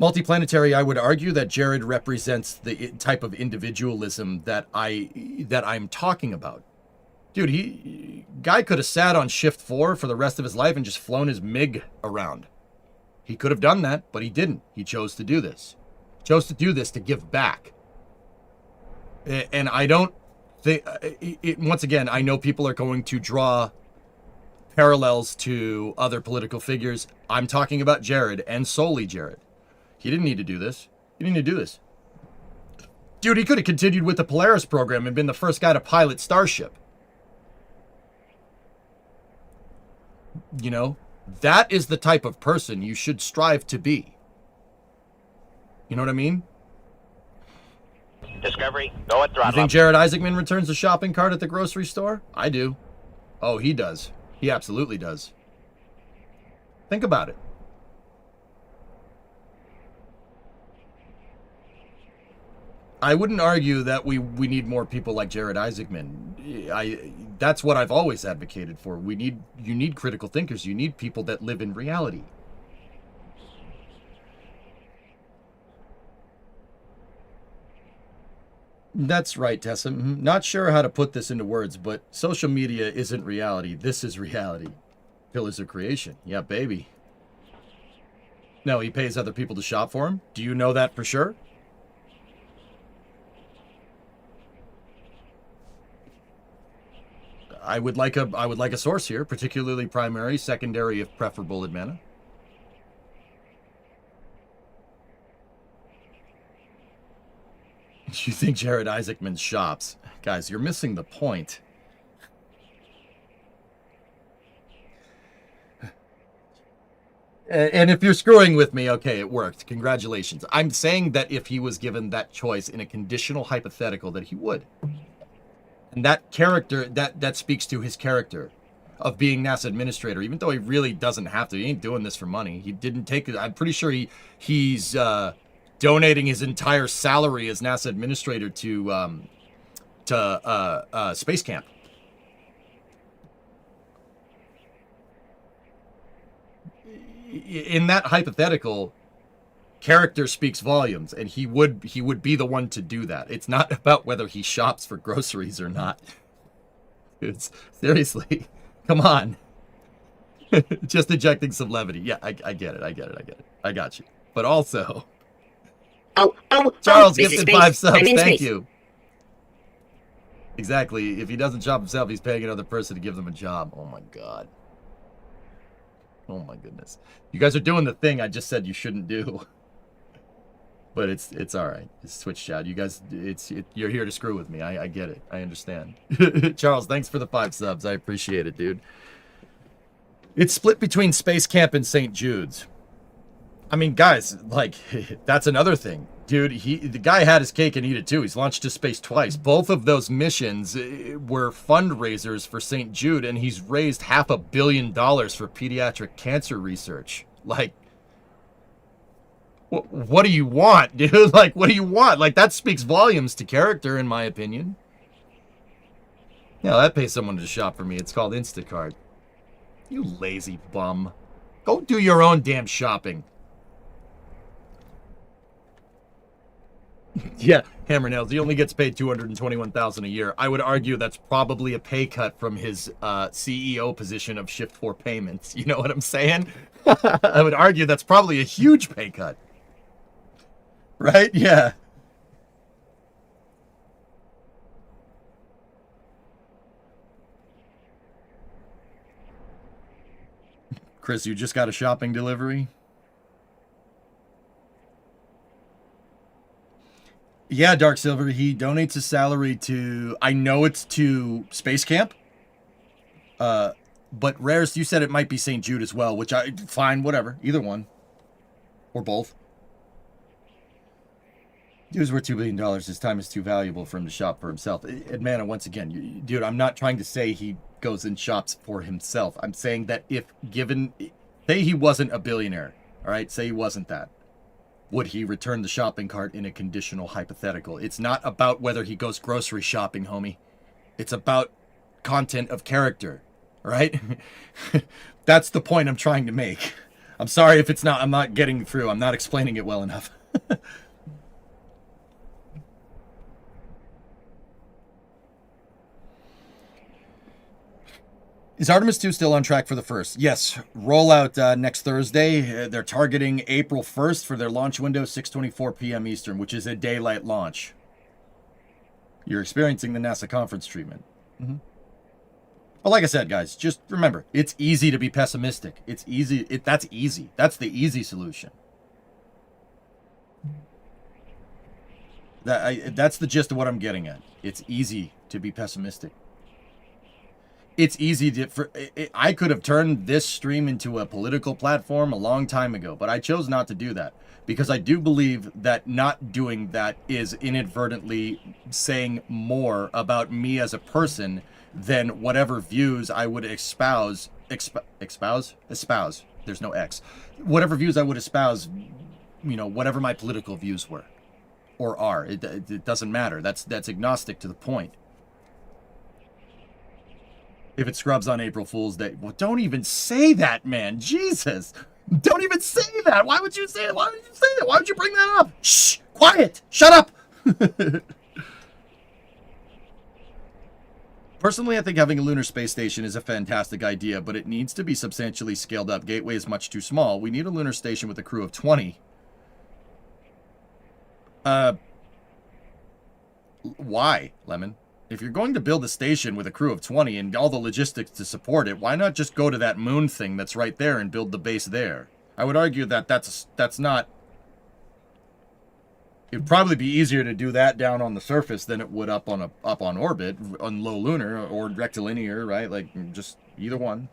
S1: multiplanetary, I would argue that Jared represents the type of individualism that I'm talking about. Dude, guy could have sat on shift 4 for the rest of his life and just flown his MiG around. He could have done that, but he didn't. He chose to do this. Chose to do this to give back. And I don't think, once again, I know people are going to draw parallels to other political figures. I'm talking about Jared, and solely Jared. He didn't need to do this. He didn't need to do this. Dude, he could have continued with the Polaris program and been the first guy to pilot Starship. You know, that is the type of person you should strive to be. You know what I mean?
S7: Discovery, go at throttle.
S1: You think Jared Isaacman returns the shopping cart at the grocery store? I do. Oh, he does. He absolutely does. Think about it. I wouldn't argue that we need more people like Jared Isaacman. That's what I've always advocated for. You need critical thinkers. You need people that live in reality. That's right, Tessa. Not sure how to put this into words, but social media isn't reality. This is reality. Pillars of creation. Yeah, baby. No, he pays other people to shop for him? Do you know that for sure? I would like a source here, particularly primary, secondary if preferable at mana. You think Jared Isaacman shops? Guys, you're missing the point. And if you're screwing with me, okay, it worked. Congratulations. I'm saying that if he was given that choice in a conditional hypothetical, that he would. And that character, that speaks to his character of being NASA administrator, even though he really doesn't have to. He ain't doing this for money. He didn't take it. I'm pretty sure he's donating his entire salary as NASA administrator to space camp. In that hypothetical, character speaks volumes, and he would be the one to do that. It's not about whether he shops for groceries or not. It's seriously, come on. Just injecting some levity. Yeah, I get it. I got you. But also, Charles gifted 5 subs. Thank you. Exactly. If he doesn't shop himself, he's paying another person to give them a job. Oh my god. Oh my goodness. You guys are doing the thing I just said you shouldn't do. But it's all right. It's Twitch chat. You guys, you're here to screw with me. I get it. I understand. Charles, thanks for the 5 subs. I appreciate it, dude. It's split between Space Camp and St. Jude's. I mean, guys, like, that's another thing. Dude, the guy had his cake and eat it too. He's launched to space twice. Both of those missions were fundraisers for St. Jude, and he's raised $500 million for pediatric cancer research. Like, What do you want, dude? Like, what do you want? Like, that speaks volumes to character, in my opinion. Yeah, that pays someone to shop for me. It's called Instacart. You lazy bum. Go do your own damn shopping. Yeah, Hammer Nails. He only gets paid $221,000 a year. I would argue that's probably a pay cut from his CEO position of Shift 4 Payments. You know what I'm saying? I would argue that's probably a huge pay cut. Right? Yeah. Chris, you just got a shopping delivery? Yeah, Dark Silver, he donates his salary to, I know it's to Space Camp. But Rares, you said it might be St. Jude as well, which fine, whatever. Either one. Or both. Dude's worth $2 billion. His time is too valuable for him to shop for himself. And man, once again, dude, I'm not trying to say he goes and shops for himself. I'm saying that if given, say he wasn't a billionaire, all right? Say he wasn't that. Would he return the shopping cart in a conditional hypothetical? It's not about whether he goes grocery shopping, homie. It's about content of character, right? That's the point I'm trying to make. I'm sorry if it's not, I'm not getting through. I'm not explaining it well enough. Is Artemis 2 still on track for the 1st? Yes. Rollout next Thursday. They're targeting April 1st for their launch window, 6:24 p.m. Eastern, which is a daylight launch. You're experiencing the NASA conference treatment. Mm-hmm. But like I said, guys, just remember, it's easy to be pessimistic. It's easy. That's easy. That's the easy solution. That's the gist of what I'm getting at. It's easy to be pessimistic. It's easy to, I could have turned this stream into a political platform a long time ago, but I chose not to do that because I do believe that not doing that is inadvertently saying more about me as a person than whatever views I would espouse. There's no X. Whatever views I would espouse, you know, whatever my political views were or are. It doesn't matter. That's agnostic to the point. If it scrubs on April Fool's Day. Well, don't even say that, man. Jesus. Don't even say that. Why would you say that? Why would you say that? Why would you bring that up? Shh. Quiet. Shut up. Personally, I think having a lunar space station is a fantastic idea, but it needs to be substantially scaled up. Gateway is much too small. We need a lunar station with a crew of 20. Why, Lemon? If you're going to build a station with a crew of 20 and all the logistics to support it, why not just go to that moon thing that's right there and build the base there? I would argue that that's not... It'd probably be easier to do that down on the surface than it would up on orbit, on low lunar or rectilinear, right? Like, just either one.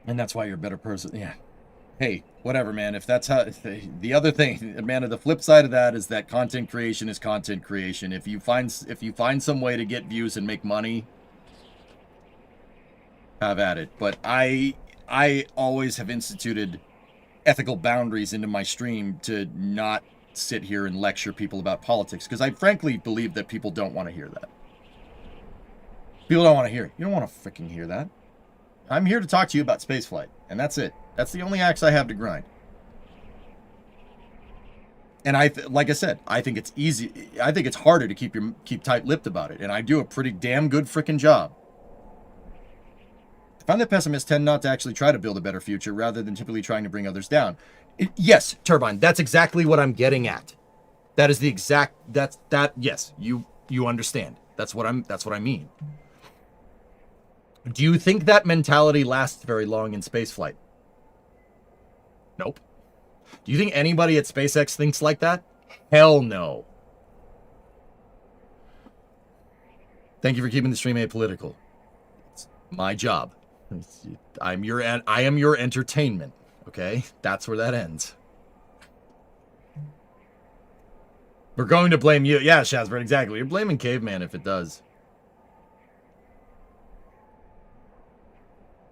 S1: And that's why you're a better person. Yeah. Hey, whatever, man. If that's how... The other thing, man, the flip side of that is that content creation is content creation. If you find some way to get views and make money, have at it. But I always have instituted ethical boundaries into my stream to not sit here and lecture people about politics, because I frankly believe that people don't want to hear that. People don't want to hear it. You don't want to freaking hear that. I'm here to talk to you about spaceflight, and that's it. That's the only axe I have to grind. And like I said, I think it's easy. I think it's harder to keep tight-lipped about it, and I do a pretty damn good freaking job. I find that pessimists tend not to actually try to build a better future, rather than typically trying to bring others down. Yes, Turbine, that's exactly what I'm getting at. That is the exact. Yes, you understand. That's what I mean. Do you think that mentality lasts very long in spaceflight? Nope. Do you think anybody at SpaceX thinks like that? Hell no. Thank you for keeping the stream apolitical. It's my job. I am your entertainment. Okay? That's where that ends. We're going to blame you. Yeah, Shazbert, exactly. You're blaming Caveman if it does.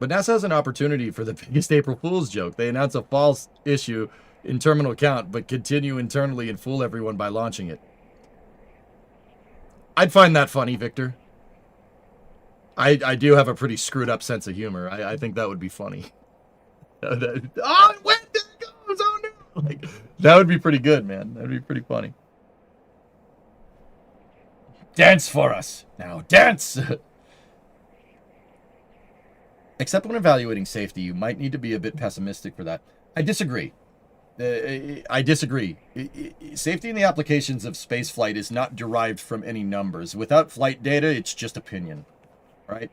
S1: But NASA has an opportunity for the biggest April Fool's joke. They announce a false issue in terminal count, but continue internally and fool everyone by launching it. I'd find that funny, Victor. I do have a pretty screwed up sense of humor. I think that would be funny. Oh, wait, there it goes! Oh no! Like, that would be pretty good, man. That'd be pretty funny. Dance for us! Now, dance! Except when evaluating safety, you might need to be a bit pessimistic for that. I disagree. Safety in the applications of spaceflight is not derived from any numbers. Without flight data, it's just opinion, right?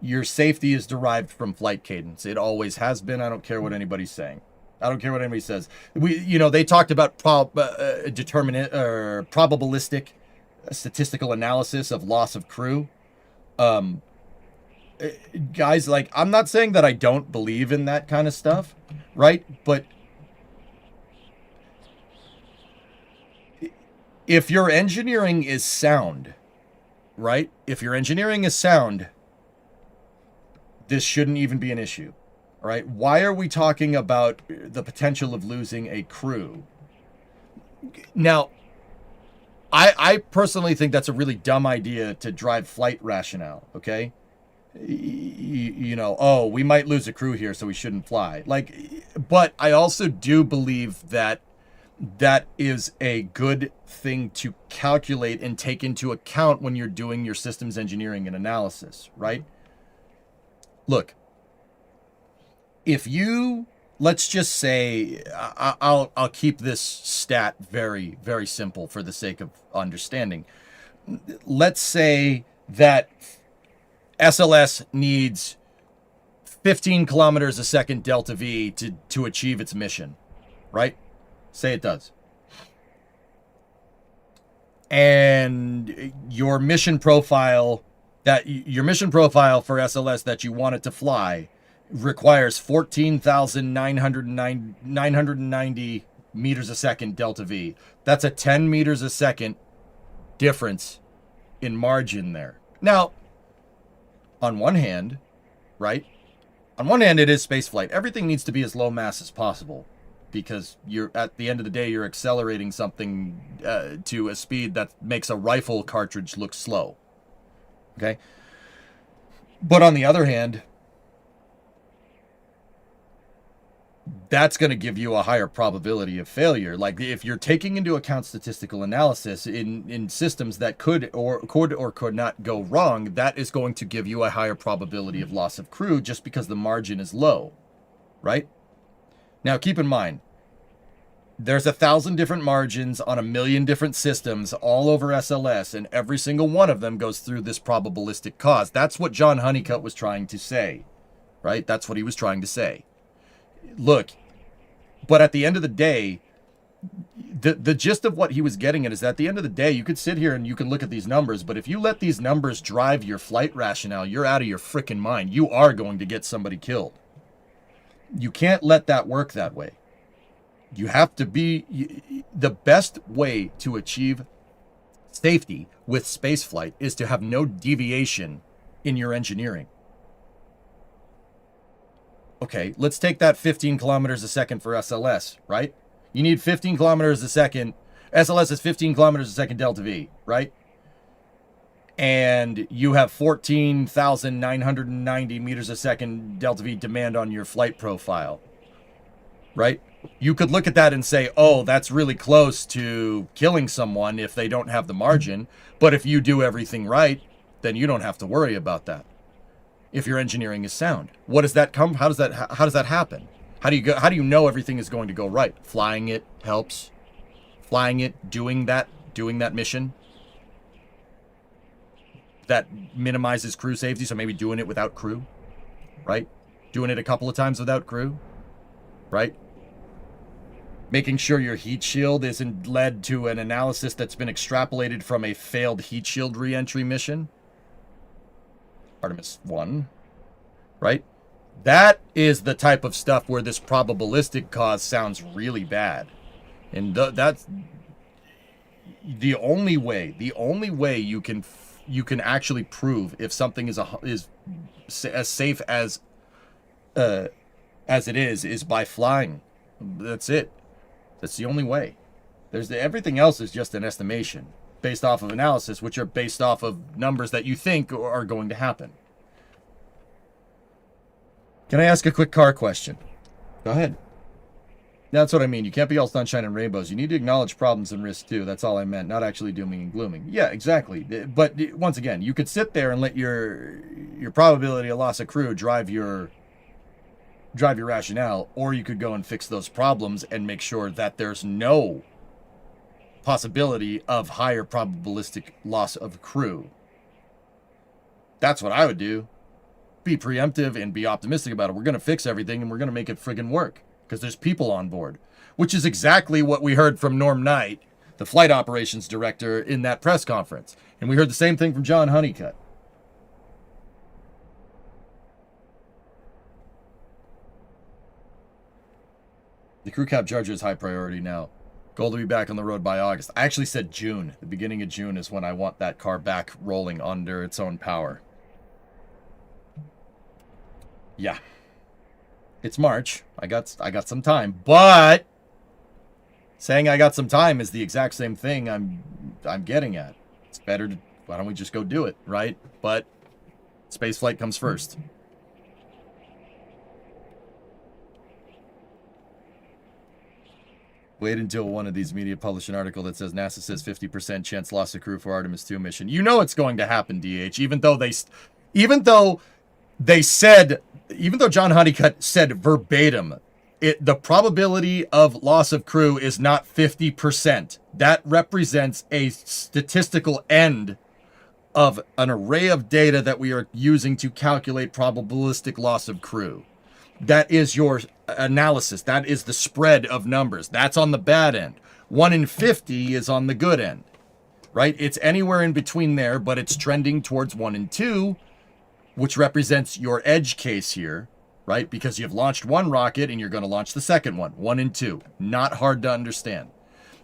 S1: Your safety is derived from flight cadence. It always has been. I don't care what anybody's saying. I don't care what anybody says. They talked about probabilistic statistical analysis of loss of crew. Guys, like, I'm not saying that I don't believe in that kind of stuff, right? But if your engineering is sound, right? If your engineering is sound, this shouldn't even be an issue, right? Why are we talking about the potential of losing a crew? Now, I personally think that's a really dumb idea to drive flight rationale, okay? Oh, we might lose a crew here, so we shouldn't fly. But I also do believe that that is a good thing to calculate and take into account when you're doing your systems engineering and analysis, right? Look, if you, let's just say, I'll keep this stat very, very simple for the sake of understanding. Let's say that SLS needs 15 kilometers a second delta V to achieve its mission, right? Say it does. And your mission profile for SLS that you want it to fly requires 14,990 meters a second delta V. That's a 10 meters a second difference in margin there. Now, on one hand, right? On one hand, it is spaceflight. Everything needs to be as low mass as possible, because you're, at the end of the day, you're accelerating something to a speed that makes a rifle cartridge look slow. Okay? But on the other hand, that's going to give you a higher probability of failure. Like, if you're taking into account statistical analysis in systems that could or could not go wrong, that is going to give you a higher probability of loss of crew just because the margin is low, right? Now, keep in mind, there's 1,000 different margins on 1 million different systems all over SLS, and every single one of them goes through this probabilistic cause. That's what John Honeycutt was trying to say, right? That's what he was trying to say. Look, but at the end of the day, the gist of what he was getting at is that at the end of the day, you could sit here and you can look at these numbers, but if you let these numbers drive your flight rationale, you're out of your freaking mind. You are going to get somebody killed. You can't let that work that way. You have to be, the best way to achieve safety with spaceflight is to have no deviation in your engineering. Okay, let's take that 15 kilometers a second for SLS, right? You need 15 kilometers a second. SLS is 15 kilometers a second delta V, right? And you have 14,990 meters a second delta V demand on your flight profile, right? You could look at that and say, oh, that's really close to killing someone if they don't have the margin. But if you do everything right, then you don't have to worry about that. If your engineering is sound, what does that come? How does that happen? How do you know everything is going to go right? Flying it helps. Flying it, doing that mission that minimizes crew safety. So maybe doing it without crew, right? Doing it a couple of times without crew, right? Making sure your heat shield isn't led to an analysis that's been extrapolated from a failed heat shield re-entry mission. Artemis 1, right? That is the type of stuff where this probabilistic cause sounds really bad. And that's the only way you can actually prove if something is as safe as as it is by flying. That's it. That's the only way. Everything else is just an estimation based off of analysis, which are based off of numbers that you think are going to happen. Can I ask a quick car question? Go ahead. That's what I mean. You can't be all sunshine and rainbows. You need to acknowledge problems and risks too. That's all I meant, not actually dooming and glooming. Yeah, exactly. But once again, you could sit there and let your probability of loss of crew drive your rationale, or you could go and fix those problems and make sure that there's no possibility of higher probabilistic loss of crew. That's what I would do. Be preemptive and be optimistic about it. We're going to fix everything and we're going to make it friggin' work because there's people on board, which is exactly what we heard from Norm Knight, the flight operations director, in that press conference. And we heard the same thing from John Honeycutt. The crew cab charger is high priority now. Goal to be back on the road by August. I actually said June. The beginning of June is when I want that car back rolling under its own power. Yeah. It's March. I got some time, but saying I got some time is the exact same thing I'm getting at. It's better to, why don't we just go do it, right? But spaceflight comes first. Wait until one of these media publish an article that says NASA says 50% chance loss of crew for Artemis 2 mission. You know it's going to happen, DH. Even though John Honeycutt said verbatim, the probability of loss of crew is not 50%. That represents a statistical end of an array of data that we are using to calculate probabilistic loss of crew. That is your analysis. That is the spread of numbers. That's on the bad end. 1 in 50 is on the good end, right? It's anywhere in between there, but it's trending towards 1 in 2, which represents your edge case here, right? Because you've launched one rocket and you're going to launch the second one, 1 in 2. Not hard to understand.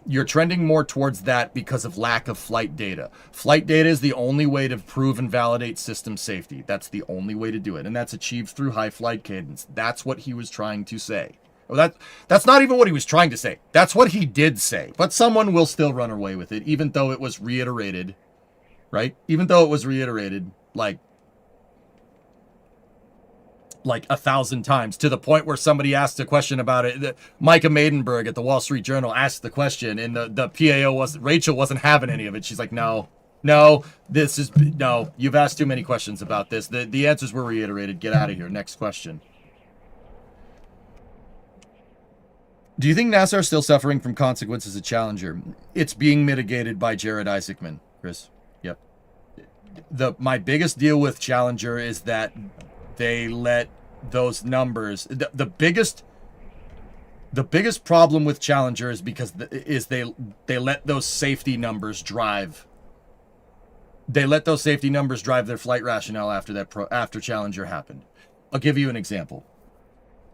S1: You're trending more towards that because of lack of flight data. Flight data is the only way to prove and validate system safety. That's the only way to do it. And that's achieved through high flight cadence. That's what he was trying to say. Well, that's not even what he was trying to say. That's what he did say. But someone will still run away with it, even though it was reiterated, right? Even though it was reiterated like 1,000 times, to the point where somebody asked a question about it. Micah Maidenberg at the Wall Street Journal asked the question, and the PAO Rachel wasn't having any of it. She's like, no, you've asked too many questions about this. The answers were reiterated. Get out of here. Next question. Do you think NASA are still suffering from consequences of Challenger? It's being mitigated by Jared Isaacman, Chris. Yep. My biggest deal with Challenger is that they let those numbers. The biggest problem with Challenger is because they let those safety numbers drive. They let those safety numbers drive their flight rationale after Challenger happened. I'll give you an example.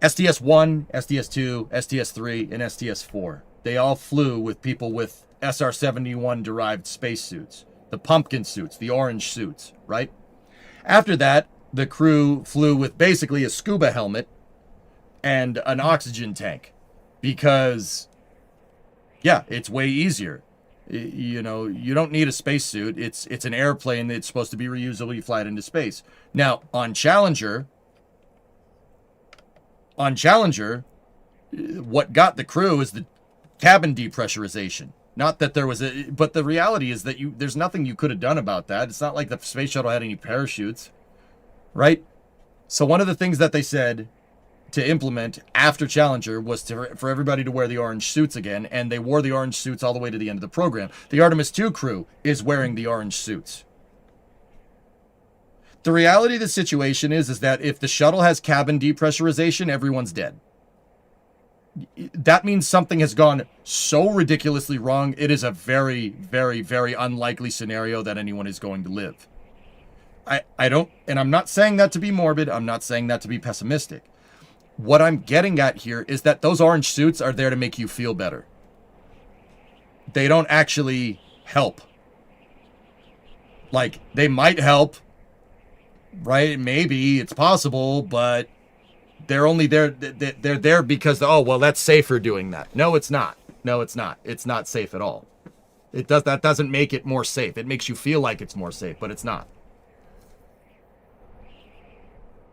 S1: STS-1, STS-2, STS-3, and STS-4. They all flew with people with SR-71 derived spacesuits, the pumpkin suits, the orange suits, right? After that, the crew flew with basically a scuba helmet and an oxygen tank because, yeah, it's way easier. You know, you don't need a spacesuit. It's an airplane that's supposed to be reusable. You fly it into space. Now, on Challenger, what got the crew is the cabin depressurization. Not that there was but the reality is that there's nothing you could have done about that. It's not like the space shuttle had any parachutes. Right? So one of the things that they said to implement after Challenger was for everybody to wear the orange suits again, and they wore the orange suits all the way to the end of the program. The Artemis 2 crew is wearing the orange suits. The reality of the situation is that if the shuttle has cabin depressurization, everyone's dead. That means something has gone so ridiculously wrong, it is a very, very, very unlikely scenario that anyone is going to live. I don't, and I'm not saying that to be morbid. I'm not saying that to be pessimistic. What I'm getting at here is that those orange suits are there to make you feel better. They don't actually help. Like, they might help, right? Maybe it's possible, but They're only there. They're there because, oh, well, that's safer doing that. No, it's not. No, it's not. It's not safe at all. That doesn't make it more safe. It makes you feel like it's more safe, but it's not.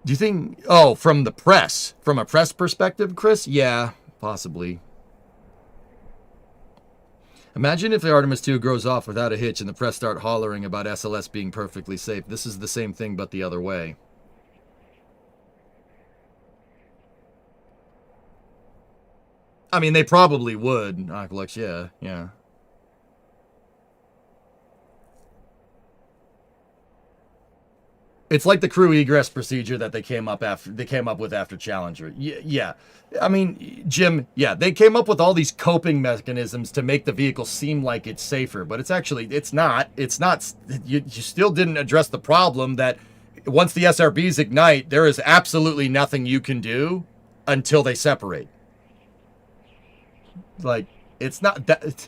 S1: Do you think, oh, from a press perspective, Chris? Yeah, possibly. Imagine if the Artemis 2 goes off without a hitch and the press start hollering about SLS being perfectly safe. This is the same thing, but the other way. I mean, they probably would. Oculus, yeah. It's like the crew egress procedure that they came up with after Challenger. Yeah. I mean, Jim, yeah, they came up with all these coping mechanisms to make the vehicle seem like it's safer, but it's not. It's not. You still didn't address the problem that once the SRBs ignite, there is absolutely nothing you can do until they separate. Like, it's not that.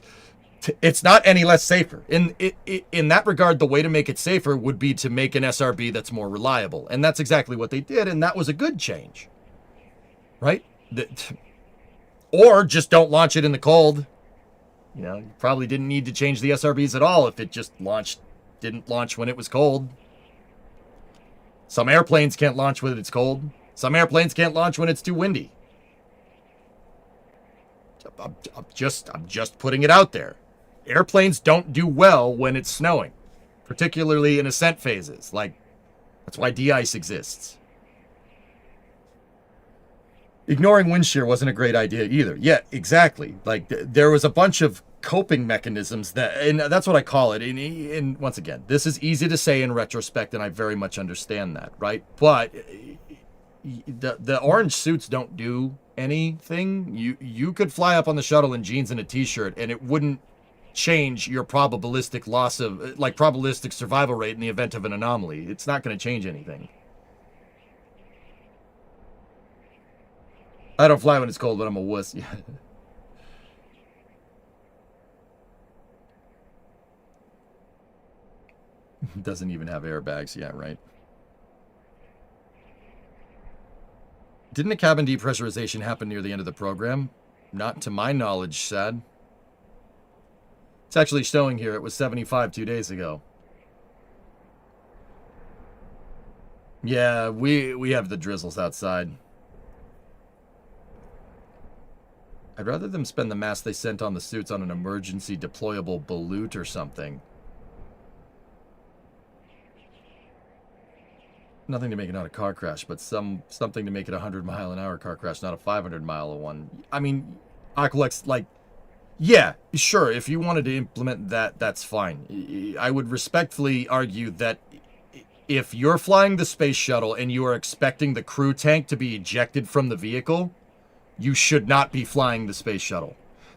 S1: It's not any less safer. In that regard, the way to make it safer would be to make an SRB that's more reliable. And that's exactly what they did, and that was a good change. Right? Or just don't launch it in the cold. You know, you probably didn't need to change the SRBs at all if it just didn't launch when it was cold. Some airplanes can't launch when it's cold. Some airplanes can't launch when it's too windy. I'm just putting it out there. Airplanes don't do well when it's snowing, particularly in ascent phases. Like, that's why de-ice exists. Ignoring wind shear wasn't a great idea either. Yeah, exactly. Like, there was a bunch of coping mechanisms and that's what I call it. And once again, this is easy to say in retrospect, and I very much understand that, right? But the orange suits don't do anything. You could fly up on the shuttle in jeans and a t-shirt, and it wouldn't change your probabilistic survival rate in the event of an anomaly. It's not going to change anything. I don't fly when it's cold, but I'm a wuss. Doesn't even have airbags. Yeah, right. Didn't a cabin depressurization happen near the end of the program? Not to my knowledge, sad. It's actually showing here it was 75 2 days ago. Yeah, we have the drizzles outside. I'd rather them spend the mass they sent on the suits on an emergency deployable balut or something. Nothing to make it not a car crash, but something to make it a 100-mile-an-hour car crash, not a 500-mile one. I mean, Aqualex, like, yeah, sure, if you wanted to implement that, that's fine. I would respectfully argue that if you're flying the space shuttle and you are expecting the crew tank to be ejected from the vehicle, you should not be flying the space shuttle.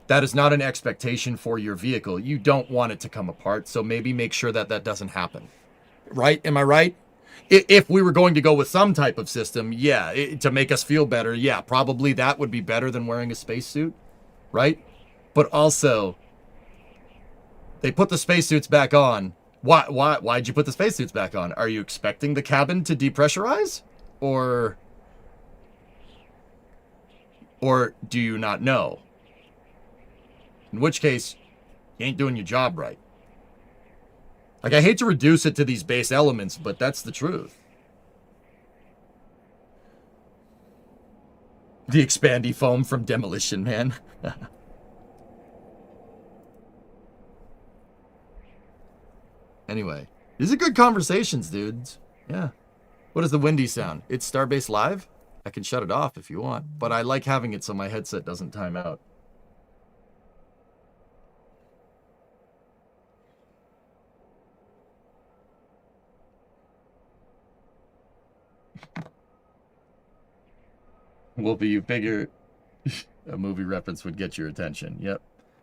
S1: That is not an expectation for your vehicle. You don't want it to come apart, so maybe make sure that that doesn't happen. Right? Am I right? If we were going to go with some type of system, yeah, to make us feel better, yeah, probably that would be better than wearing a spacesuit, right? But also, they put the spacesuits back on. Why'd you put the spacesuits back on? Are you expecting the cabin to depressurize? Or do you not know? In which case, you ain't doing your job right. Like, I hate to reduce it to these base elements, but that's the truth. The expandy foam from Demolition Man. Anyway, these are good conversations, dudes. Yeah. What is the windy sound? It's Starbase Live? I can shut it off if you want, but I like having it so my headset doesn't time out. Wolfie, you figure a movie reference would get your attention. Yep.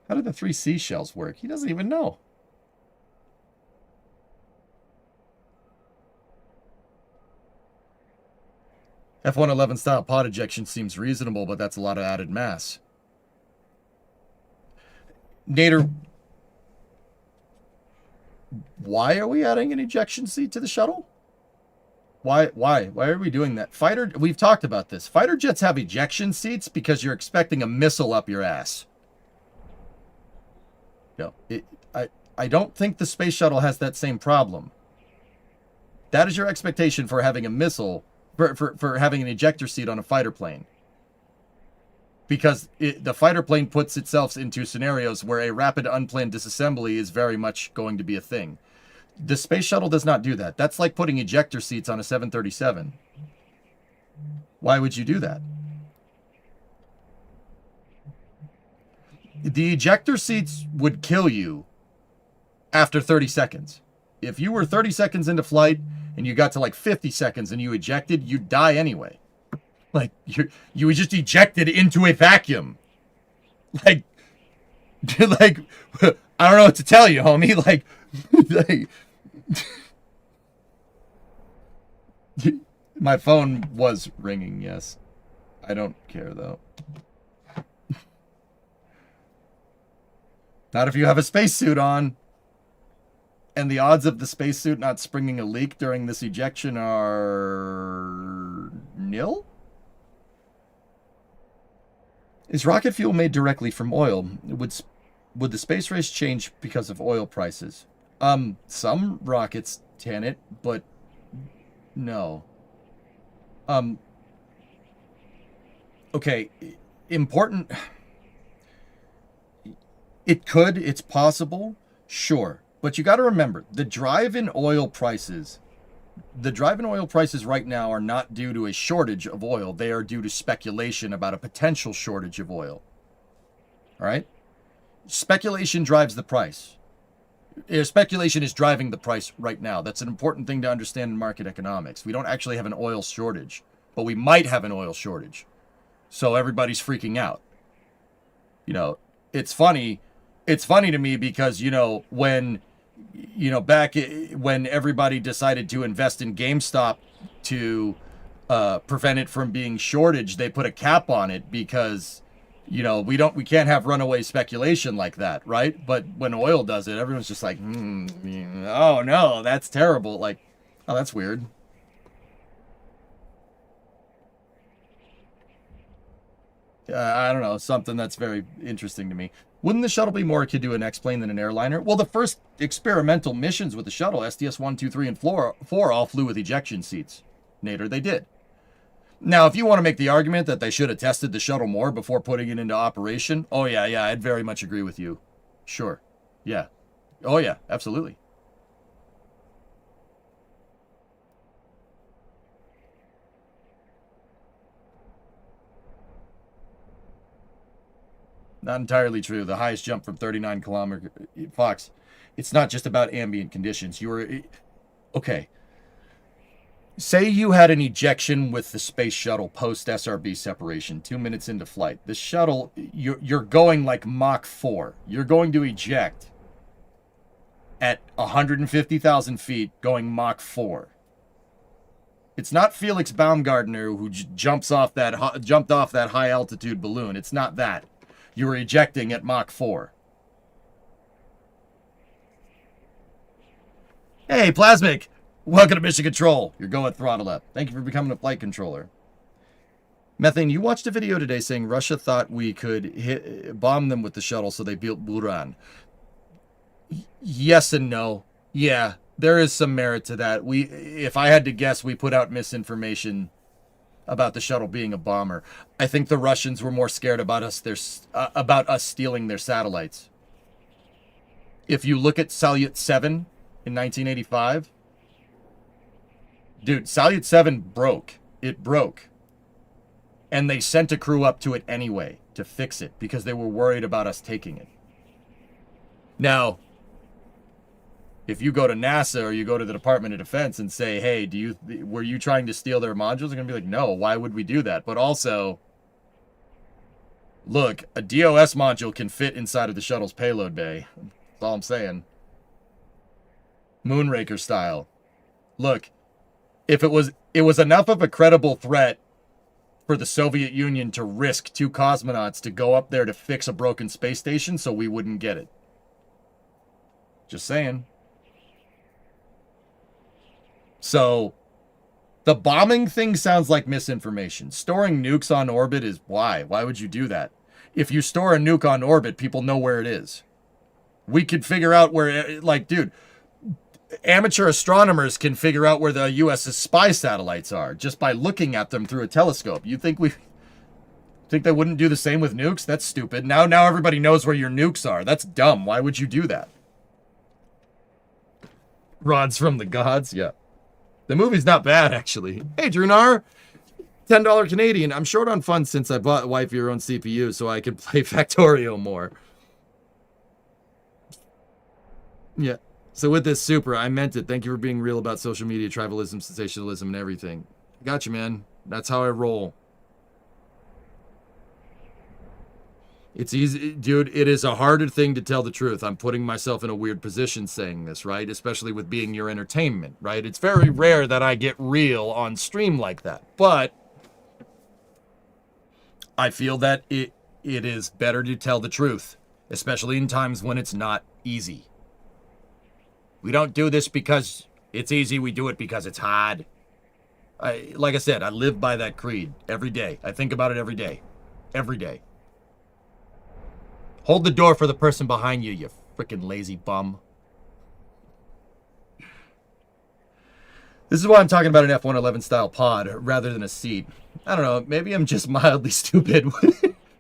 S1: How did the 3 seashells work? He doesn't even know. F-111 style pod ejection seems reasonable, but that's a lot of added mass. Nader, why are we adding an ejection seat to the shuttle? Why are we doing that? We've talked about this. Fighter jets have ejection seats because you're expecting a missile up your ass. I don't think the space shuttle has that same problem. That is your expectation for having a missile, for having an ejector seat on a fighter plane. Because the fighter plane puts itself into scenarios where a rapid unplanned disassembly is very much going to be a thing. The space shuttle does not do that. That's like putting ejector seats on a 737. Why would you do that? The ejector seats would kill you after 30 seconds. If you were 30 seconds into flight and you got to like 50 seconds and you ejected, you'd die anyway. Like, you were just ejected into a vacuum. Like, I don't know what to tell you, homie. Like my phone was ringing, yes. I don't care, though. Not if you have a spacesuit on. And the odds of the spacesuit not springing a leak during this ejection are nil? Is rocket fuel made directly from oil? Would the space race change because of oil prices? Some rockets can it, but no. Okay, important. It could, it's possible, sure. But you got to remember, the drive in oil prices right now are not due to a shortage of oil. They are due to speculation about a potential shortage of oil. All right? Speculation drives the price. Speculation is driving the price right now. That's an important thing to understand in market economics. We don't actually have an oil shortage, but we might have an oil shortage. So everybody's freaking out. You know, it's funny to me because, when back when everybody decided to invest in GameStop to prevent it from being shortage, they put a cap on it because, we can't have runaway speculation like that, right? But when oil does it, everyone's just like, oh no, that's terrible. Like, oh, that's weird. I don't know, something that's very interesting to me. Wouldn't the shuttle be more akin to an X-plane than an airliner? Well, the first experimental missions with the shuttle, STS-1, 2, 3, and 4, all flew with ejection seats. Nader, they did. Now, if you want to make the argument that they should have tested the shuttle more before putting it into operation, oh yeah, I'd very much agree with you. Sure. Yeah. Oh yeah, absolutely. Not entirely true. The highest jump from 39 kilometers. Fox, it's not just about ambient conditions. Okay. Say you had an ejection with the space shuttle post SRB separation, 2 minutes into flight. The shuttle, you're going like Mach 4. You're going to eject at 150,000 feet going Mach 4. It's not Felix Baumgartner who jumped off that high altitude balloon. It's not that. You were ejecting at Mach 4. Hey, Plasmic! Welcome to Mission Control. You're going throttle up. Thank you for becoming a flight controller. Methane, you watched a video today saying Russia thought we could bomb them with the shuttle, so they built Buran. Yes and no. Yeah, there is some merit to that. If I had to guess, we put out misinformation about the shuttle being a bomber. I think the Russians were more scared about us stealing their satellites. If you look at Salyut 7 in 1985, dude, Salyut 7 broke. It broke. And they sent a crew up to it anyway to fix it because they were worried about us taking it. Now, if you go to NASA or you go to the Department of Defense and say, hey, were you trying to steal their modules? They're going to be like, no, why would we do that? But also, look, a DOS module can fit inside of the shuttle's payload bay. That's all I'm saying. Moonraker style. Look, if it was enough of a credible threat for the Soviet Union to risk 2 cosmonauts to go up there to fix a broken space station so we wouldn't get it. Just saying. So, The bombing thing sounds like misinformation. Storing nukes on orbit is why? Why would you do that? If you store a nuke on orbit, people know where it is. We could figure out where, like, dude, amateur astronomers can figure out where the U.S.'s spy satellites are just by looking at them through a telescope. You think they wouldn't do the same with nukes? That's stupid. Now everybody knows where your nukes are. That's dumb. Why would you do that? Rods from the gods? Yeah. The movie's not bad, actually. Hey, Drunar, $10 Canadian. I'm short on funds since I bought wife your own CPU so I can play Factorio more. Yeah. So with this super, I meant it. Thank you for being real about social media, tribalism, sensationalism, and everything. Got you, man. That's how I roll. It's easy, dude. It is a harder thing to tell the truth. I'm putting myself in a weird position saying this, right? Especially with being your entertainment, right? It's very rare that I get real on stream like that. But I feel that it is better to tell the truth, especially in times when it's not easy. We don't do this because it's easy. We do it because it's hard. Like I said, I live by that creed every day. I think about it every day. Every day. Hold the door for the person behind you, you freaking lazy bum. This is why I'm talking about an F-111 style pod rather than a seat. I don't know, maybe I'm just mildly stupid,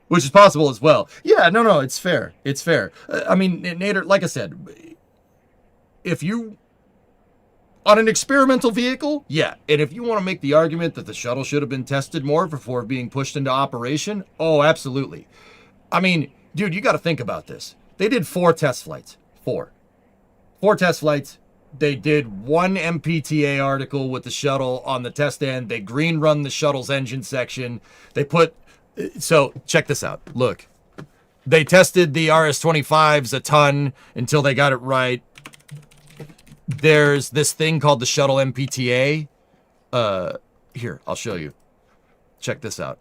S1: which is possible as well. Yeah, no, it's fair. It's fair. I mean, Nader, like I said, if you... on an experimental vehicle, yeah. And if you want to make the argument that the shuttle should have been tested more before being pushed into operation, oh, absolutely. I mean... dude, you got to think about this. They did 4 test flights. 4 test flights. They did 1 MPTA article with the shuttle on the test stand. They green run the shuttle's engine section. They put... so, check this out. Look. They tested the RS-25s a ton until they got it right. There's this thing called the shuttle MPTA. Here, I'll show you. Check this out.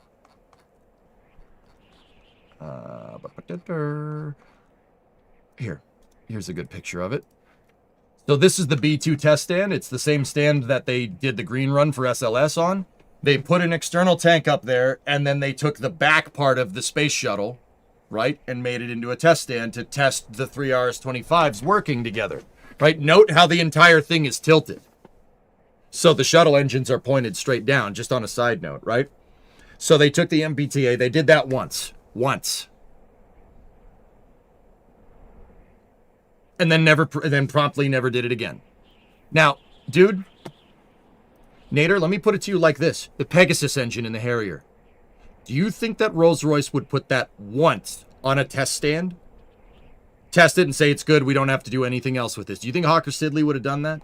S1: Here's a good picture of it. So this is the B2 test stand. It's the same stand that they did the green run for SLS on. They put an external tank up there, and then they took the back part of the space shuttle, right, and made it into a test stand to test the 3 RS-25s working together, right? Note how the entire thing is tilted. So the shuttle engines are pointed straight down, just on a side note, right? So they took the MPTA. They did that once. And then promptly never did it again. Now, dude, Nader, let me put it to you like this. The Pegasus engine in the Harrier. Do you think that Rolls-Royce would put that once on a test stand? Test it and say it's good, we don't have to do anything else with this. Do you think Hawker Siddeley would have done that?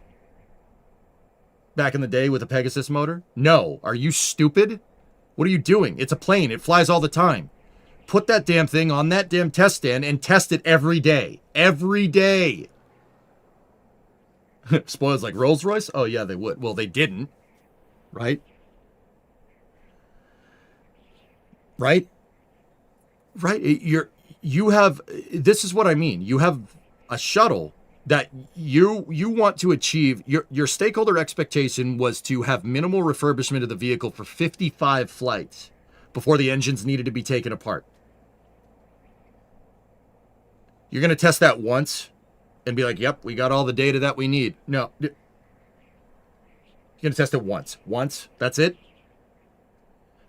S1: Back in the day with a Pegasus motor? No. Are you stupid? What are you doing? It's a plane. It flies all the time. Put that damn thing on that damn test stand and test it every day. Every day. Spoilers like Rolls-Royce? Oh, yeah, they would. Well, they didn't. Right? Right? Right? You have... this is what I mean. You have a shuttle that you want to achieve. Your stakeholder expectation was to have minimal refurbishment of the vehicle for 55 flights before the engines needed to be taken apart. You're going to test that once and be like, yep, we got all the data that we need. No. You're going to test it once. Once? That's it?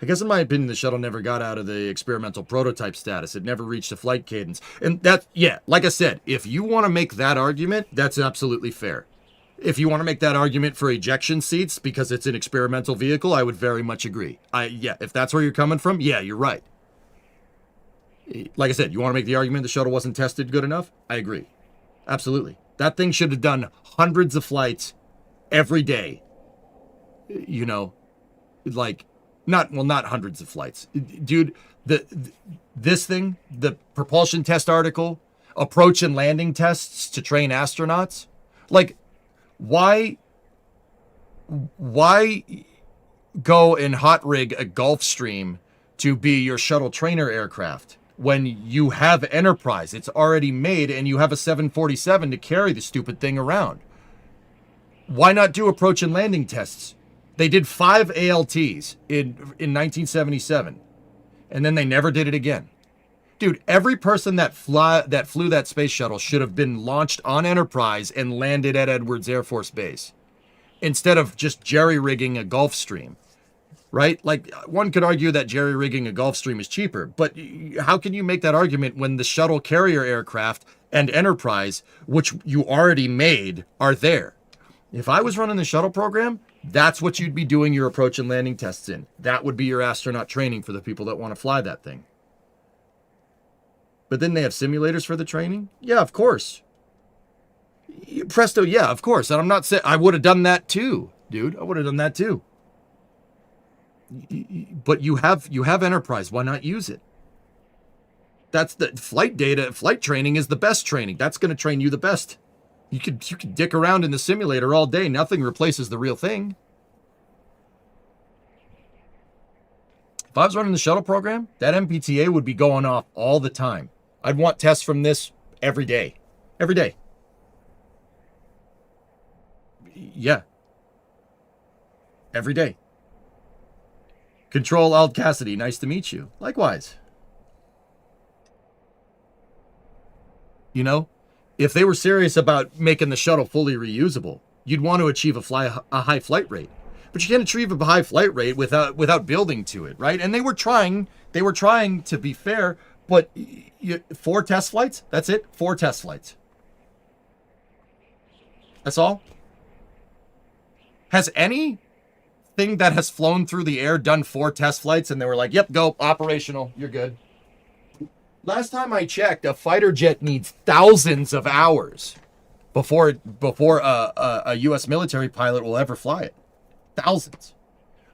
S1: I guess in my opinion, the shuttle never got out of the experimental prototype status. It never reached a flight cadence. And that, yeah, like I said, if you want to make that argument, that's absolutely fair. If you want to make that argument for ejection seats because it's an experimental vehicle, I would very much agree. Yeah, if that's where you're coming from, yeah, you're right. Like I said, you want to make the argument the shuttle wasn't tested good enough? I agree. Absolutely. That thing should have done hundreds of flights every day. You know, like, not hundreds of flights. Dude, this thing, the propulsion test article, approach and landing tests to train astronauts, like, why go and hot rig a Gulfstream to be your shuttle trainer aircraft when you have Enterprise? It's already made and you have a 747 to carry the stupid thing around. Why not do approach and landing tests They did 5 ALTs in 1977, and then they never did it again. Dude, every person that flew that space shuttle should have been launched on Enterprise and landed at Edwards Air Force Base instead of just jerry-rigging a Gulfstream, right? Like, one could argue that jerry-rigging a Gulfstream is cheaper, but how can you make that argument when the shuttle carrier aircraft and Enterprise, which you already made, are there? If I was running the shuttle program, that's what you'd be doing your approach and landing tests in. That would be your astronaut training for the people that want to fly that thing. But then they have simulators for the training? Yeah, of course. Presto, yeah, of course. And I'm not saying I would have done that too, dude. I would have done that too. But you have Enterprise. Why not use it? That's the flight data. Flight training is the best training. That's going to train you the best. You could dick around in the simulator all day. Nothing replaces the real thing. If I was running the shuttle program, that MPTA would be going off all the time. I'd want tests from this every day. Every day. Yeah. Every day. Control Alt Cassidy, nice to meet you. Likewise. You know, if they were serious about making the shuttle fully reusable, you'd want to achieve a high flight rate. But you can't achieve a high flight rate without building to it, right? And they were trying to be fair, but 4 test flights, that's it. 4 test flights. That's all. Has anything that has flown through the air done 4 test flights and they were like, yep, go, operational, you're good? Last time I checked, a fighter jet needs thousands of hours before a U.S. military pilot will ever fly it. Thousands.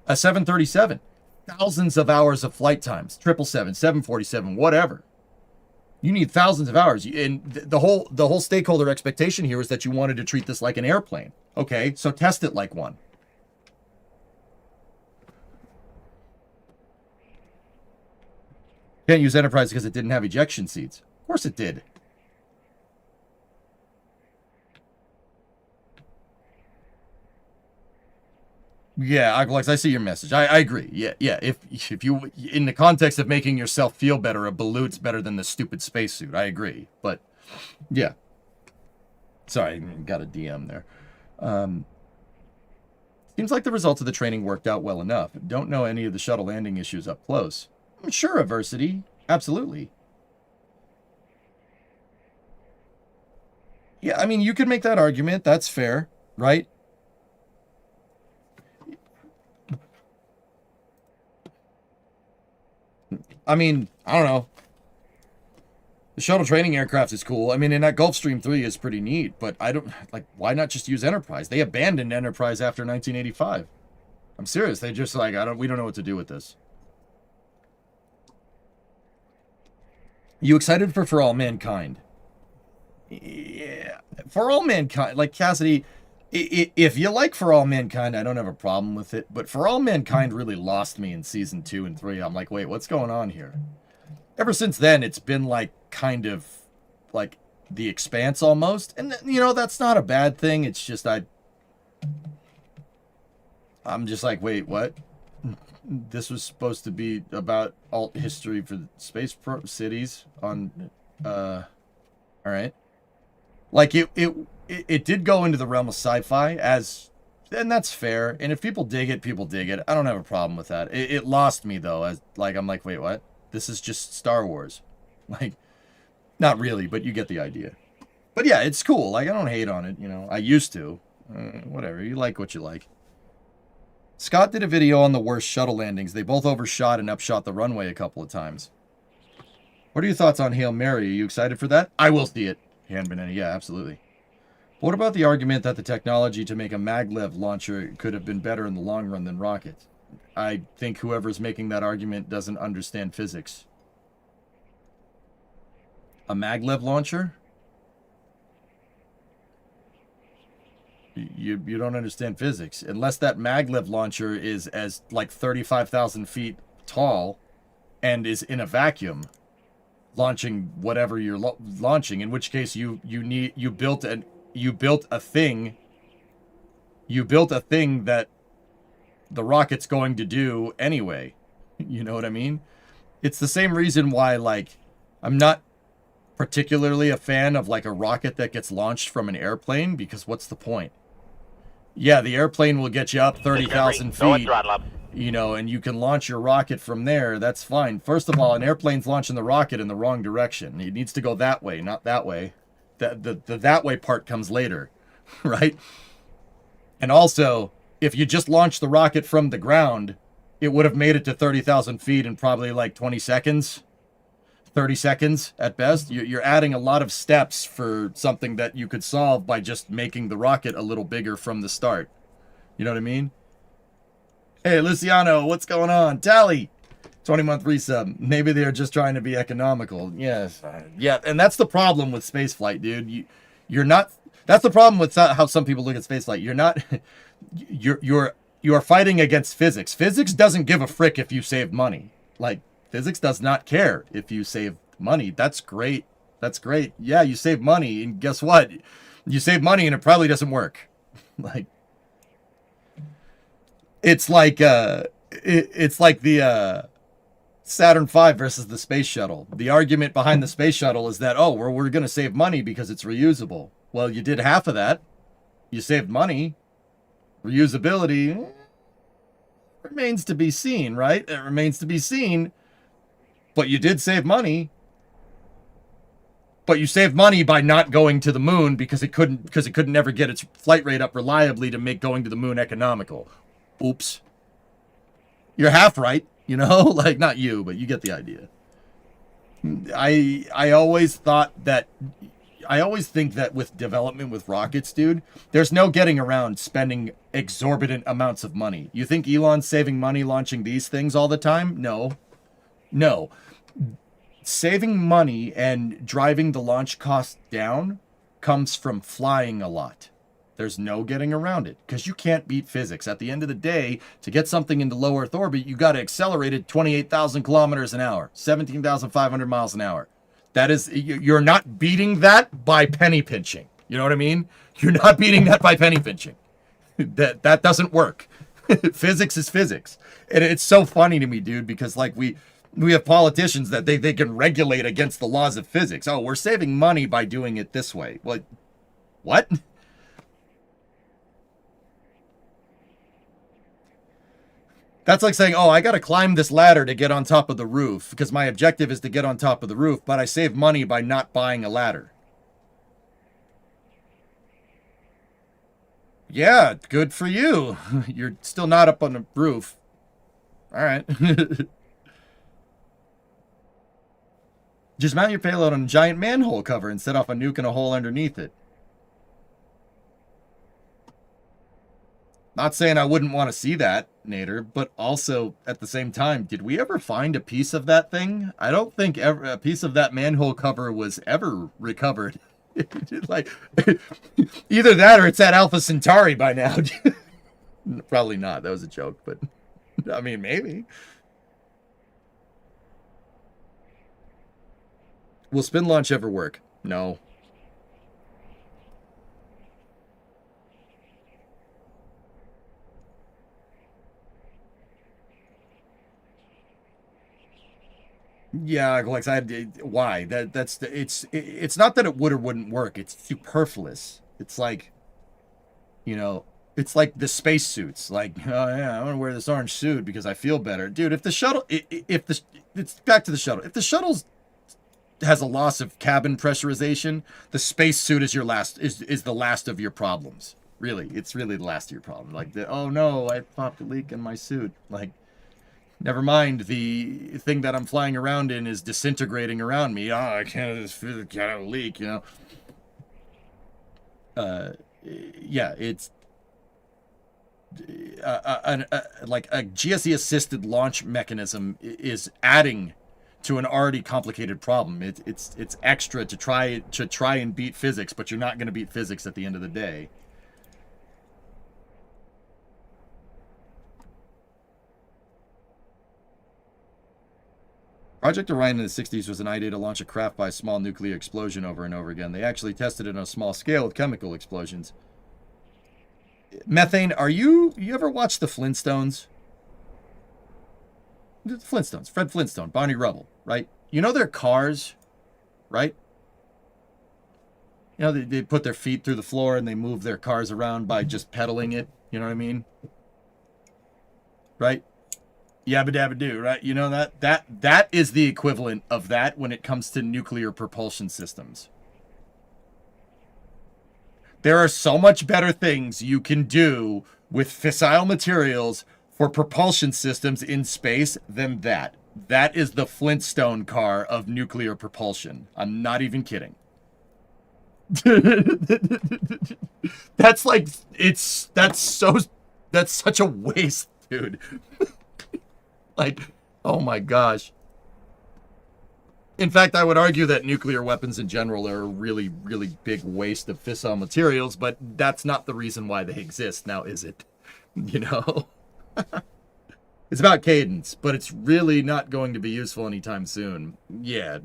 S1: A 737, thousands of hours of flight times. 777, 747, whatever. You need thousands of hours. And the whole stakeholder expectation here is that you wanted to treat this like an airplane. Okay, so test it like one. Can't use Enterprise because it didn't have ejection seats. Of course it did. Yeah, Aglex, I see your message. I agree. Yeah. If you, in the context of making yourself feel better, a Balloot's better than the stupid spacesuit. I agree. But, yeah. Sorry, got a DM there. Seems like the results of the training worked out well enough. Don't know any of the shuttle landing issues up close. Sure, Adversity. Absolutely. Yeah, I mean, you could make that argument. That's fair, right? I mean, I don't know. The shuttle training aircraft is cool. I mean, and that Gulfstream 3 is pretty neat, but I don't, like, why not just use Enterprise? They abandoned Enterprise after 1985. I'm serious. They just like, we don't know what to do with this. You excited for All Mankind? Yeah. For All Mankind, like Cassidy, if you like For All Mankind, I don't have a problem with it. But For All Mankind really lost me in season 2 and 3. I'm like, wait, what's going on here? Ever since then, it's been like kind of like The Expanse almost. And, you know, that's not a bad thing. It's just I'm just like, wait, what? This was supposed to be about alt history for space cities on, all right. Like it did go into the realm of sci-fi and that's fair. And if people dig it, people dig it. I don't have a problem with that. It lost me though. I'm like, wait, what? This is just Star Wars. Like, not really, but you get the idea. But yeah, it's cool. Like, I don't hate on it. You know, I used to. Whatever. You like what you like. Scott did a video on the worst shuttle landings. They both overshot and upshot the runway a couple of times. What are your thoughts on Hail Mary? Are you excited for that? I will see it. Han Benetti, yeah, absolutely. What about the argument that the technology to make a maglev launcher could have been better in the long run than rockets? I think whoever's making that argument doesn't understand physics. A maglev launcher? You don't understand physics. Unless that maglev launcher is as like 35,000 feet tall and is in a vacuum launching whatever you're launching, in which case you built a thing that the rocket's going to do anyway. You know what I mean? It's the same reason why, like, I'm not particularly a fan of, like, a rocket that gets launched from an airplane, because what's the point? Yeah, the airplane will get you up 30,000 feet, you know, and you can launch your rocket from there. That's fine. First of all, an airplane's launching the rocket in the wrong direction. It needs to go that way, not that way. That way part comes later, right? And also, if you just launched the rocket from the ground, it would have made it to 30,000 feet in probably like 20 seconds, 30 seconds at best. You're adding a lot of steps for something that you could solve by just making the rocket a little bigger from the start. You know what I mean? Hey, Luciano, what's going on? Tally, 20-month resub. Maybe they're just trying to be economical. Yes. Yeah, and that's the problem with spaceflight, dude. You're not... That's the problem with how some people look at spaceflight. You're not... You are fighting against physics. Physics doesn't give a frick if you save money. Like, physics does not care if you save money. That's great. That's great. Yeah, you save money, and guess what? You save money and it probably doesn't work. Like, it's like the Saturn V versus the space shuttle. The argument behind the space shuttle is that, oh, we're going to save money because it's reusable. Well, you did half of that. You saved money. Reusability remains to be seen, right? It remains to be seen. But you did save money. But you saved money by not going to the moon because it couldn't never get its flight rate up reliably to make going to the moon economical. Oops. You're half right, you know? Like, not you, but you get the idea. I always think that with development with rockets, dude, there's no getting around spending exorbitant amounts of money. You think Elon's saving money launching these things all the time? No. No. Saving money and driving the launch cost down comes from flying a lot. There's no getting around it because you can't beat physics. At the end of the day, to get something into low Earth orbit, you got to accelerate it 28,000 kilometers an hour, 17,500 miles an hour. That is, you're not beating that by penny pinching. You know what I mean? You're not beating that by penny pinching. That doesn't work. Physics is physics. And it's so funny to me, dude, because like we have politicians that they can regulate against the laws of physics. Oh, we're saving money by doing it this way. Like, what? That's like saying, oh, I got to climb this ladder to get on top of the roof because my objective is to get on top of the roof, but I save money by not buying a ladder. Yeah, good for you. You're still not up on the roof. All right. Just mount your payload on a giant manhole cover and set off a nuke in a hole underneath it. Not saying I wouldn't want to see that, Nader, but also at the same time, did we ever find a piece of that thing? I don't think ever a piece of that manhole cover was ever recovered. Like, either that or it's at Alpha Centauri by now. Probably not. That was a joke, but I mean, maybe. Will spin launch ever work? No. Yeah, like why? It's not that it would or wouldn't work. It's superfluous. It's like, you know, it's like the space suits. Like, oh yeah, I want to wear this orange suit because I feel better, dude. If the shuttle, it's back to the shuttle. If the shuttle has a loss of cabin pressurization, the space suit is is the last of your problems. Really, it's really the last of your problem. Like, oh no, I popped a leak in my suit. Like. Never mind, the thing that I'm flying around in is disintegrating around me. Oh, I can't have a leak, you know. Yeah, it's like a GSE-assisted launch mechanism is adding to an already complicated problem. It's extra to try and beat physics, but you're not going to beat physics at the end of the day. Project Orion in the 60s was an idea to launch a craft by a small nuclear explosion over and over again. They actually tested it on a small scale with chemical explosions. Methane, you ever watch the Flintstones? The Flintstones, Fred Flintstone, Barney Rubble, right? You know their cars, right? You know, they put their feet through the floor and they move their cars around by just pedaling it. You know what I mean? Right? Yabba dabba doo, right? You know that is the equivalent of that when it comes to nuclear propulsion systems. There are so much better things you can do with fissile materials for propulsion systems in space than that. That is the Flintstone car of nuclear propulsion. I'm not even kidding. That's such a waste, dude. Like, oh my gosh. In fact, I would argue that nuclear weapons in general are a really, really big waste of fissile materials, but that's not the reason why they exist, now is it? You know? It's about cadence, but it's really not going to be useful anytime soon. Yeah,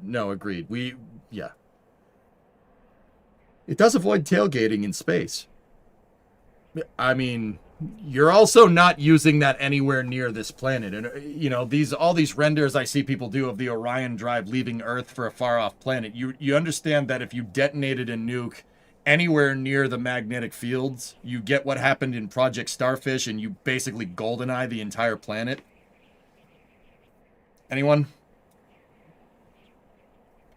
S1: no, agreed. Yeah. It does avoid tailgating in space. I mean, you're also not using that anywhere near this planet. And, you know, all these renders I see people do of the Orion drive leaving Earth for a far-off planet, you understand that if you detonated a nuke anywhere near the magnetic fields, you get what happened in Project Starfish, and you basically GoldenEye the entire planet. Anyone?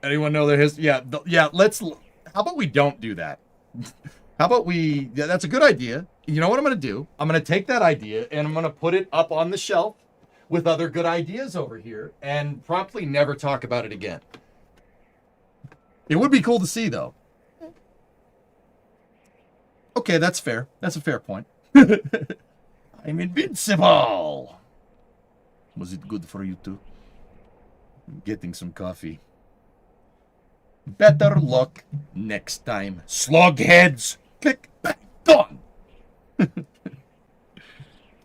S1: Anyone know their history? Yeah, how about we don't do that? How about that's a good idea. You know what I'm going to do? I'm going to take that idea and I'm going to put it up on the shelf with other good ideas over here and promptly never talk about it again. It would be cool to see, though. Okay, that's fair. That's a fair point. I'm invincible. Was it good for you too? I'm getting some coffee. Better luck next time. Slugheads. Click. Bang. Done.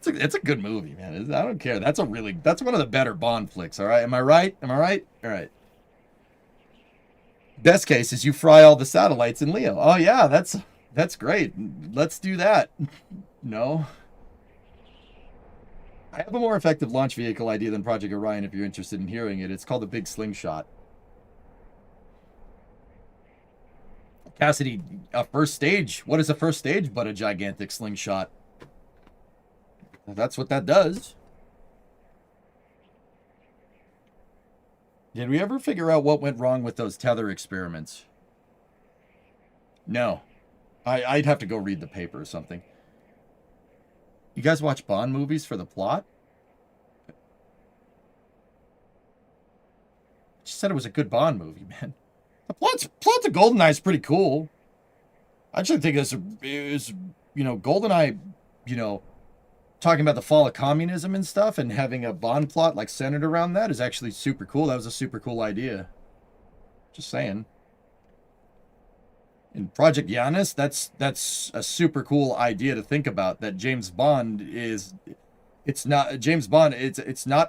S1: It's a good movie, man. I don't care. That's one of the better Bond flicks, all right? Am I right? All right. Best case is you fry all the satellites in Leo. Oh, yeah, that's great. Let's do that. No. I have a more effective launch vehicle idea than Project Orion if you're interested in hearing it. It's called the Big Slingshot. Cassidy, a first stage. What is a first stage but a gigantic slingshot? That's what that does. Did we ever figure out what went wrong with those tether experiments? No. I'd have to go read the paper or something. You guys watch Bond movies for the plot? She said it was a good Bond movie, man. The plot of GoldenEye is pretty cool. I actually think it was, GoldenEye, talking about the fall of communism and stuff and having a Bond plot like centered around that is actually super cool. That was a super cool idea. Just saying. In Project Giannis, that's a super cool idea to think about. That James Bond it's not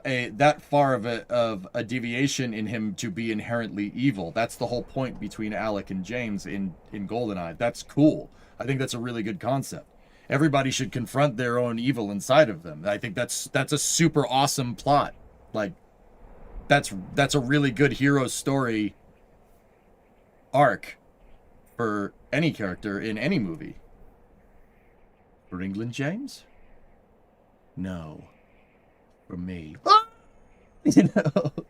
S1: that far of a deviation in him to be inherently evil. That's the whole point between Alec and James in GoldenEye. That's cool. I think that's a really good concept. Everybody should confront their own evil inside of them. I think that's a super awesome plot. Like, that's a really good hero story arc for any character in any movie. For England, James? No. For me. The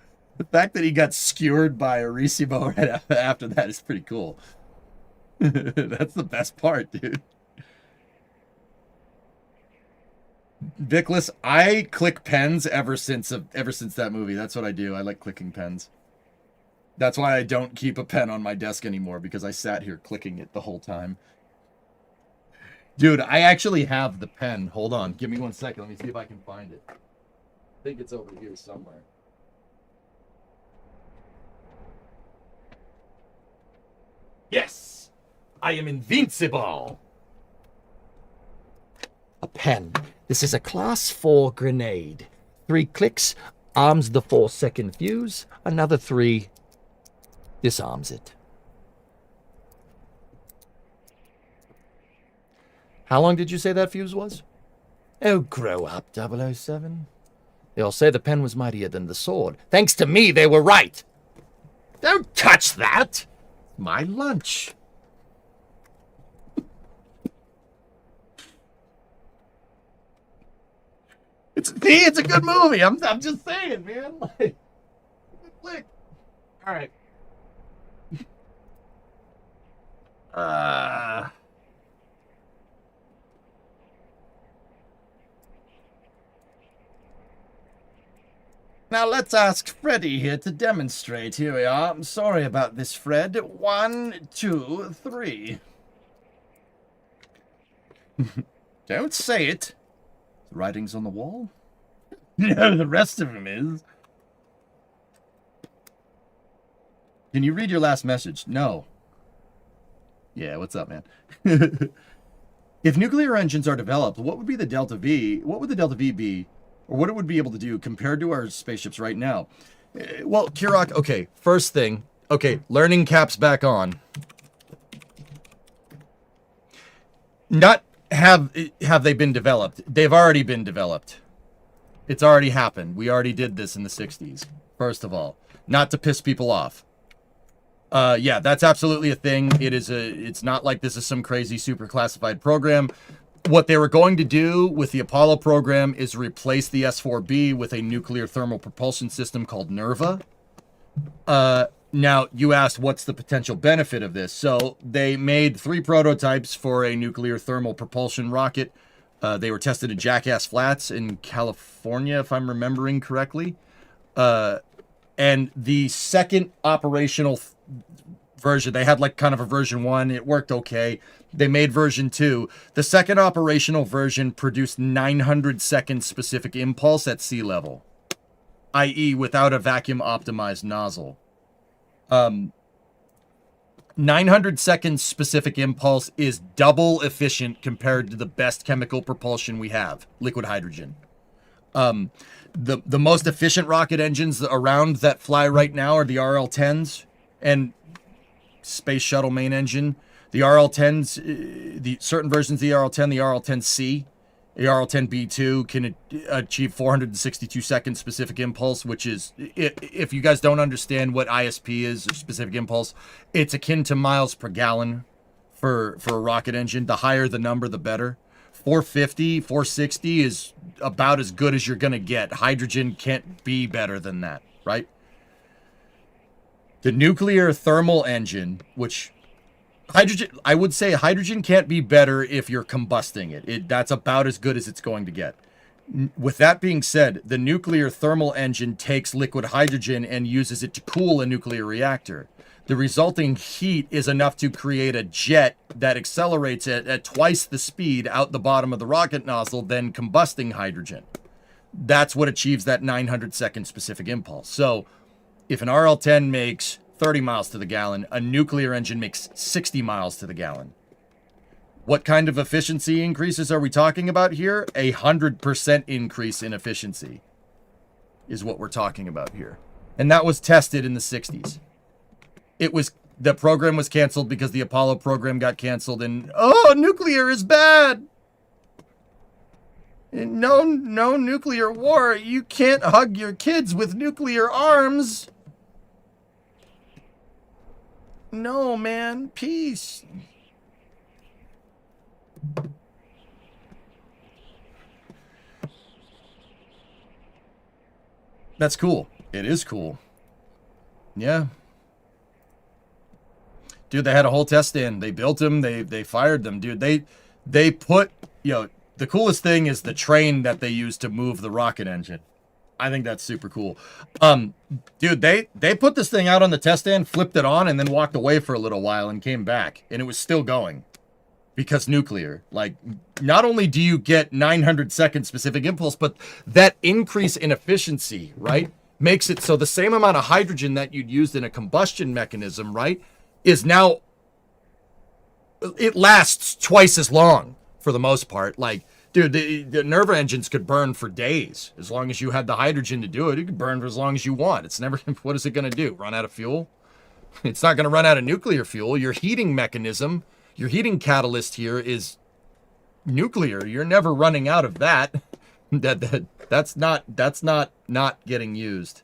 S1: fact that he got skewered by Arissimo right after that is pretty cool. That's the best part, dude. Vickless, I click pens ever since that movie. That's what I do. I like clicking pens. That's why I don't keep a pen on my desk anymore, because I sat here clicking it the whole time. Dude, I actually have the pen. Hold on. Give me 1 second. Let me see if I can find it. I think it's over here somewhere. Yes! I am invincible!
S9: A pen. This is a class 4 grenade. 3 clicks arms the 4-second fuse. Another 3 disarms it.
S1: How long did you say that fuse was? Oh, grow up, 007. They all say the pen was mightier than the sword. Thanks to me, they were right. Don't touch that. My lunch. It's a good movie. I'm just saying, man. Like, good flick. All right. Now let's ask Freddy here to demonstrate. Here we are. I'm sorry about this, Fred. 1, 2, 3. Don't say it. The writing's on the wall? No, the rest of them is. Can you read your last message? No. Yeah, what's up, man? If nuclear engines are developed, what would be the delta V? What would the delta V be? Or what it would be able to do compared to our spaceships right now? Well, Kirok, okay, first thing. Okay, learning caps back on. Not have they been developed. They've already been developed. It's already happened. We already did this in the 60s, first of all. Not to piss people off. Yeah, that's absolutely a thing. It's not like this is some crazy super classified program. What they were going to do with the Apollo program is replace the S-4B with a nuclear thermal propulsion system called NERVA. Now, you asked what's the potential benefit of this. So they made 3 prototypes for a nuclear thermal propulsion rocket. They were tested at Jackass Flats in California, if I'm remembering correctly. And the second operational version, they had like kind of a version 1. It worked okay. They made version 2. The second operational version produced 900 second specific impulse at sea level, i.e. without a vacuum optimized nozzle. 900 seconds specific impulse is double efficient compared to the best chemical propulsion we have, liquid hydrogen. The most efficient rocket engines around that fly right now are the RL-10s and Space Shuttle main engine. The RL-10s, the certain versions of the RL-10, the RL-10C, the RL-10B2 can achieve 462 second specific impulse, which is, if you guys don't understand what ISP is, or specific impulse, it's akin to miles per gallon for a rocket engine. The higher the number, the better. 450, 460 is about as good as you're going to get. Hydrogen can't be better than that, right? The nuclear thermal engine, which hydrogen, I would say hydrogen can't be better if you're combusting it. That's about as good as it's going to get. With that being said, the nuclear thermal engine takes liquid hydrogen and uses it to cool a nuclear reactor. The resulting heat is enough to create a jet that accelerates it at twice the speed out the bottom of the rocket nozzle than combusting hydrogen. That's what achieves that 900 second specific impulse. So if an RL-10 makes 30 miles to the gallon, a nuclear engine makes 60 miles to the gallon. What kind of efficiency increases are we talking about here? 100% increase in efficiency is what we're talking about here. And that was tested in the 60s. The program was canceled because the Apollo program got canceled and, oh, nuclear is bad. No nuclear war. You can't hug your kids with nuclear arms. No, man. Peace. That's cool. It is cool. Yeah. Dude, they had a whole test stand. They built them. They fired them. Dude, they put, the coolest thing is the train that they used to move the rocket engine. I think that's super cool. Dude, they put this thing out on the test stand, flipped it on, and then walked away for a little while and came back. And it was still going. Because nuclear. Like, not only do you get 900 second specific impulse, but that increase in efficiency, right, makes it so the same amount of hydrogen that you'd used in a combustion mechanism, right, is now, it lasts twice as long for the most part. Like, dude, the NERVA engines could burn for days. As long as you had the hydrogen to do it, it could burn for as long as you want. It's never, what is it going to do? Run out of fuel? It's not going to run out of nuclear fuel. Your heating mechanism, your heating catalyst here is nuclear. You're never running out of that. That's not getting used.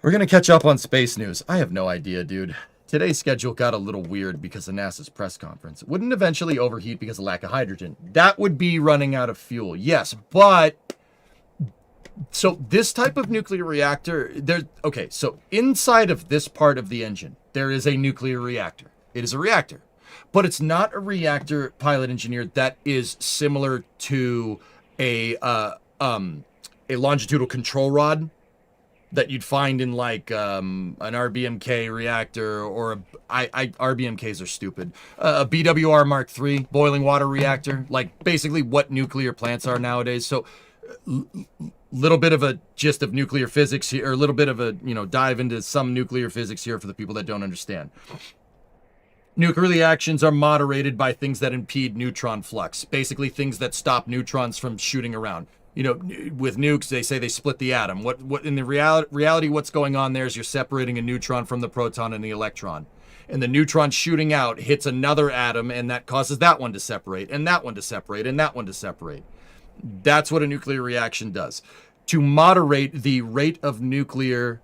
S1: We're gonna catch up on space news. I have no idea, dude. Today's schedule got a little weird because of NASA's press conference. It wouldn't eventually overheat because of lack of hydrogen. That would be running out of fuel, yes, but so this type of nuclear reactor, okay, so inside of this part of the engine, there is a nuclear reactor. It is a reactor, but it's not a reactor, pilot engineer, that is similar to a longitudinal control rod that you'd find in like an RBMK reactor, or RBMKs are stupid. A BWR Mark III boiling water reactor, like basically what nuclear plants are nowadays. So little bit of a gist of nuclear physics here, or a little bit of a, dive into some nuclear physics here for the people that don't understand. Nuclear reactions are moderated by things that impede neutron flux, basically things that stop neutrons from shooting around. With nukes, they say they split the atom. What in the reality, what's going on there is you're separating a neutron from the proton and the electron. And the neutron shooting out hits another atom, and that causes that one to separate, and that one to separate, and that one to separate. That's what a nuclear reaction does. To moderate the rate of neutron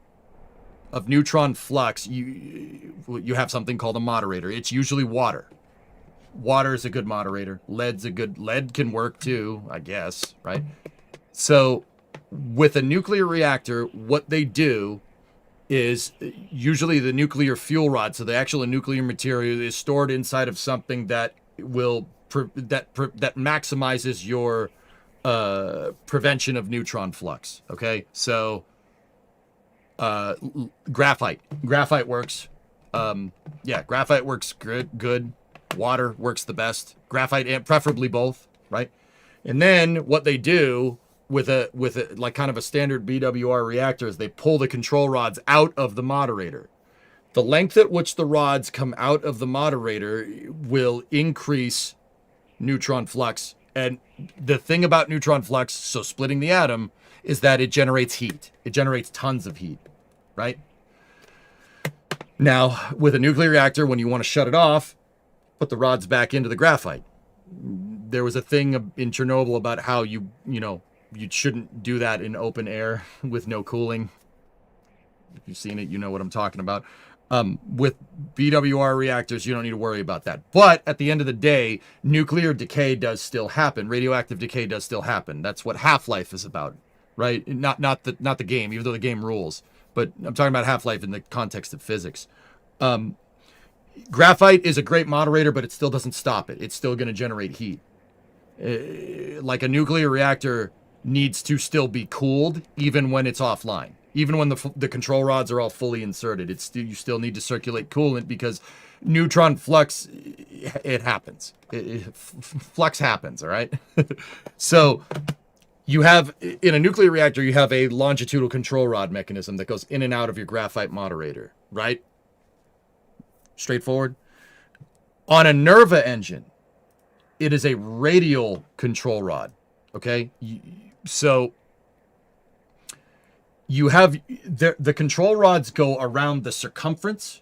S1: flux, you have something called a moderator. It's usually water. Water is a good moderator. Lead can work too, I guess, right? So with a nuclear reactor, what they do is usually the nuclear fuel rod, so the actual nuclear material is stored inside of something that that maximizes your prevention of neutron flux. Okay, so graphite works. Graphite works good. Water works the best. Graphite, and preferably both, right? And then what they do with a like kind of a standard BWR reactor is they pull the control rods out of the moderator. The length at which the rods come out of the moderator will increase neutron flux. And the thing about neutron flux, so splitting the atom, is that it generates heat. It generates tons of heat, right? Now, with a nuclear reactor, when you want to shut it off, put the rods back into the graphite. There was a thing in Chernobyl about how you shouldn't do that in open air with no cooling. If you've seen it, you know what I'm talking about. With BWR reactors, you don't need to worry about that. But at the end of the day, nuclear decay does still happen. Radioactive decay does still happen. That's what Half-Life is about, right? Not the game, even though the game rules. But I'm talking about Half-Life in the context of physics. Graphite is a great moderator, but it still doesn't stop it. It's still going to generate heat. Like a nuclear reactor needs to still be cooled even when it's offline. Even when the control rods are all fully inserted, you still need to circulate coolant because neutron flux, it happens. Flux happens, all right? So you have, in a nuclear reactor, you have a longitudinal control rod mechanism that goes in and out of your graphite moderator, right? Straightforward. On a NERVA engine, it is a radial control rod, okay? So you have the control rods go around the circumference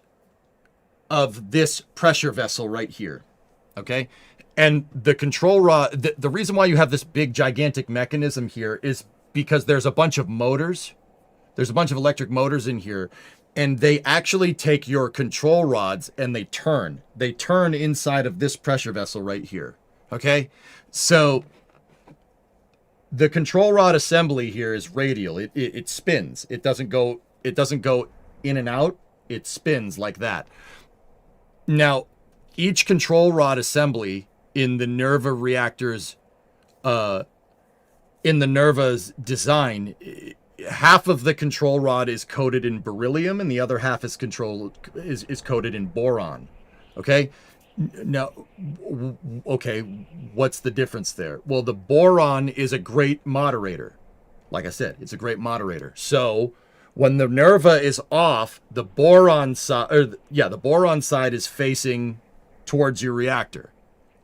S1: of this pressure vessel right here, okay? And the control rod, the reason why you have this big gigantic mechanism here is because there's a bunch of motors. There's a bunch of electric motors in here, and they actually take your control rods and they turn. They turn inside of this pressure vessel right here, okay? So the control rod assembly here is radial. It spins. It doesn't go in and out. It spins like that. Now, each control rod assembly in the NERVA reactors, in the NERVA's design, half of the control rod is coated in beryllium and the other half is coated in boron. Okay? Now, okay, what's the difference there? Well, the boron is a great moderator. Like I said, it's a great moderator. So when the NERVA is off, the boron side is facing towards your reactor.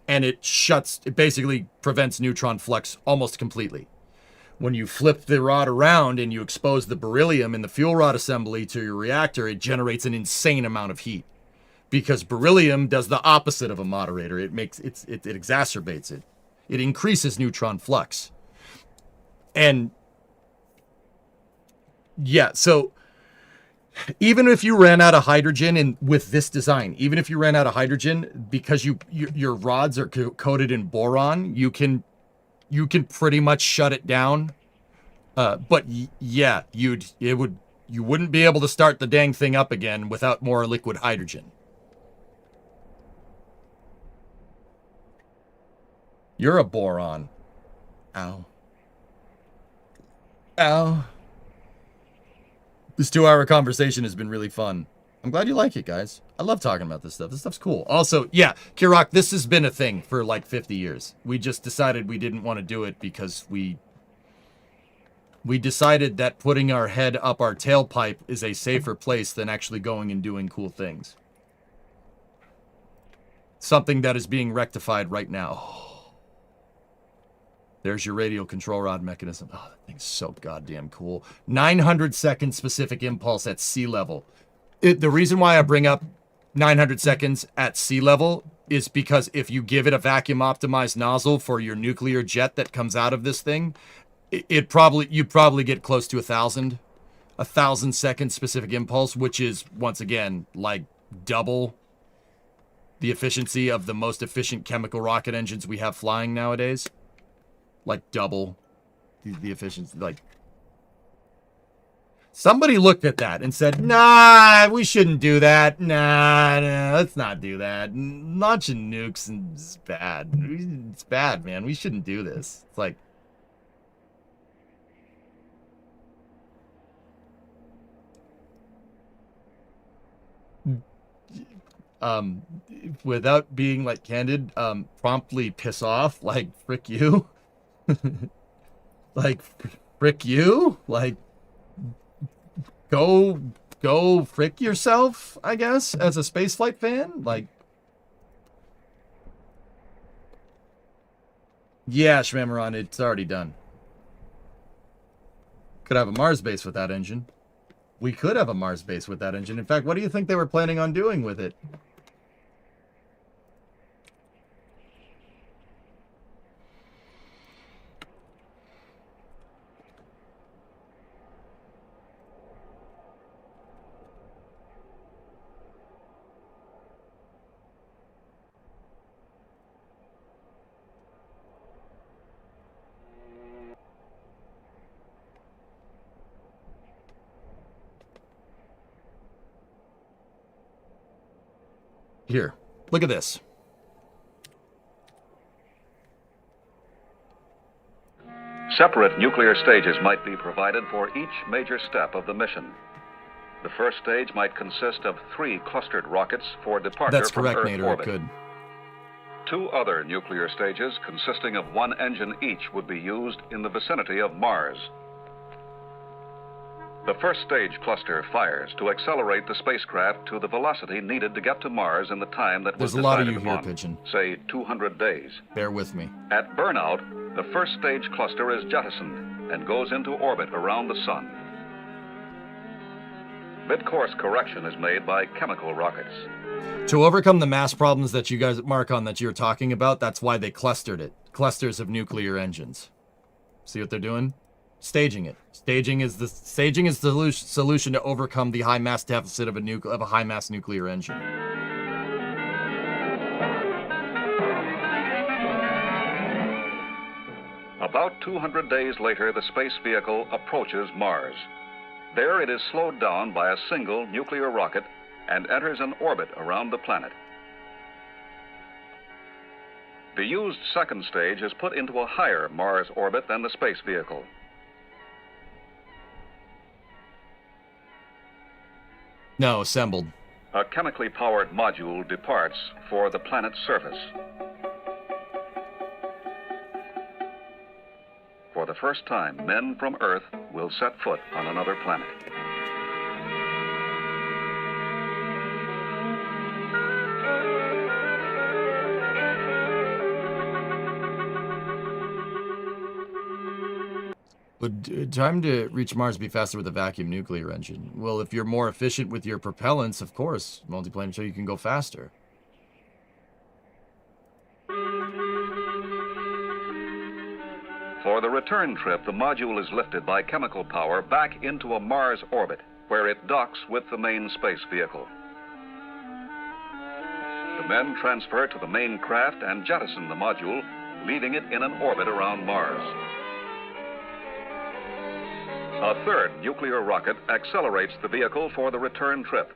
S1: And it basically prevents neutron flux almost completely. When you flip the rod around and you expose the beryllium in the fuel rod assembly to your reactor, it generates an insane amount of heat. because beryllium does the opposite of a moderator. It exacerbates it. It increases neutron flux. And yeah, so even if you ran out of hydrogen with this design, even if you ran out of hydrogen, because your rods are coated in boron, you can pretty much shut it down. But yeah, you wouldn't be able to start the dang thing up again without more liquid hydrogen. You're a boron. Ow. Ow. This 2-hour conversation has been really fun. I'm glad you like it, guys. I love talking about this stuff. This stuff's cool. Also, yeah, Kirok, this has been a thing for like 50 years. We just decided we didn't want to do it because we decided that putting our head up our tailpipe is a safer place than actually going and doing cool things. Something that is being rectified right now. There's your radial control rod mechanism. Oh, that thing's so goddamn cool. 900 second specific impulse at sea level. The reason why I bring up 900 seconds at sea level is because if you give it a vacuum optimized nozzle for your nuclear jet that comes out of this thing, you'd probably get close to 1,000 second specific impulse, which is once again like double the efficiency of the most efficient chemical rocket engines we have flying nowadays. Like double the efficiency. Like somebody looked at that and said, "Nah, we shouldn't do that. Nah, let's not do that. Launching nukes is bad. It's bad, man. We shouldn't do this." It's like, without being like candid, promptly piss off, like frick you. Like frick you, like go frick yourself, I guess, as a spaceflight fan. Like, yeah, Shmamaron, it's already done. Could have a Mars base with that engine. We could have a Mars base with that engine. In fact, what do you think they were planning on doing with it? Here, look at this.
S10: Separate nuclear stages might be provided for each major step of the mission. The first stage might consist of 3 clustered rockets for departure
S1: That's
S10: from
S1: correct,
S10: Earth
S1: Nader,
S10: orbit.
S1: it could.
S10: 2 other nuclear stages consisting of 1 engine each would be used in the vicinity of Mars. The first stage cluster fires to accelerate the spacecraft to the velocity needed to get to Mars in the time that was
S1: There's a lot of
S10: decided
S1: you here,
S10: upon,
S1: Pigeon.
S10: say 200 days.
S1: Bear with me.
S10: At burnout, the first stage cluster is jettisoned and goes into orbit around the sun. Mid-course correction is made by chemical rockets.
S1: To overcome the mass problems that you guys, Marcon, that you're talking about, that's why they clustered it. Clusters of nuclear engines. See what they're doing? Staging it. Staging is the solution to overcome the high mass deficit of a high mass nuclear engine.
S10: About 200 days later, the space vehicle approaches Mars. There it is slowed down by a single nuclear rocket and enters an orbit around the planet. The used second stage is put into a higher Mars orbit than the space vehicle.
S1: No, assembled.
S10: A chemically powered module departs for the planet's surface. For the first time, men from Earth will set foot on another planet.
S1: Would time to reach Mars be faster with a vacuum nuclear engine? Well, if you're more efficient with your propellants, of course, multiplanar, so you can go faster.
S10: For the return trip, the module is lifted by chemical power back into a Mars orbit, where it docks with the main space vehicle. The men transfer to the main craft and jettison the module, leaving it in an orbit around Mars. A third nuclear rocket accelerates the vehicle for the return trip.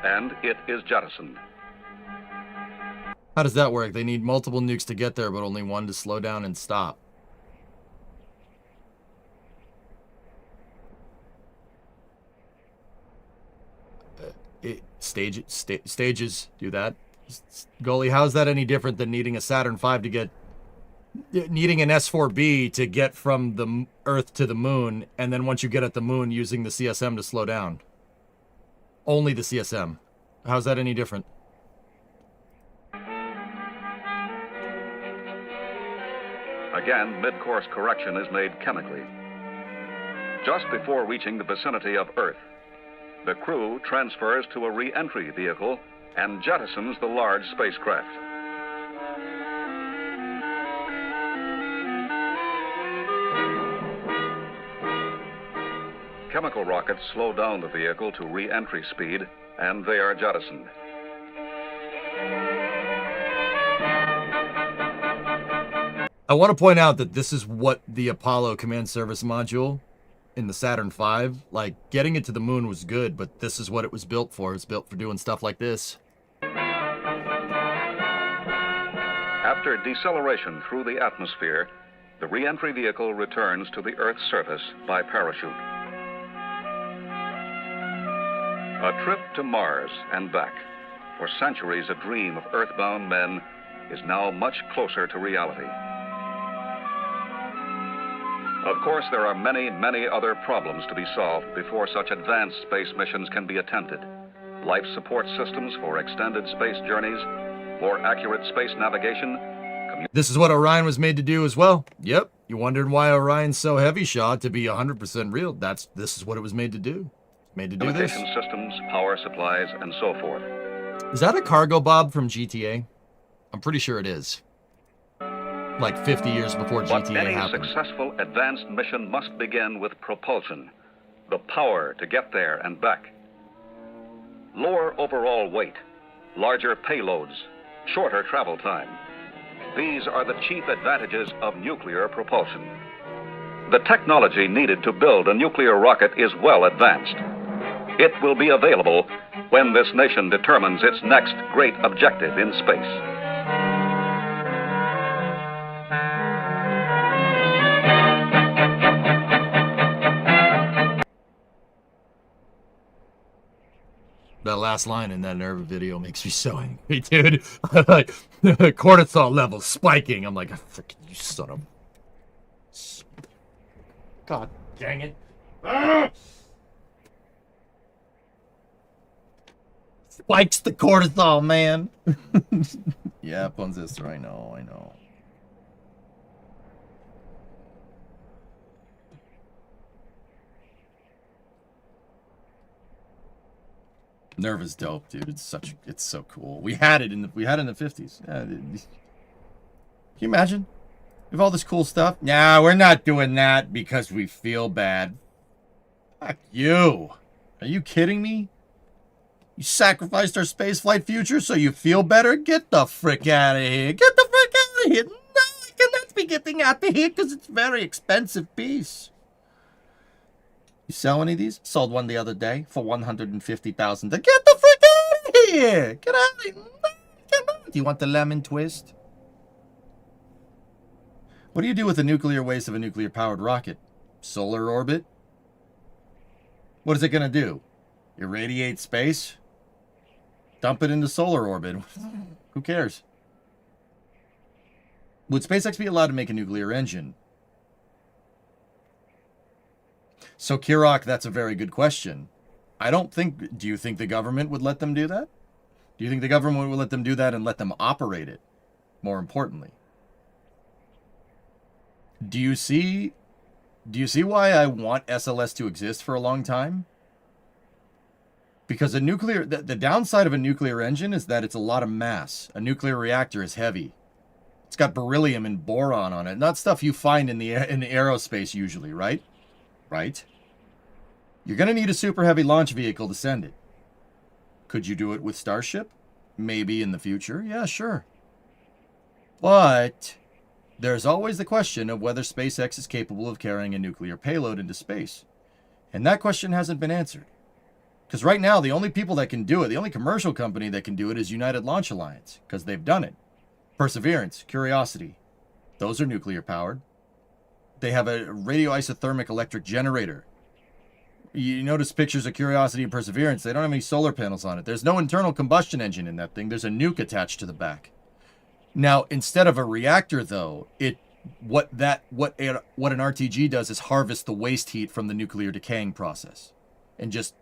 S10: And it is jettisoned.
S1: How does that work? They need multiple nukes to get there, but only one to slow down and stop. Stages do that. Goalie, how's that any different than needing a Saturn V to get... needing an S4B to get from the Earth to the moon, and then once you get at the moon, using the CSM to slow down? Only the CSM. How's that any different?
S10: Again, mid-course correction is made chemically. Just before reaching the vicinity of Earth, the crew transfers to a re-entry vehicle and jettisons the large spacecraft. Chemical rockets slow down the vehicle to re-entry speed, and they are jettisoned.
S1: I want to point out that this is what the Apollo Command Service module in the Saturn V, like, getting it to the moon was good, but this is what it was built for. It's built for doing stuff like this.
S10: After deceleration through the atmosphere, the re-entry vehicle returns to the Earth's surface by parachute. A trip to Mars and back, for centuries a dream of earthbound men, is now much closer to reality. Of course, there are many, many other problems to be solved before such advanced space missions can be attempted. Life support systems for extended space journeys, more accurate space navigation.
S1: This is what Orion was made to do as well. Yep. You wondered why Orion's so heavy shot to be 100% real. This is what it was made to do. Made to do this.
S10: Communication systems, power supplies, and so forth.
S1: Is that a cargo bob from GTA? I'm pretty sure it is. Like 50 years before
S10: But
S1: GTA
S10: any
S1: happened.
S10: successful advanced mission must begin with propulsion, the power to get there and back. Lower overall weight, larger payloads, shorter travel time. These are the chief advantages of nuclear propulsion. The technology needed to build a nuclear rocket is well advanced. It will be available when this nation determines its next great objective in space.
S1: That last line in that Nerva video makes me so angry, dude. Like, cortisol levels spiking. I'm like, freaking you son of... God dang it. Ah! Spikes the cortisol, man. Yeah, Ponzester, I know. Nerva's dope, dude. It's so cool. We had it in the 50s. Yeah, can you imagine? We have all this cool stuff. Nah, we're not doing that because we feel bad. Fuck you. Are you kidding me? You sacrificed our spaceflight future so you feel better? Get the frick out of here. Get the frick out of here. No, I cannot be getting out of here because it's a very expensive piece. You sell any of these? Sold one the other day for $150,000. Get the frick out of here! Get out of here! No, come on. Do you want the lemon twist? What do you do with the nuclear waste of a nuclear-powered rocket? Solar orbit? What is it going to do? Irradiate space? Dump it into solar orbit? Who cares? Would SpaceX be allowed to make a nuclear engine? So, Kirok, that's a very good question. I don't think... Do you think the government would let them do that? Do you think the government will let them do that and let them operate it? More importantly. Do you see why I want SLS to exist for a long time? Because the downside of a nuclear engine is that it's a lot of mass. A nuclear reactor is heavy. It's got beryllium and boron on it. Not stuff you find in the aerospace usually, right? Right? You're going to need a super heavy launch vehicle to send it. Could you do it with Starship? Maybe in the future. Yeah, sure. But there's always the question of whether SpaceX is capable of carrying a nuclear payload into space. And that question hasn't been answered. Because right now, the only people that can do it, the only commercial company that can do it is United Launch Alliance, because they've done it. Perseverance, Curiosity, those are nuclear powered. They have a radioisothermic electric generator. You notice pictures of Curiosity and Perseverance, they don't have any solar panels on it. There's no internal combustion engine in that thing. There's a nuke attached to the back. Now, instead of a reactor, though, what an RTG does is harvest the waste heat from the nuclear decaying process and just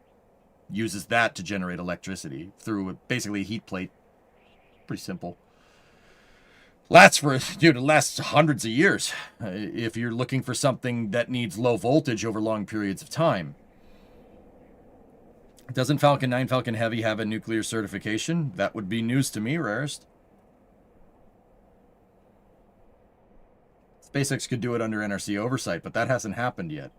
S1: uses that to generate electricity through basically a heat plate. Pretty simple. It lasts hundreds of years if you're looking for something that needs low voltage over long periods of time. Doesn't Falcon 9 Falcon Heavy have a nuclear certification? That would be news to me, Rarest. SpaceX could do it under NRC oversight, but that hasn't happened yet.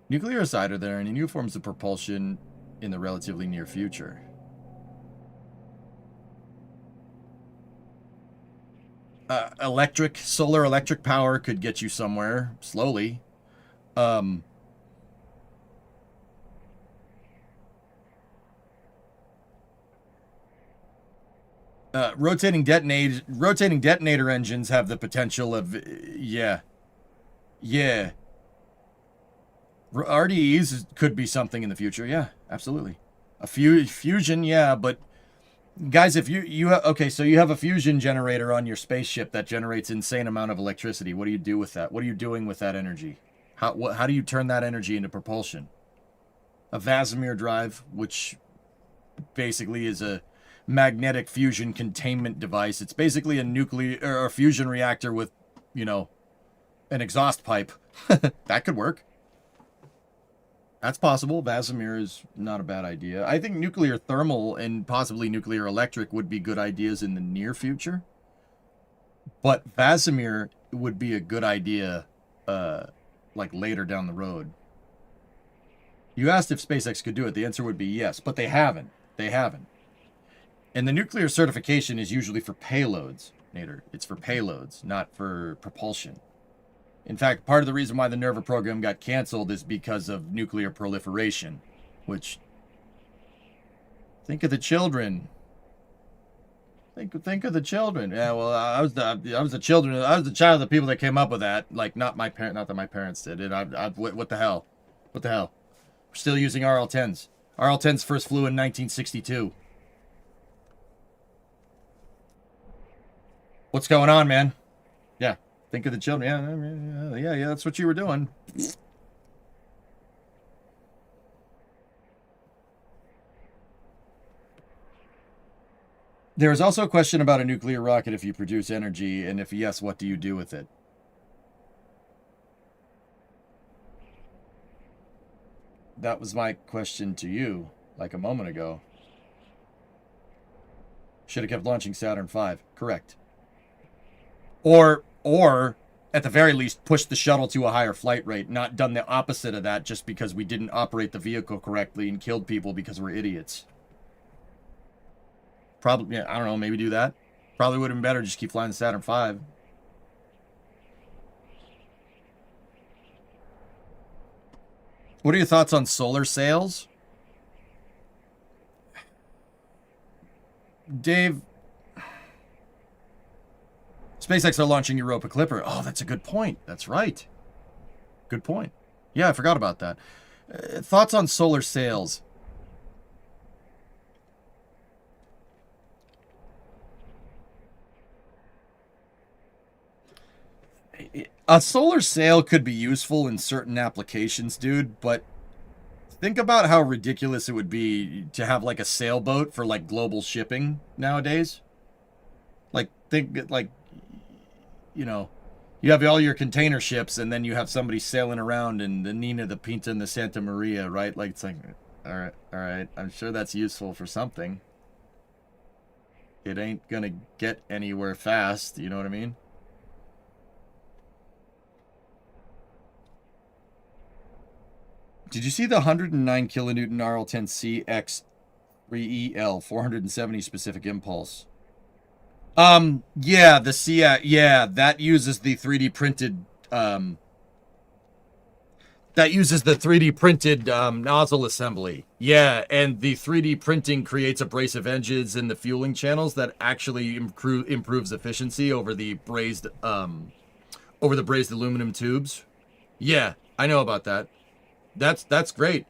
S1: Nuclear aside, are there any new forms of propulsion in the relatively near future? Solar electric power could get you somewhere, slowly. Rotating detonator engines have the potential of, yeah. RDEs could be something in the future, yeah, absolutely. A fusion, yeah, but guys, if you have a fusion generator on your spaceship that generates insane amount of electricity. What do you do with that? What are you doing with that energy? How do you turn that energy into propulsion? A Vasimir drive, which basically is a magnetic fusion containment device. It's basically a nuclear or a fusion reactor with, an exhaust pipe. That could work. That's possible. Vasimir is not a bad idea. I think nuclear thermal and possibly nuclear electric would be good ideas in the near future. But Vasimir would be a good idea like later down the road. You asked if SpaceX could do it. The answer would be yes, but they haven't. And the nuclear certification is usually for payloads, Nader. It's for payloads, not for propulsion. In fact, part of the reason why the NERVA program got canceled is because of nuclear proliferation, which, think of the children. Think of the children. Yeah, well, I was the child of the people that came up with that. Like, not that my parents did it. What the hell? We're still using RL-10s. RL-10s first flew in 1962. What's going on, man? Yeah. Think of the children. Yeah, that's what you were doing. There is also a question about a nuclear rocket if you produce energy, and if yes, what do you do with it? That was my question to you, like a moment ago. Should have kept launching Saturn V. Correct. Or at the very least, push the shuttle to a higher flight rate, not done the opposite of that just because we didn't operate the vehicle correctly and killed people because we're idiots. Probably, I don't know, maybe do that. Probably would have been better just keep flying the Saturn V. What are your thoughts on solar sails? Dave, SpaceX are launching Europa Clipper. Oh, that's a good point. That's right. Good point. Yeah, I forgot about that. Thoughts on solar sails? A solar sail could be useful in certain applications, dude, but Think about how ridiculous it would be to have like a sailboat for like global shipping nowadays. Like, think like, you know, you have all your container ships and then you have somebody sailing around in the Nina, the Pinta, and the Santa Maria, right? Like, it's like, all right. I'm sure that's useful for something. It ain't gonna get anywhere fast, you know what I mean? Did you see the 109 kilonewton RL10C X3EL 470 specific impulse? Yeah, the CX, yeah, that uses the 3D printed, nozzle assembly. Yeah, and the 3D printing creates abrasive edges in the fueling channels that actually improves efficiency over the brazed aluminum tubes. Yeah, I know about that. That's great.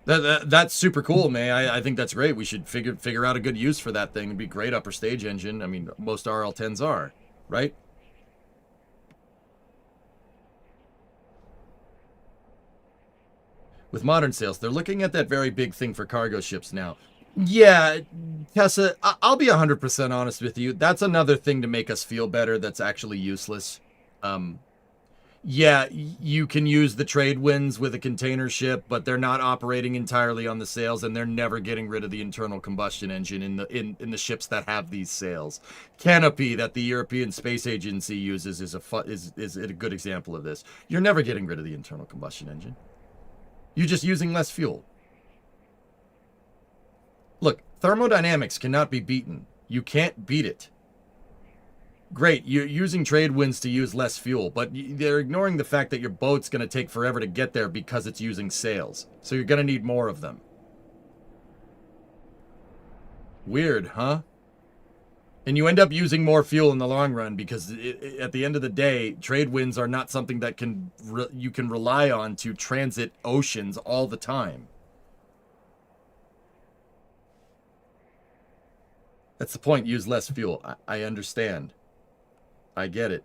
S1: That's super cool, man. I think that's great. We should figure out a good use for that thing. It'd be great upper stage engine. I mean, most RL10s are, right? With modern sails, they're looking at that very big thing for cargo ships now. Yeah, Tessa, I'll be 100% honest with you. That's another thing to make us feel better that's actually useless. Yeah, you can use the trade winds with a container ship, but they're not operating entirely on the sails, and they're never getting rid of the internal combustion engine in the ships that have these sails. Canopy that the European Space Agency uses is a good example of this. You're never getting rid of the internal combustion engine. You're just using less fuel. Look, thermodynamics cannot be beaten. You can't beat it. Great, you're using trade winds to use less fuel, but they're ignoring the fact that your boat's going to take forever to get there because it's using sails. So you're going to need more of them. Weird, huh? And you end up using more fuel in the long run because at the end of the day, trade winds are not something that you can rely on to transit oceans all the time. That's the point, use less fuel. I understand. I get it.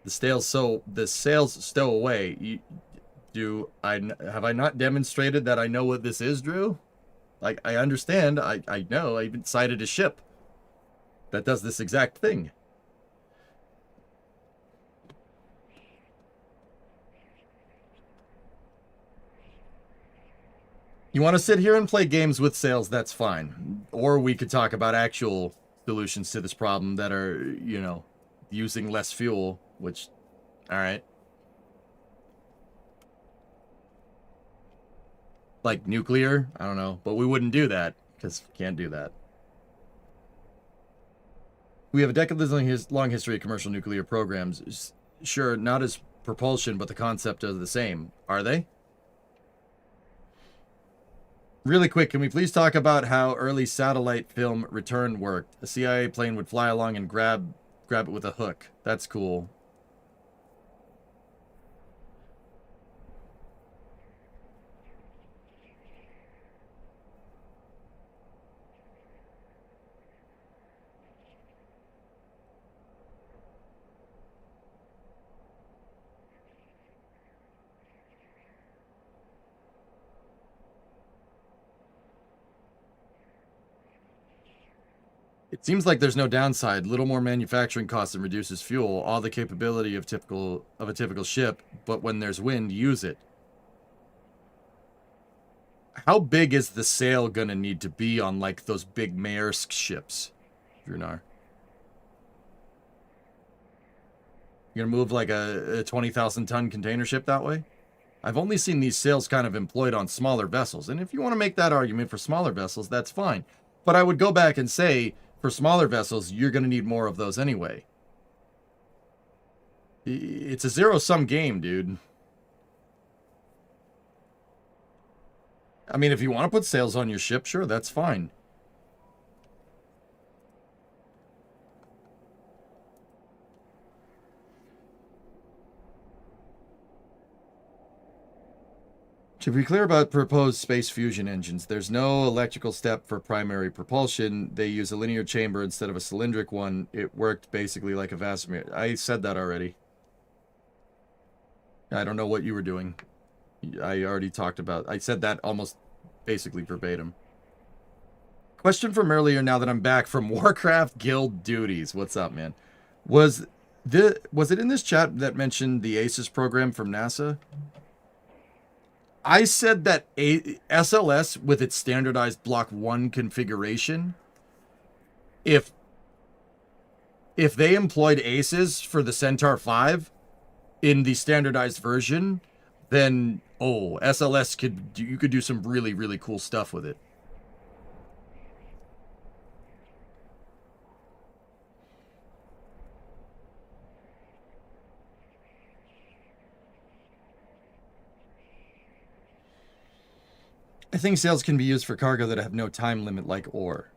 S1: The sails stow away. Have I not demonstrated that I know what this is, Drew? Like, I understand. I know. I even cited a ship that does this exact thing. You want to sit here and play games with sails, that's fine. Or we could talk about actual solutions to this problem that are, you know, using less fuel, which, all right. Like nuclear? I don't know. But we wouldn't do that, because we can't do that. We have a decades-long history of commercial nuclear programs. Sure, not as propulsion, but the concept is the same. Are they? Really quick, can we please talk about how early satellite film return worked? A CIA plane would fly along and grab it with a hook. That's cool. It seems like there's no downside. Little more manufacturing costs and reduces fuel. All the capability of a typical ship, but when there's wind, use it. How big is the sail gonna need to be on like those big Maersk ships, Drunar? You're gonna move like a 20,000 ton container ship that way? I've only seen these sails kind of employed on smaller vessels, and if you want to make that argument for smaller vessels, that's fine. But I would go back and say, for smaller vessels, you're going to need more of those anyway. It's a zero-sum game, dude. I mean, if you want to put sails on your ship, sure, that's fine. To be clear about proposed space fusion engines, there's no electrical step for primary propulsion. They use a linear chamber instead of a cylindric one. It worked basically like a Vasimir. I said that already. I don't know what you were doing. I already talked about, I said that almost basically verbatim. Question from earlier, now that I'm back, from Warcraft Guild Duties. What's up, man? Was it in this chat that mentioned the ACES program from NASA? I said that SLS, with its standardized Block 1 configuration, if they employed ACES for the Centaur 5 in the standardized version, then, SLS you could do some really, really cool stuff with it. I think sails can be used for cargo that have no time limit like ore.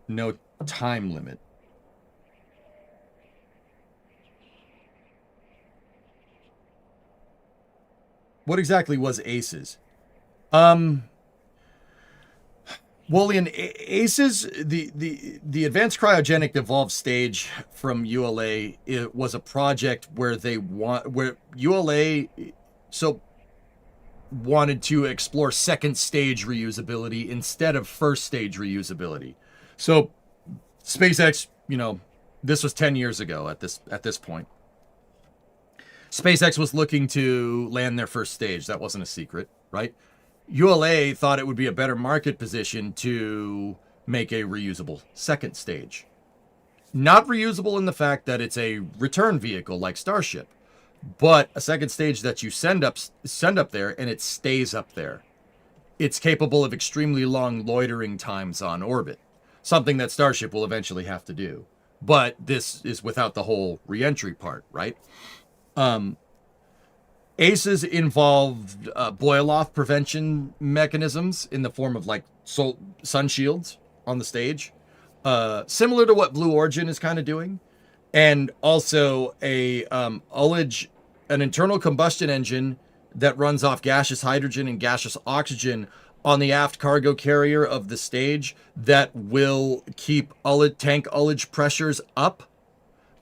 S1: No time limit. What exactly was ACES? Wolian, ACES, the Advanced Cryogenic Evolved Stage from ULA, it was a project where ULA wanted to explore second stage reusability instead of first stage reusability. So SpaceX, this was 10 years ago at this point. SpaceX was looking to land their first stage. That wasn't a secret, right? ULA thought it would be a better market position to make a reusable second stage. Not reusable in the fact that it's a return vehicle like Starship, but a second stage that you send up there and it stays up there. It's capable of extremely long loitering times on orbit, something that Starship will eventually have to do. But this is without the whole reentry part, right? ACES involved boil-off prevention mechanisms in the form of like sun shields on the stage, similar to what Blue Origin is kind of doing, and also an internal combustion engine that runs off gaseous hydrogen and gaseous oxygen on the aft cargo carrier of the stage that will keep tank ullage pressures up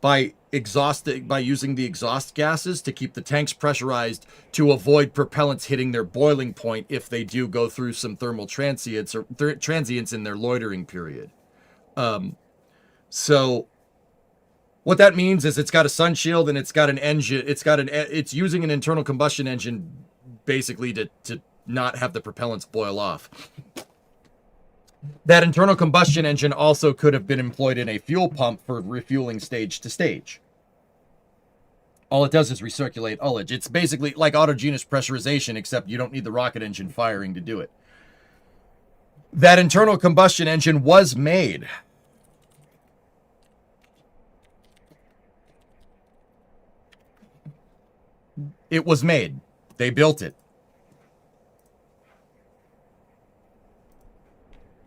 S1: by using the exhaust gases to keep the tanks pressurized to avoid propellants hitting their boiling point if they do go through some thermal transients in their loitering period. So what that means is it's got a sun shield and it's got an engine. It's using an internal combustion engine basically to not have the propellants boil off. That internal combustion engine also could have been employed in a fuel pump for refueling stage to stage. All it does is recirculate ullage. It's basically like autogenous pressurization, except you don't need the rocket engine firing to do it. That internal combustion engine was made. It was made. They built it.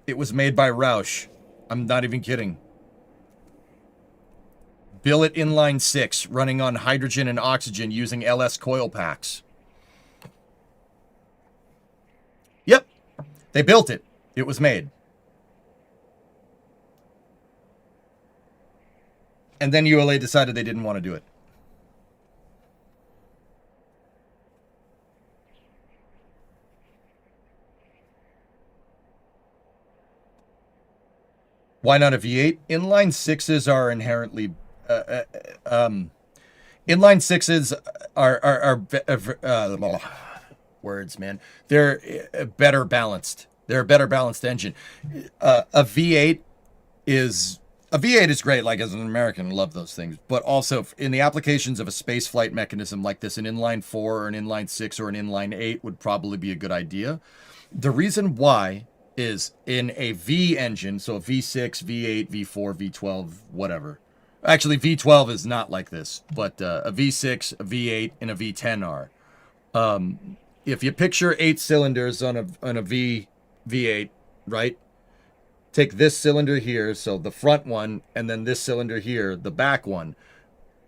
S1: It was made by Roush. I'm not even kidding. Billet Inline 6 running on hydrogen and oxygen using LS coil packs. Yep. They built it. It was made. And then ULA decided they didn't want to do it. Why not a V8? Inline 6s are inherently inline 6s are words, man. They're better balanced. They're a better balanced engine. A V8 is great. Like, as an American, I love those things. But also in the applications of a space flight mechanism like this, an inline 4 or an inline 6 or an inline 8 would probably be a good idea. The reason why is in a V engine, so a V6, V8, V4, V12, whatever. Actually, V12 is not like this, but a V6, a V8, and a V10 are. If you picture 8 cylinders on a V8, right? Take this cylinder here, so the front one, and then this cylinder here, the back one,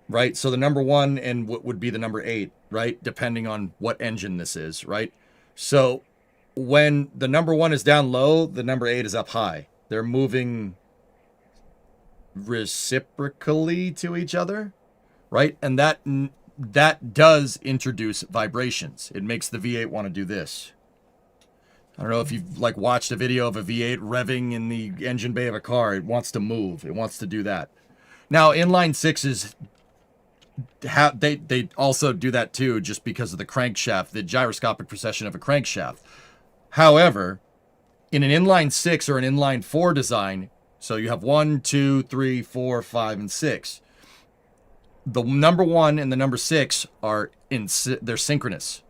S1: right? So the number 1 and what would be the number 8, right? Depending on what engine this is, right? So when the number 1 is down low, the number 8 is up high. They're moving reciprocally to each other, right? And that does introduce vibrations. It makes the V8 want to do this. I don't know if you've like watched a video of a V8 revving in the engine bay of a car. It wants to move. It wants to do that. Now, inline sixes, they also do that too, just because of the crankshaft, the gyroscopic precession of a crankshaft. However, in an inline six or an inline four design, so you have 1, 2, 3, 4, 5, and 6. The number 1 and the number 6 they're synchronous.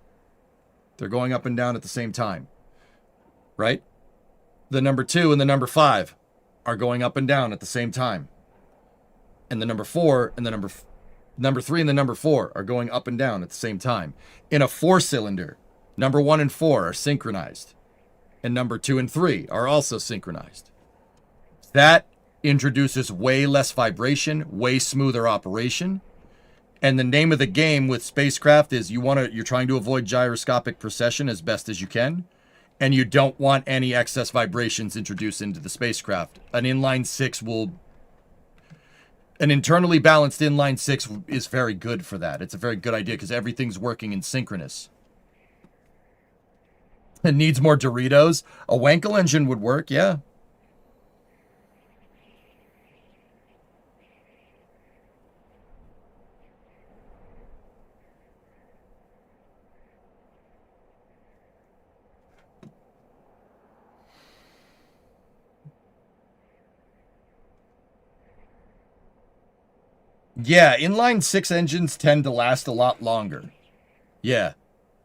S1: They're going up and down at the same time, right? The number 2 and the number 5 are going up and down at the same time. And the number 4 and the number 3 and the number 4 are going up and down at the same time. In a 4-cylinder, number 1 and 4 are synchronized. And number 2 and 3 are also synchronized. That introduces way less vibration, way smoother operation. And the name of the game with spacecraft is you're trying to avoid gyroscopic precession as best as you can, and you don't want any excess vibrations introduced into the spacecraft. An internally balanced inline 6 is very good for that. It's a very good idea because everything's working in synchronous. It needs more Doritos. A Wankel engine would work, yeah. Yeah, inline 6 engines tend to last a lot longer. Yeah.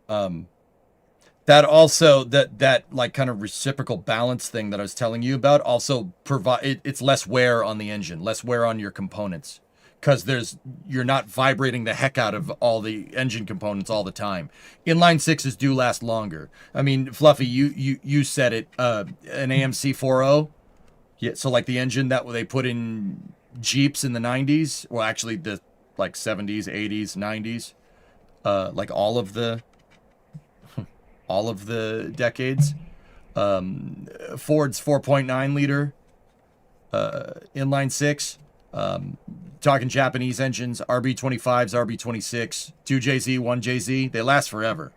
S1: That also, that like kind of reciprocal balance thing that I was telling you about also it's less wear on the engine, less wear on your components. Because you're not vibrating the heck out of all the engine components all the time. Inline 6s do last longer. I mean, Fluffy, you said it, an AMC 4.0. Yeah, so like the engine that they put in Jeeps in the 90s, well, actually the like 70s, 80s, 90s, like all of the decades. Ford's 4.9 liter inline 6. Talking Japanese engines, RB25s, RB26, 2JZ, 1JZ, they last forever.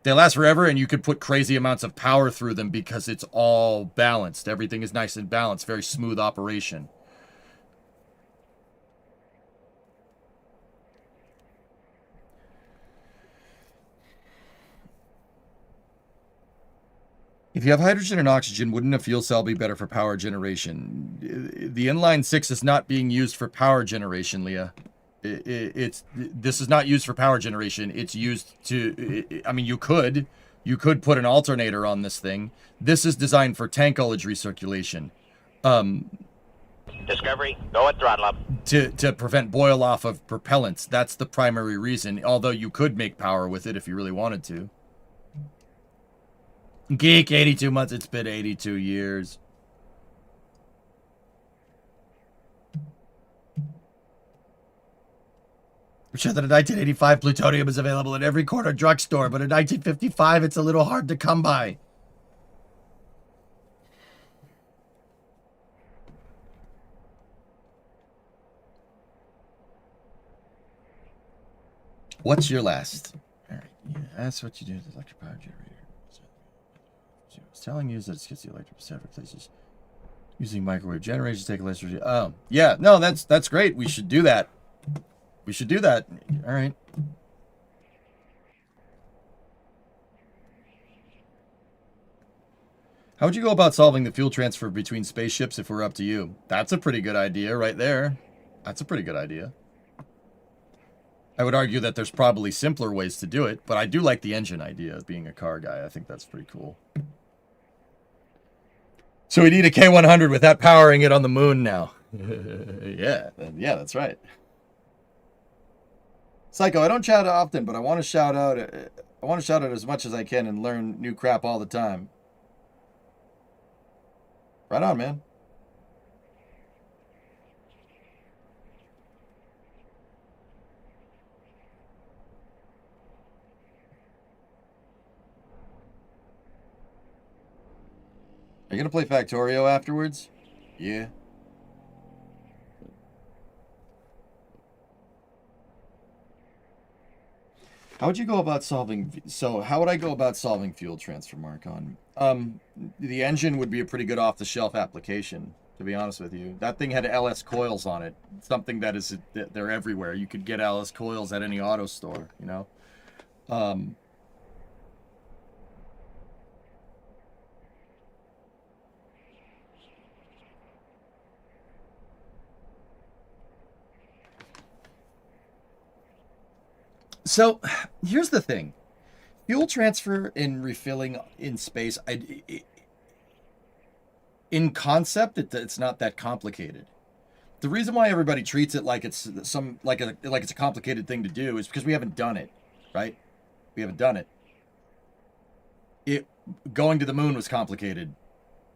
S1: They last forever, and you could put crazy amounts of power through them because it's all balanced. Everything is nice and balanced, very smooth operation. If you have hydrogen and oxygen, wouldn't a fuel cell be better for power generation? The inline 6 is not being used for power generation, Leah. This is not used for power generation. It's used to, I mean, you could put an alternator on this thing. This is designed for tank ullage recirculation.
S7: Discovery, go at throttle up.
S1: To prevent boil off of propellants. That's the primary reason, although you could make power with it if you really wanted to. Geek, 82 months. It's been 82 years. I'm sure that in 1985, plutonium is available in every corner drugstore, but in 1955, it's a little hard to come by. What's your last? All right, yeah, that's what you do with the electric power generator. I was telling you that it gets the electric set replaces using microwave generators to take electricity. Oh, yeah, no, that's great. We should do that. We should do that. All right. How would you go about solving the fuel transfer between spaceships if we're up to you? That's a pretty good idea right there. That's a pretty good idea. I would argue that there's probably simpler ways to do it, but I do like the engine idea of being a car guy. I think that's pretty cool. So we need a K100 with that powering it on the moon now. Yeah, that's right. Psycho, I don't shout often, but I want to shout out. I want to shout out as much as I can and learn new crap all the time. Right on, man. Are you gonna play Factorio afterwards? Yeah. How would you go about solving? So how would I go about solving fuel transfer, Marcon? The engine would be a pretty good off-the-shelf application, to be honest with you. That thing had LS coils on it, something that is they're everywhere. You could get LS coils at any auto store, you know. So here's the thing. Fuel transfer and refilling in space, in concept, it's not that complicated. The reason why everybody treats it like it's it's a complicated thing to do is because we haven't done it, right? We haven't done it. Going to the moon was complicated.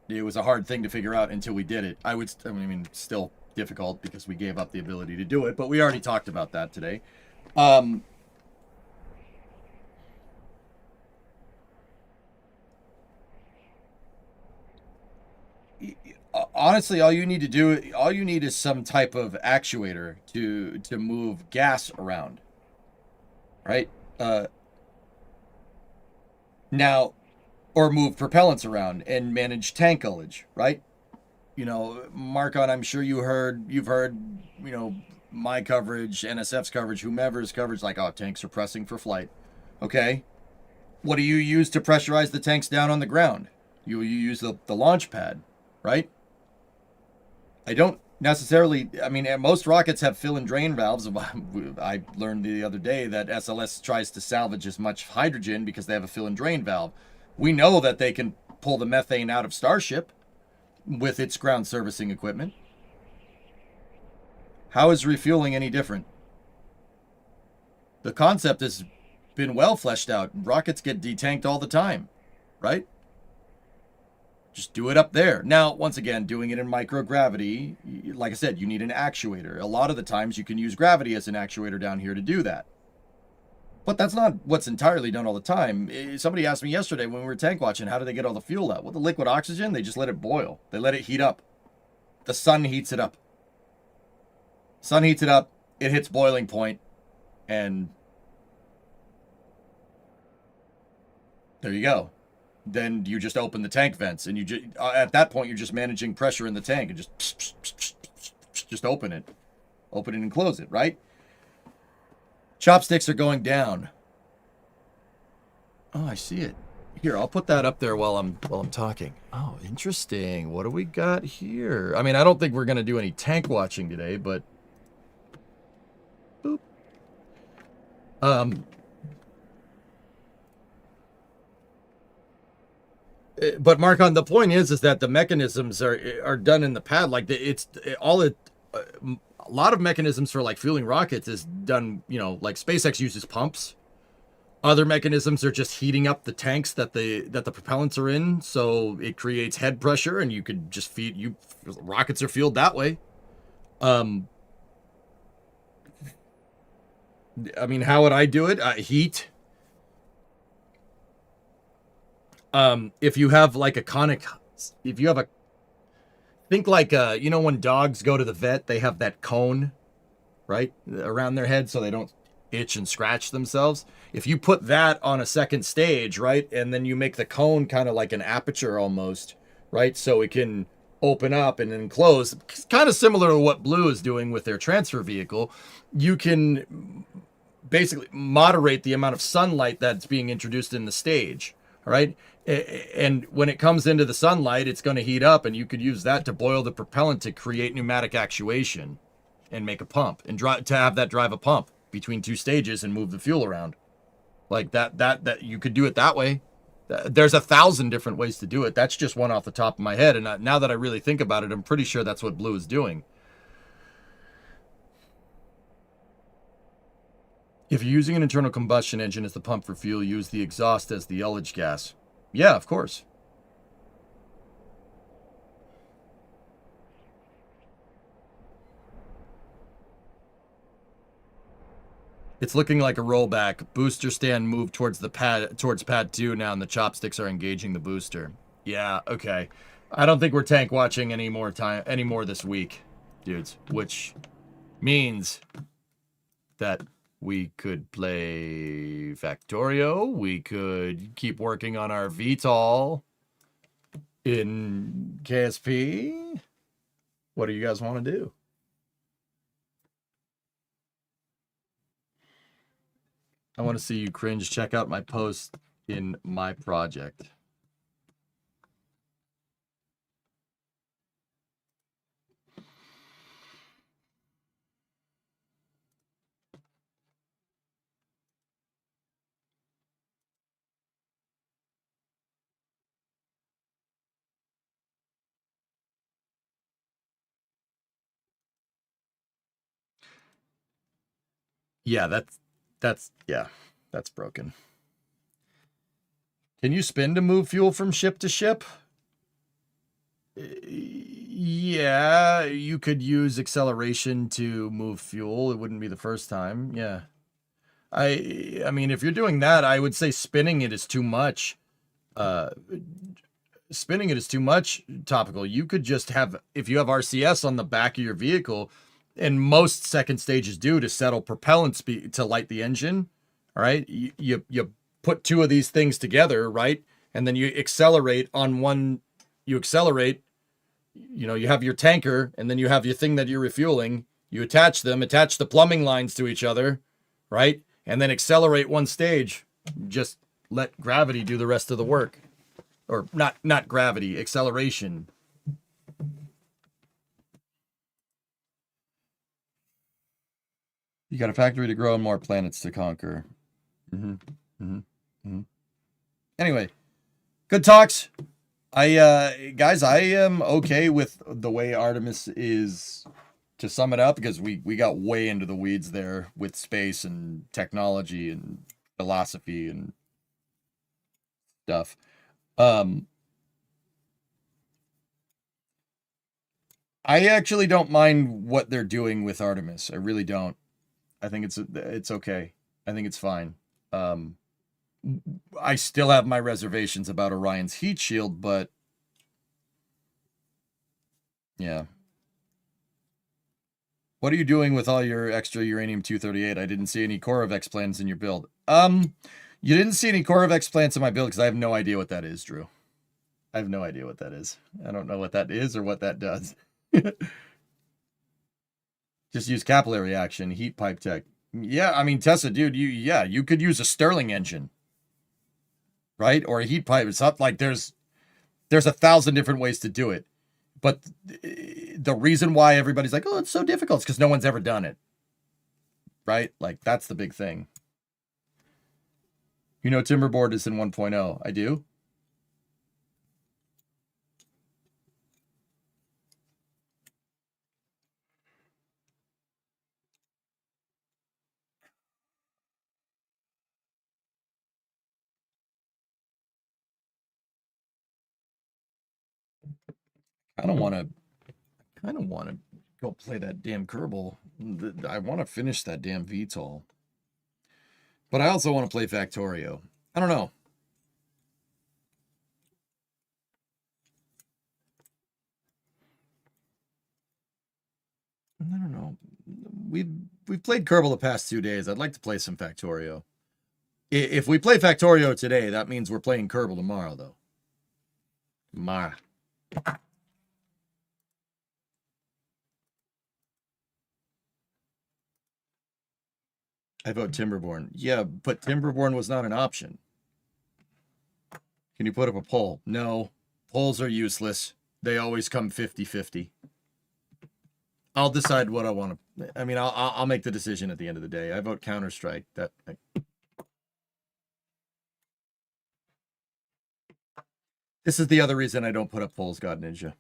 S1: It was a hard thing to figure out until we did it. I mean, still difficult because we gave up the ability to do it, but we already talked about that today. Honestly, all you need is some type of actuator to move gas around, right? Now, or move propellants around and manage tank ullage, right? You know, Marcon, I'm sure you've heard, you know, my coverage, NSF's coverage, whomever's coverage, like, oh, tanks are pressing for flight. Okay. What do you use to pressurize the tanks down on the ground? You use the launch pad, right? I don't necessarily, I mean, most rockets have fill and drain valves. I learned the other day that SLS tries to salvage as much hydrogen because they have a fill and drain valve. We know that they can pull the methane out of Starship with its ground servicing equipment. How is refueling any different? The concept has been well fleshed out. Rockets get detanked all the time, right? Just do it up there. Now, once again, doing it in microgravity, like I said, you need an actuator. A lot of the times you can use gravity as an actuator down here to do that. But that's not what's entirely done all the time. Somebody asked me yesterday when we were tank watching, how do they get all the fuel out? Well, the liquid oxygen, they just let it boil. They let it heat up. The sun heats it up. Sun heats it up, it hits boiling point, and there you go. Then you just open the tank vents, and you at that point you're just managing pressure in the tank, and just open it and close it, right? Chopsticks are going down. Oh, I see it. Here, I'll put that up there while I'm talking. Oh, interesting. What do we got here? I mean, I don't think we're gonna do any tank watching today, but boop. But Marcon, the point is that the mechanisms are done in the pad. Like a lot of mechanisms for like fueling rockets is done. You know, like SpaceX uses pumps. Other mechanisms are just heating up the tanks that the propellants are in, so it creates head pressure, and you could just rockets are fueled that way. I mean, how would I do it? Heat. If you have like think like you know, when dogs go to the vet, they have that cone, right, around their head so they don't itch and scratch themselves. If you put that on a second stage, right, and then you make the cone kind of like an aperture almost, right, so it can open up and then close, kind of similar to what Blue is doing with their transfer vehicle, you can basically moderate the amount of sunlight that's being introduced in the stage, all right? And when it comes into the sunlight, it's going to heat up, and you could use that to boil the propellant to create pneumatic actuation and make a pump, and to have that drive a pump between two stages and move the fuel around. Like that you could do it that way. There's 1,000 different ways to do it. That's just one off the top of my head, and now that I really think about it, I'm pretty sure that's what Blue is doing. If you're using an internal combustion engine as the pump for fuel, use the exhaust as the ullage gas. Yeah, of course. It's looking like a rollback. Booster stand moved towards pad 2 now, and the chopsticks are engaging the booster. Yeah, okay. I don't think we're tank watching any more this week, dudes, which means that We could play Factorio. We could keep working on our VTOL in KSP. What do you guys want to do? I want to see you cringe. Check out my post in my project. Yeah, that's broken. Can you spin to move fuel from ship to ship? Yeah, you could use acceleration to move fuel. It wouldn't be the first time. Yeah. I mean, if you're doing that, I would say spinning it is too much. Spinning it is too much, Topical. You could just have, if you have RCS on the back of your vehicle, and most second stages do to settle propellant speed to light the engine, all right? You put two of these things together, right? And then you accelerate on one, you accelerate, you know, you have your tanker, and then you have your thing that you're refueling. You attach them, attach the plumbing lines to each other, right? And then accelerate one stage. Just let gravity do the rest of the work. Or not gravity, acceleration. You got a factory to grow and more planets to conquer. Anyway, good talks. Guys, I am okay with the way Artemis is, to sum it up, because we got way into the weeds there with space and technology and philosophy and stuff. I actually don't mind what they're doing with Artemis. I really don't. I think it's okay. I think it's fine. I still have my reservations about Orion's heat shield, but yeah. What are you doing with all your extra uranium-238? I didn't see any Korovex plans in your build. You didn't see any Korovex plans in my build because I have no idea what that is, Drew. I have no idea what that is. I don't know what that is or what that does. Just use capillary action, heat pipe tech. Yeah, I mean, Tessa, dude, you could use a Stirling engine, right? Or a heat pipe. It's not like there's 1,000 different ways to do it. But the reason why everybody's like, oh, it's so difficult is because no one's ever done it, right? Like, that's the big thing. You know, Timberboard is in 1.0. I do. I kind of want to go play that damn Kerbal. I want to finish that damn VTOL. But I also want to play Factorio. I don't know. I don't know. We've played Kerbal the past 2 days. I'd like to play some Factorio. If we play Factorio today, that means we're playing Kerbal tomorrow, though. I vote Timberborn. Yeah, but Timberborn was not an option. Can you put up a poll? No. Polls are useless. They always come 50-50. I'll decide what I want to... I mean, I'll make the decision at the end of the day. I vote Counter-Strike. This is the other reason I don't put up polls, God Ninja.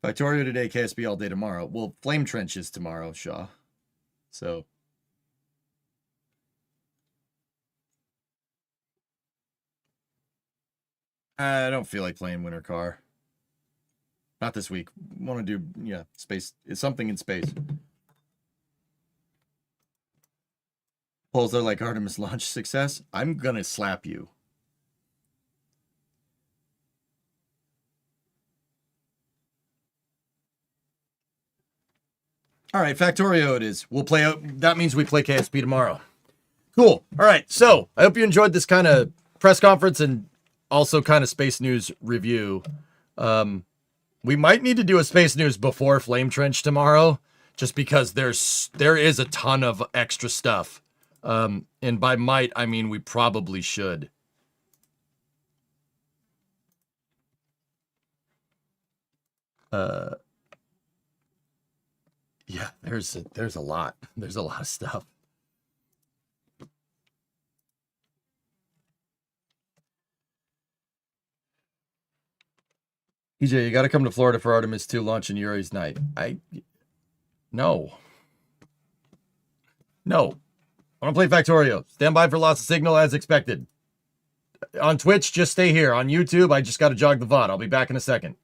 S1: Factorio today, KSB all day tomorrow. Well, Flame Trench is tomorrow, Shaw. So... I don't feel like playing Winter Car. Not this week. Want to do, yeah, space. It's something in space. Polls are like Artemis launch success. I'm going to slap you. All right, Factorio it is. We'll play. That means we play KSP tomorrow. Cool. All right. So I hope you enjoyed this kind of press conference and also kind of space news review. We might need to do a space news before Flame Trench tomorrow, just because there is a ton of extra stuff. And by might, I mean we probably should. Yeah, there's a lot. There's a lot of stuff. EJ, you got to come to Florida for Artemis 2 launch in Yuri's night. No. I want to play Factorio. Stand by for loss of signal as expected. On Twitch, just stay here. On YouTube, I just got to jog the VOD. I'll be back in a second.